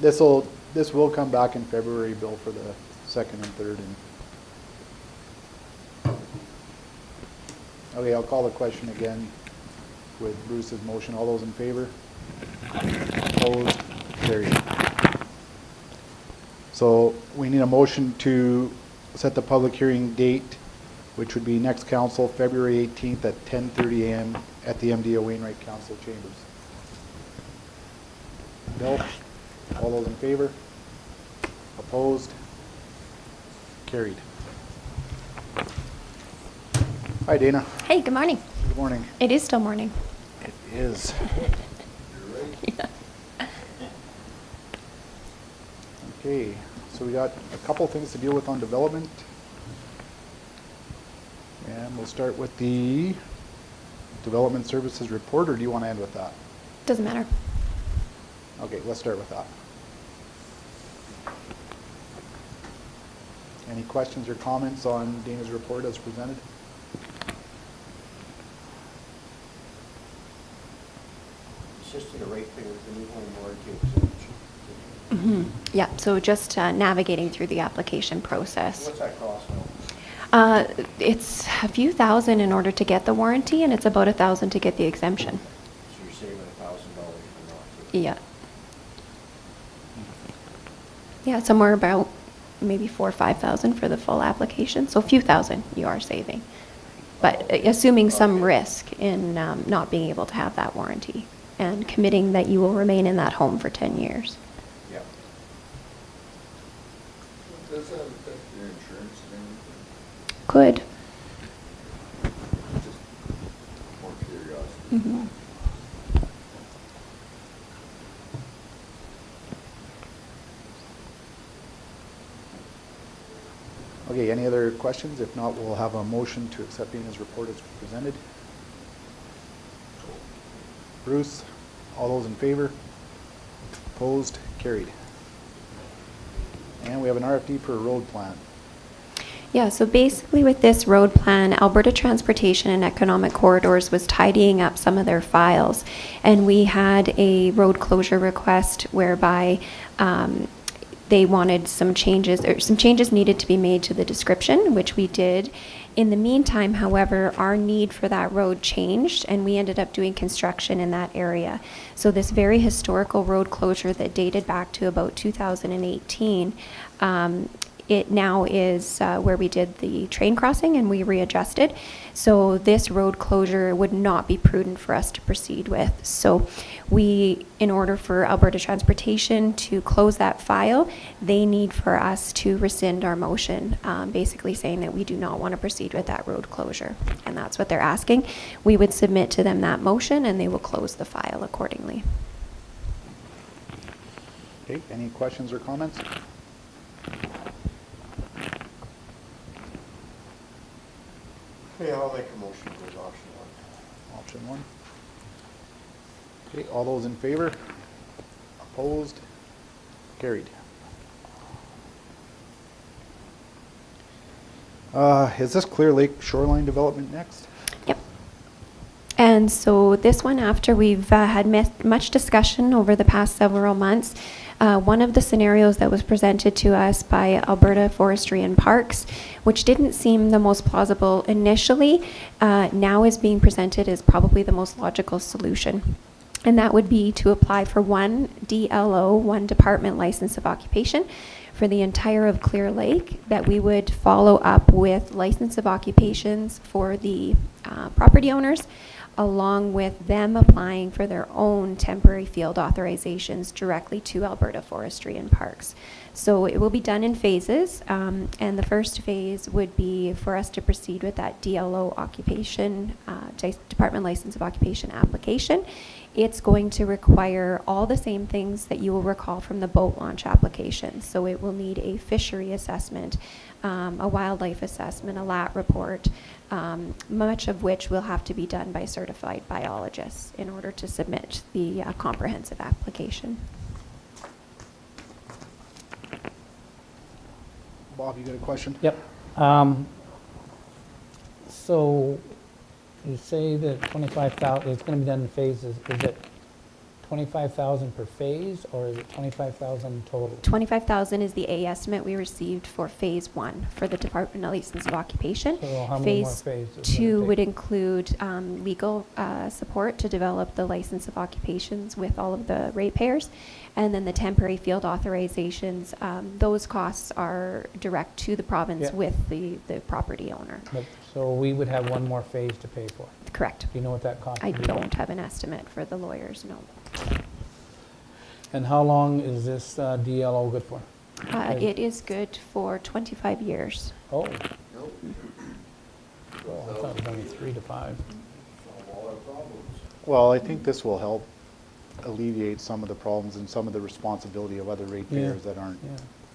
[SPEAKER 1] This will come back in February, Bill, for the second and third. Okay, I'll call the question again with Bruce's motion. All those in favor? Opposed? Carried. So we need a motion to set the public hearing date, which would be next council, February 18th at 10:30 a.m. at the MDO Wainwright Council Chambers. Bill? All those in favor? Opposed? Carried. Hi, Dana.
[SPEAKER 15] Hey, good morning.
[SPEAKER 1] Good morning.
[SPEAKER 15] It is still morning.
[SPEAKER 1] It is.
[SPEAKER 15] Yeah.
[SPEAKER 1] Okay, so we got a couple things to deal with on development. And we'll start with the development services report, or do you want to end with that?
[SPEAKER 15] Doesn't matter.
[SPEAKER 1] Okay, let's start with that. Any questions or comments on Dana's report as presented?
[SPEAKER 3] It's just to the ratepayer with the new home warranty exemption.
[SPEAKER 15] Yeah, so just navigating through the application process.
[SPEAKER 3] What's that cost now?
[SPEAKER 15] It's a few thousand in order to get the warranty, and it's about $1,000 to get the exemption.
[SPEAKER 3] So you're saving $1,000 for not.
[SPEAKER 15] Yeah. Yeah, somewhere about maybe 4,000 or 5,000 for the full application, so a few thousand you are saving. But assuming some risk in not being able to have that warranty and committing that you will remain in that home for 10 years.
[SPEAKER 3] Yeah.
[SPEAKER 9] Does that affect your insurance and everything?
[SPEAKER 15] Could.
[SPEAKER 9] Just more curiosity.
[SPEAKER 15] Mhm.
[SPEAKER 1] Okay, any other questions? If not, we'll have a motion to accept Dana's report as presented. Bruce, all those in favor? Opposed? Carried. And we have an RFD for a road plan.
[SPEAKER 15] Yeah, so basically with this road plan, Alberta Transportation and Economic Corridors was tidying up some of their files. And we had a road closure request whereby they wanted some changes, or some changes needed to be made to the description, which we did. In the meantime, however, our need for that road changed, and we ended up doing construction in that area. So this very historical road closure that dated back to about 2018, it now is where we did the train crossing and we readjusted. So this road closure would not be prudent for us to proceed with. So we, in order for Alberta Transportation to close that file, they need for us to rescind our motion, basically saying that we do not want to proceed with that road closure. And that's what they're asking. We would submit to them that motion and they will close the file accordingly.
[SPEAKER 1] Okay, any questions or comments?
[SPEAKER 3] Okay, I'll make a motion to go to option one.
[SPEAKER 1] Option one. Okay, all those in favor? Opposed? Carried. Is this Clear Lake Shoreline Development next?
[SPEAKER 15] Yep. And so this one, after we've had much discussion over the past several months, one of the scenarios that was presented to us by Alberta Forestry and Parks, which didn't seem the most plausible initially, now is being presented as probably the most logical solution. And that would be to apply for one DLO, one Department License of Occupation, for the entire of Clear Lake, that we would follow up with license of occupations for the property owners, along with them applying for their own temporary field authorizations directly to Alberta Forestry and Parks. So it will be done in phases, and the first phase would be for us to proceed with that DLO occupation, Department License of Occupation application. It's going to require all the same things that you will recall from the boat launch application. So it will need a fishery assessment, a wildlife assessment, a LAT report, much of which will have to be done by certified biologists in order to submit the comprehensive application.
[SPEAKER 1] Bob, you got a question?
[SPEAKER 5] Yep. So you say that 25,000, it's going to be done in phases. Is it 25,000 per phase, or is it 25,000 total?
[SPEAKER 15] 25,000 is the A estimate we received for phase one for the Department of License of Occupation.
[SPEAKER 5] So how many more
[SPEAKER 15] Phase
[SPEAKER 5] phases would it
[SPEAKER 15] two
[SPEAKER 5] take?
[SPEAKER 15] would include legal support to develop the license of occupations with all of the ratepayers. And then the temporary field authorizations, those costs are direct to the province
[SPEAKER 5] Yeah.
[SPEAKER 15] with the property owner.
[SPEAKER 5] But, so we would have one more phase to pay for.
[SPEAKER 15] Correct.
[SPEAKER 5] Do you know what that cost
[SPEAKER 15] I
[SPEAKER 5] would be?
[SPEAKER 15] don't have an estimate for the lawyers, no.
[SPEAKER 5] And how long is this DLO good for?
[SPEAKER 15] It is good for 25 years.
[SPEAKER 5] Oh. Oh, I thought it was only 3 to 5.
[SPEAKER 1] Well, I think this will help alleviate some of the problems and some of the responsibility of other ratepayers that aren't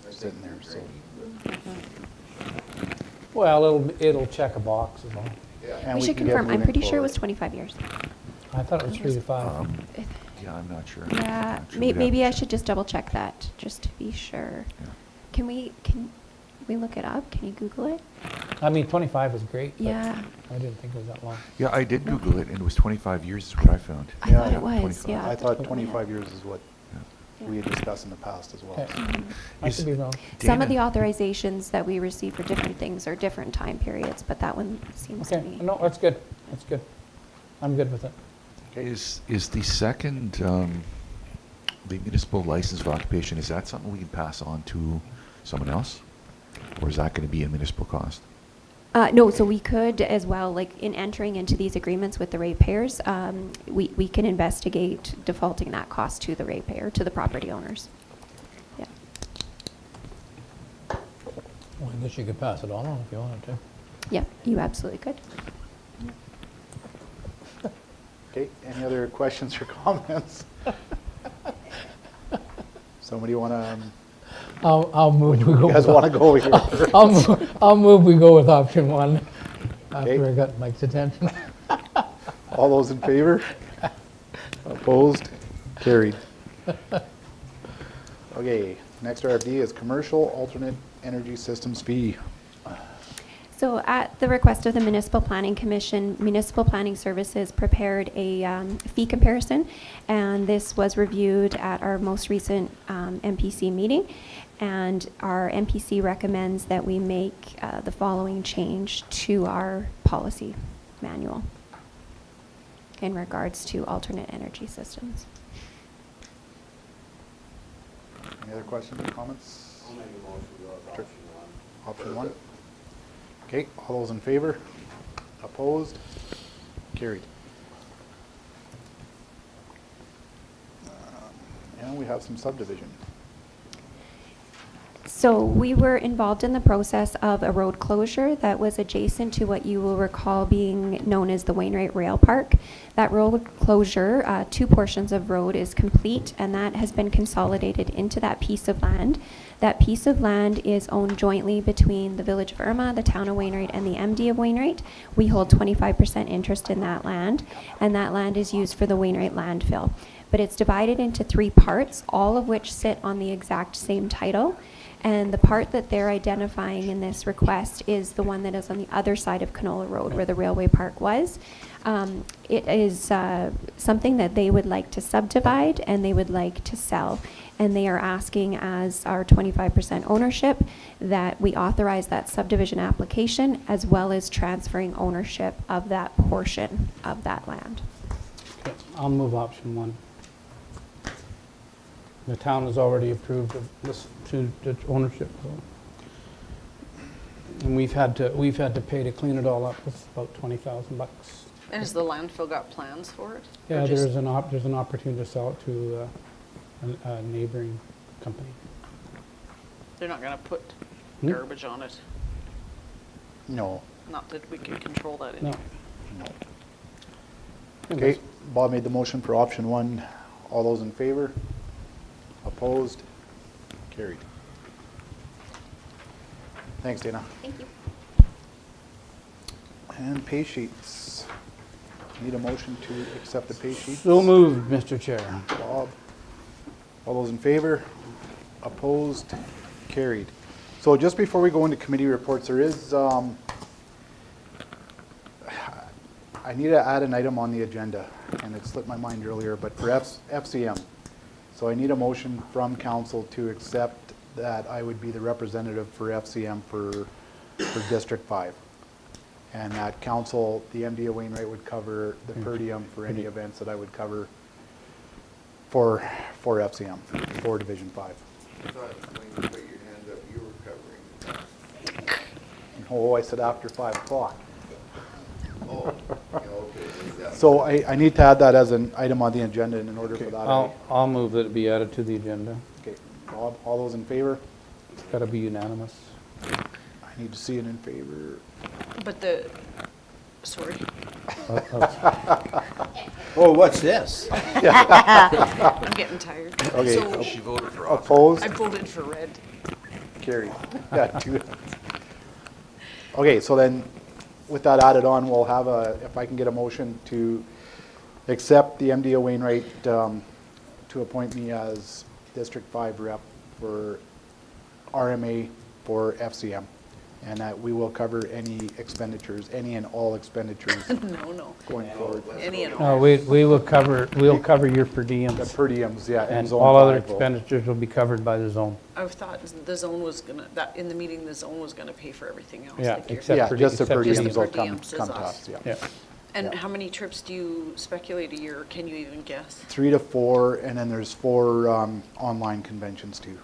[SPEAKER 1] sitting there, so.
[SPEAKER 5] Well, it'll check a box is all.
[SPEAKER 1] And
[SPEAKER 15] We should
[SPEAKER 1] can get
[SPEAKER 15] confirm, I'm
[SPEAKER 1] moving
[SPEAKER 15] pretty sure it
[SPEAKER 1] forward.
[SPEAKER 15] was 25 years.
[SPEAKER 5] I thought it was 3 to 5.
[SPEAKER 10] Yeah, I'm not sure.
[SPEAKER 15] Yeah,
[SPEAKER 10] Not sure. We'd have
[SPEAKER 15] maybe
[SPEAKER 10] to
[SPEAKER 15] I
[SPEAKER 10] check.
[SPEAKER 15] should just double check that, just to be sure.
[SPEAKER 10] Yeah.
[SPEAKER 15] Can we look it up? Can you Google it?
[SPEAKER 5] I mean, 25 is great. But
[SPEAKER 15] Yeah.
[SPEAKER 5] I didn't think it was that long.
[SPEAKER 10] Yeah, I did Google it, and it was 25 years is what I found.
[SPEAKER 15] I thought
[SPEAKER 1] Yeah,
[SPEAKER 15] it was,
[SPEAKER 10] 25.
[SPEAKER 15] yeah.
[SPEAKER 1] I thought 25 years is what
[SPEAKER 10] Yeah.
[SPEAKER 1] we had discussed in the past as well.
[SPEAKER 5] Okay.
[SPEAKER 1] so.
[SPEAKER 5] I
[SPEAKER 10] Is-
[SPEAKER 5] could be wrong.
[SPEAKER 15] Some of the
[SPEAKER 10] Dana-
[SPEAKER 15] authorizations that we receive for different things are different time periods, but that one seems to
[SPEAKER 5] Okay,
[SPEAKER 15] be.
[SPEAKER 5] no, that's good. That's good. I'm good with it.
[SPEAKER 10] Is the second, the municipal license of occupation, is that something we can pass on to someone else? Or is that going to be a municipal cost?
[SPEAKER 15] No, so we could as well, like in entering into these agreements with the ratepayers, we can investigate defaulting that cost to the ratepayer, to the property owners. Yeah.
[SPEAKER 5] Well, I guess you could pass it all on if you wanted to.
[SPEAKER 15] Yeah, you absolutely could.
[SPEAKER 1] Okay, any other questions or comments? Somebody want to,
[SPEAKER 5] I'll move. We go
[SPEAKER 1] you guys
[SPEAKER 5] with
[SPEAKER 1] want to go here?
[SPEAKER 5] I'll move. We go with option one.
[SPEAKER 1] Okay.
[SPEAKER 5] After I got Mike's attention.
[SPEAKER 1] All those in favor? Opposed? Carried. Okay, next RFD is Commercial Alternate Energy Systems Fee.
[SPEAKER 15] So at the request of the Municipal Planning Commission, Municipal Planning Services prepared a fee comparison, and this was reviewed at our most recent MPC meeting. And our MPC recommends that we make the following change to our policy manual in regards to alternate energy systems.
[SPEAKER 1] Any other questions or comments?
[SPEAKER 6] I'll make a motion to go with
[SPEAKER 1] Sure.
[SPEAKER 6] option one.
[SPEAKER 1] Option one. Okay, all those in favor? Opposed? Carried. And we have some subdivision.
[SPEAKER 15] So we were involved in the process of a road closure that was adjacent to what you will recall being known as the Wainwright Rail Park. That road closure, 2 portions of road is complete, and that has been consolidated into that piece of land. That piece of land is owned jointly between the Village of Irma, the Town of Wainwright, and the MD of Wainwright. We hold 25% interest in that land, and that land is used for the Wainwright landfill. But it's divided into 3 parts, all of which sit on the exact same title. And the part that they're identifying in this request is the one that is on the other side of Canola Road, where the railway park was. It is something that they would like to subdivide and they would like to sell. And they are asking, as our 25% ownership, that we authorize that subdivision application as well as transferring ownership of that portion of that land.
[SPEAKER 5] Okay, I'll move option 1. The town has already approved of this to ownership, so. And we've had to pay to clean it all up. It's about $20,000.
[SPEAKER 14] And has the landfill got plans for it? Or
[SPEAKER 5] Yeah,
[SPEAKER 14] just-
[SPEAKER 5] there's an opportunity to sell it to a neighboring company.
[SPEAKER 14] They're not gonna put
[SPEAKER 5] Hmm?
[SPEAKER 14] garbage on it?
[SPEAKER 1] No.
[SPEAKER 14] Not that we can control that
[SPEAKER 5] No.
[SPEAKER 14] anyway.
[SPEAKER 1] No. Okay, Bob made the motion for option 1. All those in favor? Opposed? Carried. Thanks, Dana.
[SPEAKER 15] Thank you.
[SPEAKER 1] And pay sheets. Need a motion to accept the pay sheets?
[SPEAKER 5] So moved, Mr. Chair.
[SPEAKER 1] Bob. All those in favor? Opposed? Carried. So just before we go into committee reports, there is, I need to add an item on the agenda, and it slipped my mind earlier, but for FCM. So I need a motion from council to accept that I would be the representative for FCM for District 5. And that council, the MD of Wainwright would cover the per diem for any events that I would cover for FCM, for Division 5.
[SPEAKER 9] I thought when you put your hand up, you were covering.
[SPEAKER 1] Oh, I said after 5 o'clock.
[SPEAKER 9] Oh, yeah, okay. Yeah.
[SPEAKER 1] So I need to add that as an item on the agenda, and in order for that,
[SPEAKER 5] I'll move that it be added to the agenda.
[SPEAKER 1] okay, Bob, all those in favor?
[SPEAKER 5] It's got to be unanimous.
[SPEAKER 1] I need to see it in favor.
[SPEAKER 14] But sorry.
[SPEAKER 3] Oh, what's this?
[SPEAKER 14] I'm getting tired.
[SPEAKER 1] Okay.
[SPEAKER 14] So
[SPEAKER 2] She voted for option.
[SPEAKER 1] Opposed?
[SPEAKER 14] I voted for red.
[SPEAKER 1] Carried. Yeah, 2. Okay, so then, with that added on, we'll have if I can get a motion to accept the MD of Wainwright to appoint me as District 5 rep for RMA for FCM, and that we will cover any expenditures, any and all expenditures
[SPEAKER 14] No.
[SPEAKER 1] going forward.
[SPEAKER 14] Any and
[SPEAKER 5] No,
[SPEAKER 14] all.
[SPEAKER 5] we'll cover your per
[SPEAKER 1] The
[SPEAKER 5] diems,
[SPEAKER 1] per diems, yeah, and
[SPEAKER 5] and
[SPEAKER 1] Zone
[SPEAKER 5] all other
[SPEAKER 1] 5 will-
[SPEAKER 5] expenditures will be covered by the zone.
[SPEAKER 14] I thought the zone was gonna, that, in the meeting, the zone was gonna pay for everything else.
[SPEAKER 5] Yeah,
[SPEAKER 14] like you're-
[SPEAKER 5] except
[SPEAKER 1] Yeah,
[SPEAKER 5] for
[SPEAKER 1] just the per
[SPEAKER 14] Just the
[SPEAKER 1] diems will
[SPEAKER 14] per
[SPEAKER 1] come
[SPEAKER 14] diems is
[SPEAKER 1] to
[SPEAKER 14] us.
[SPEAKER 1] us, yeah.
[SPEAKER 5] Yeah.
[SPEAKER 14] And
[SPEAKER 1] Yeah.
[SPEAKER 14] how many trips do you speculate a year? Can you even guess?
[SPEAKER 1] 3 to 4, and then there's 4 online conventions too,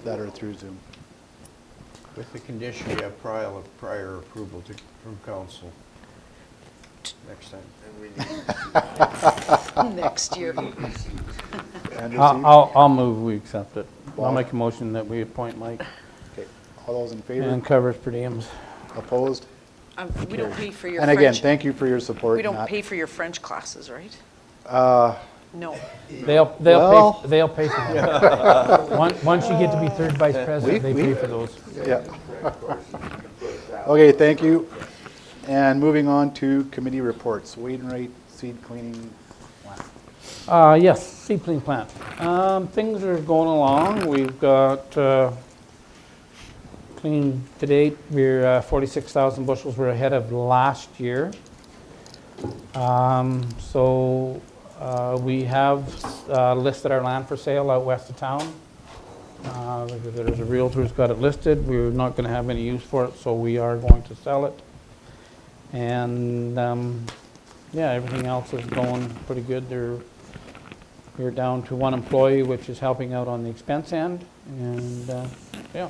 [SPEAKER 1] that are through Zoom.
[SPEAKER 3] With the condition you have prior approval from council next time.
[SPEAKER 9] And we need
[SPEAKER 14] Next year.
[SPEAKER 1] And receive?
[SPEAKER 5] I'll move we accept it. I'll
[SPEAKER 1] Bob?
[SPEAKER 5] make a motion that we appoint Mike
[SPEAKER 1] Okay, all those in favor?
[SPEAKER 5] and covers per diems.
[SPEAKER 1] Opposed?
[SPEAKER 14] We don't pay for your
[SPEAKER 1] And again,
[SPEAKER 14] French.
[SPEAKER 1] thank you for your support
[SPEAKER 14] We
[SPEAKER 1] in
[SPEAKER 14] don't
[SPEAKER 1] that.
[SPEAKER 14] pay for your French classes, right? No.
[SPEAKER 5] They'll
[SPEAKER 1] Well-
[SPEAKER 5] pay for that. Once you get to be third vice president, they pay for those.
[SPEAKER 1] Yeah. Okay, thank you. And moving on to committee reports. Wainwright seed cleaning plan.
[SPEAKER 5] Yes, seed clean plant. Things are going along. We've got clean to date. We're 46,000 bushels. We're ahead of last year. So we have listed our land for sale out west of town. There's a realtor who's got it listed. We're not going to have any use for it, so we are going to sell it. And yeah, everything else is going pretty good. We're down to one employee, which is helping out on the expense end, and yeah.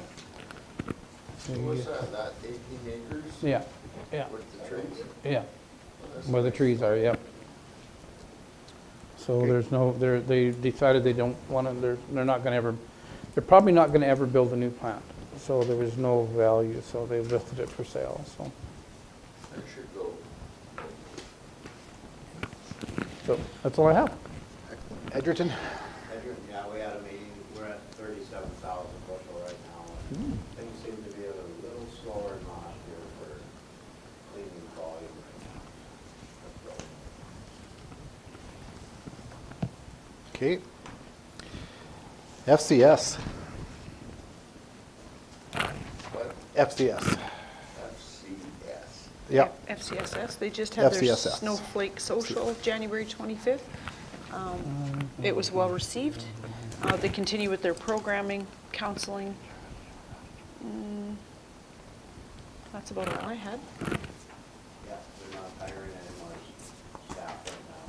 [SPEAKER 9] So what's that 18 acres?
[SPEAKER 5] Yeah, yeah,
[SPEAKER 9] With the trees?
[SPEAKER 5] yeah.
[SPEAKER 9] That's
[SPEAKER 5] Where the
[SPEAKER 9] nice.
[SPEAKER 5] trees are, yep. So there's no, they decided they don't want to, they're not going to ever, they're probably not going to ever build a new plant. So there was no value, so they listed it for sale, so.
[SPEAKER 9] I should go.
[SPEAKER 5] So that's all I have.
[SPEAKER 1] Edgerton?
[SPEAKER 3] Yeah, we had a meeting, we're at 37,000 bushel right now. Things seem to be a little slower than last year for cleaning volume right now.
[SPEAKER 1] Okay. FCS.
[SPEAKER 9] What?
[SPEAKER 1] FCS.
[SPEAKER 9] FCS.
[SPEAKER 1] Yep.
[SPEAKER 14] FCSS, they just had their
[SPEAKER 1] FCSS.
[SPEAKER 14] Snowflake Social, January 25th. It was well received. They continue with their programming, counseling. That's about all I had.
[SPEAKER 3] Yeah, they're not hiring any more staff right now,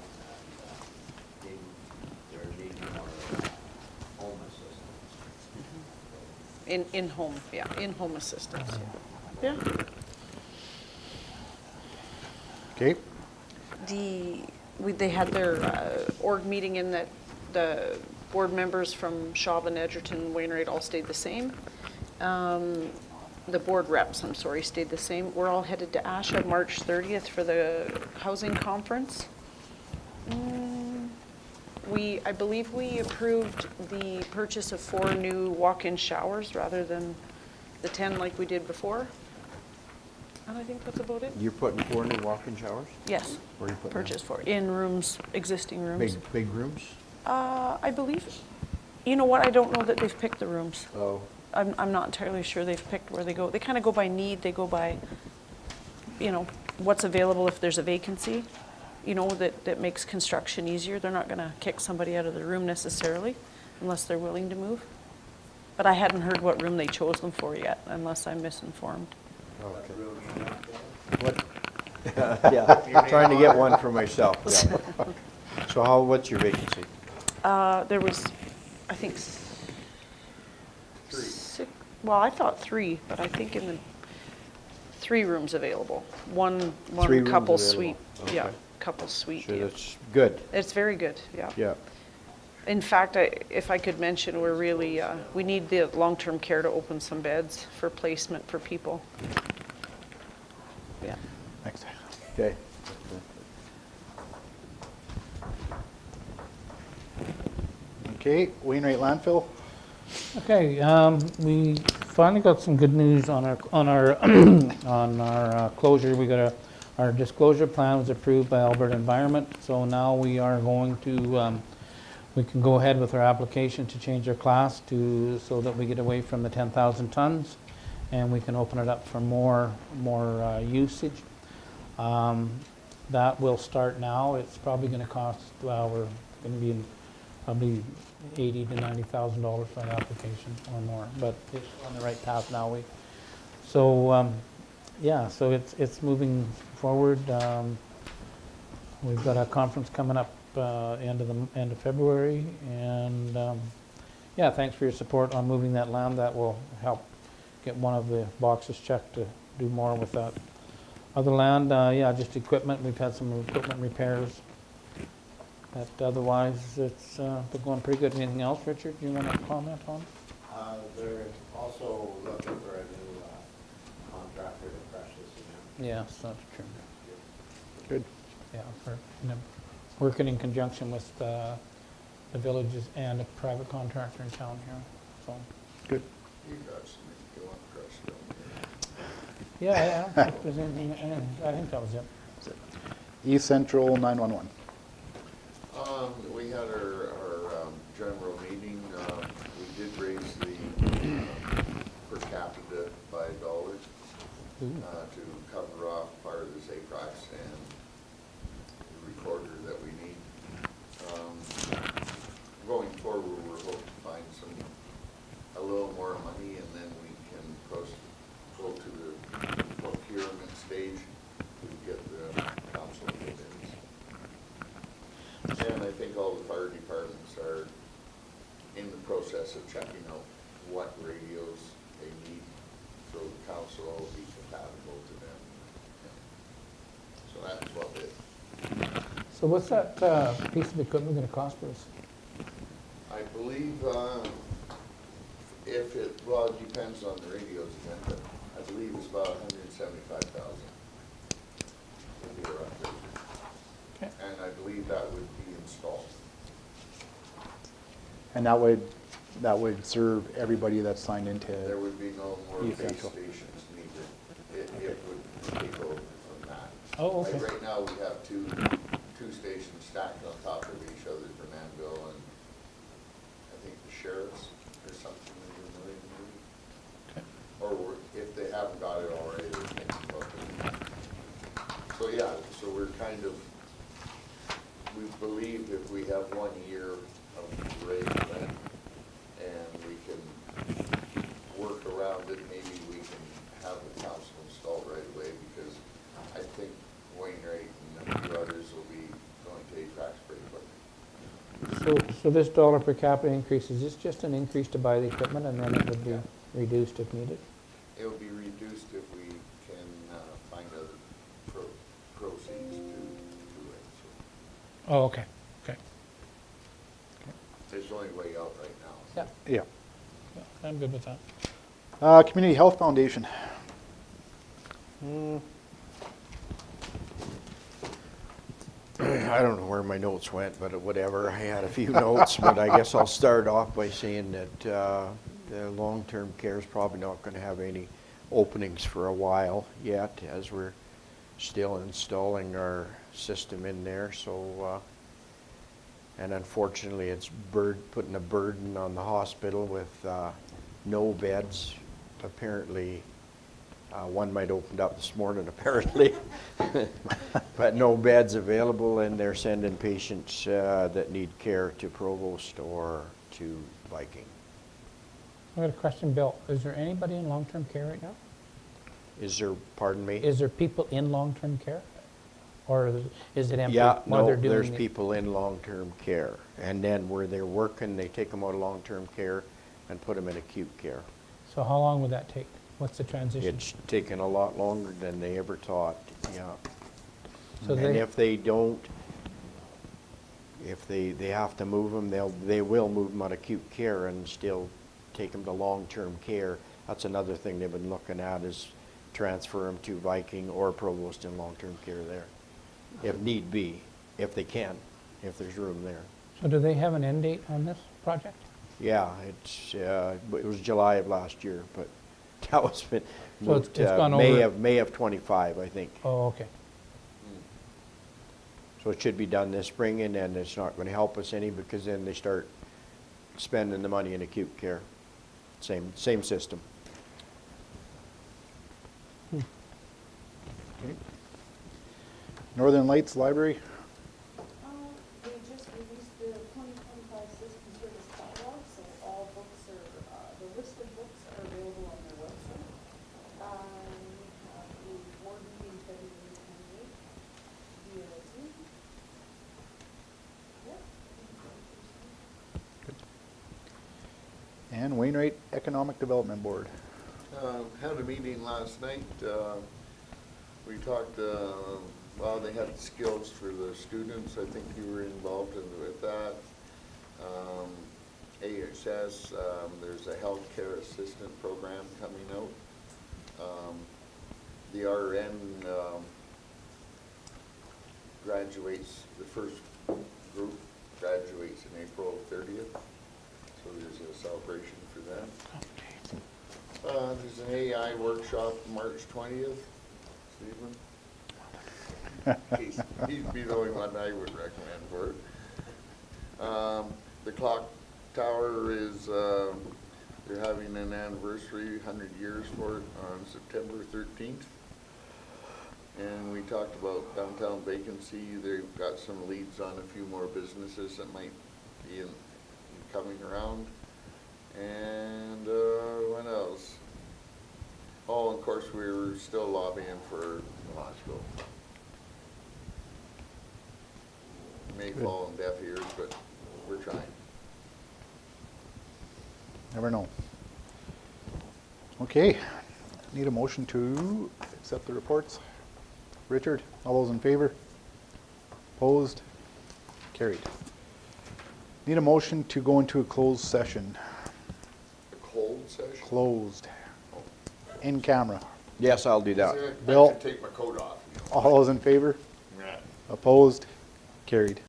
[SPEAKER 3] and they're needing more home assistance.
[SPEAKER 14] In-home, yeah, in-home assistance. Yeah.
[SPEAKER 1] Okay.
[SPEAKER 14] They had their org meeting in that the board members from Chauvin, Edgerton, Wainwright all stayed the same. The board reps, I'm sorry, stayed the same. We're all headed to Asha March 30th for the housing conference. I believe we approved the purchase of 4 new walk-in showers rather than the 10 like we did before. And I think that's about it.
[SPEAKER 3] You're putting 4 new walk-in showers?
[SPEAKER 14] Yes.
[SPEAKER 3] Where are you putting them?
[SPEAKER 14] Purchase 4, in rooms, existing rooms.
[SPEAKER 3] Big rooms?
[SPEAKER 14] I believe, you know what, I don't know that they've picked the rooms.
[SPEAKER 3] Oh.
[SPEAKER 14] I'm not entirely sure they've picked where they go. They kind of go by need, they go by, you know, what's available if there's a vacancy, you know, that makes construction easier. They're not gonna kick somebody out of the room necessarily unless they're willing to move. But I hadn't heard what room they chose them for yet, unless I'm misinformed.
[SPEAKER 3] Okay. What? Yeah, trying to get one for myself, yeah. So what's your vacancy?
[SPEAKER 14] There was, I think, 6, well, I thought 3, but I think in the 3 rooms available. One
[SPEAKER 3] 3 rooms
[SPEAKER 14] couple
[SPEAKER 3] available.
[SPEAKER 14] suite, yeah,
[SPEAKER 3] Okay.
[SPEAKER 14] couple suite
[SPEAKER 3] Sure,
[SPEAKER 14] deal.
[SPEAKER 3] that's good.
[SPEAKER 14] It's very good, yeah.
[SPEAKER 3] Yeah.
[SPEAKER 14] In fact, if I could mention, we're really, we need the long-term care to open some beds for placement for people. Yeah.
[SPEAKER 1] Next.
[SPEAKER 3] Okay.
[SPEAKER 1] Okay, Wainwright landfill.
[SPEAKER 5] Okay, we finally got some good news on our on our closure. Our disclosure plan was approved by Alberta Environment, so now we are going to we can go ahead with our application to change our class so that we get away from the 10,000 tons, and we can open it up for more usage. That will start now. It's probably going to cost, well, we're going to be in probably $80,000 to $90,000 for an application or more, but it's on the right path now. Yeah, so it's moving forward. We've got a conference coming up end of February, and yeah, thanks for your support on moving that land. That will help get one of the boxes checked to do more with that other land. Yeah, just equipment. We've had some equipment repairs. But otherwise, it's been going pretty good. Anything else, Richard, you want to comment on?
[SPEAKER 3] They're also looking for a new contractor to crush the cement.
[SPEAKER 5] Yes, that's true.
[SPEAKER 1] Good.
[SPEAKER 5] Yeah, working in conjunction with the villages and a private contractor in town here, so.
[SPEAKER 1] Good.
[SPEAKER 9] You got some you want to crush down
[SPEAKER 5] Yeah, I don't think there's anything, I think that was it.
[SPEAKER 1] East Central 911.
[SPEAKER 9] We had our general meeting. We did raise the per capita by $1 to cover off part of the SACROX and the recorder that we need. Going forward, we're hoping to find a little more money, and then we can go to the procurement stage to get the council bids. And I think all the fire departments are in the process of checking out what radios they need, so the council will be compatible to them. So that's what it.
[SPEAKER 5] So what's that piece of equipment going to cost us?
[SPEAKER 9] I believe, well, it depends on the radios again, but I believe it's about $175,000. If you're up there.
[SPEAKER 5] Okay.
[SPEAKER 9] And I believe that would be installed.
[SPEAKER 1] And that would serve everybody that's signed into.
[SPEAKER 9] There would be no more base
[SPEAKER 1] Essential.
[SPEAKER 9] stations needed. It would take over from that.
[SPEAKER 5] Oh, okay.
[SPEAKER 9] Like right now, we have two stations stacked on top of each other for Manville and I think the sheriff's or something in the million maybe.
[SPEAKER 5] Okay.
[SPEAKER 9] Or if they haven't got it already, they're thinking about doing that. So yeah, so we're kind of, we believe if we have 1 year of rate rent and we can work around it, maybe we can have the council installed right away, because I think Wainwright and a few others will be going to ATRAC's pretty quick.
[SPEAKER 5] So this dollar per capita increase, is this just an increase to buy the equipment and then it would be reduced if needed?
[SPEAKER 9] It will be reduced if we can find other proceeds to do it. So
[SPEAKER 5] Oh, okay, okay.
[SPEAKER 9] it's the only way out right now.
[SPEAKER 5] Yeah,
[SPEAKER 1] Yeah.
[SPEAKER 5] I'm good with that.
[SPEAKER 1] Community Health Foundation.
[SPEAKER 3] I don't know where my notes went, but whatever. I had a few notes, but I guess I'll start off by saying that the long-term care is probably not going to have any openings for a while yet, as we're still installing our system in there. So, and unfortunately, it's putting a burden on the hospital with no beds. Apparently, one might opened up this morning, apparently, but no beds available, and they're sending patients that need care to Provost or to Viking.
[SPEAKER 5] I got a question, Bill. Is there anybody in long-term care right now?
[SPEAKER 3] Is there, pardon me?
[SPEAKER 5] Is there people in long-term care? Or is it empty
[SPEAKER 3] Yeah,
[SPEAKER 5] while
[SPEAKER 3] no,
[SPEAKER 5] they're doing
[SPEAKER 3] there's
[SPEAKER 5] the-
[SPEAKER 3] people in long-term care, and then where they're working, they take them out of long-term care and put them in acute care.
[SPEAKER 5] So how long would that take? What's the transition?
[SPEAKER 3] It's taken a lot longer than they ever thought, yeah.
[SPEAKER 5] So
[SPEAKER 3] And
[SPEAKER 5] they-
[SPEAKER 3] if they don't, if they have to move them, they will move them out of acute care and still take them to long-term care. That's another thing they've been looking at, is transfer them to Viking or Provost in long-term care there, if need be, if they can, if there's room there.
[SPEAKER 5] So do they have an end date on this project?
[SPEAKER 3] Yeah, it was July of last year, but that was been
[SPEAKER 5] So it's
[SPEAKER 3] moved
[SPEAKER 5] gone
[SPEAKER 3] May
[SPEAKER 5] over-
[SPEAKER 3] of 25, I think.
[SPEAKER 5] Oh, okay.
[SPEAKER 3] So it should be done this spring, and then it's not going to help us any, because then they start spending the money in acute care. Same system.
[SPEAKER 1] Northern Lights Library.
[SPEAKER 8] They just released the 2025 system service catalog, so all books are, the list of books are available on their website. We have a board meeting February 28th via Zoom. Yep.
[SPEAKER 1] And Wainwright Economic Development Board.
[SPEAKER 9] Had a meeting last night. We talked, well, they had skills for the students. I think you were involved with that. AHS, there's a healthcare assistant program coming out. The RN graduates, the first group graduates in April 30th. So there's a celebration for them. There's an AI workshop March 20th, Stephen. He'd be the only one I would recommend for it. The clock tower is, they're having an anniversary, 100 years for it, on September 13th. And we talked about downtown vacancy. They've got some leads on a few more businesses that might be coming around. And, what else? Oh, of course, we were still lobbying for the hospital. May fall on deaf ears, but we're trying.
[SPEAKER 1] Never know. Okay, need a motion to accept the reports. Richard, all those in favor? Opposed? Carried. Need a motion to go into a closed session.
[SPEAKER 9] A cold session?
[SPEAKER 1] Closed. In camera.
[SPEAKER 3] Yes, I'll do that.
[SPEAKER 9] I
[SPEAKER 1] Bill?
[SPEAKER 9] can take my coat off.
[SPEAKER 1] All those in favor?
[SPEAKER 9] Yeah.
[SPEAKER 1] Opposed? Carried.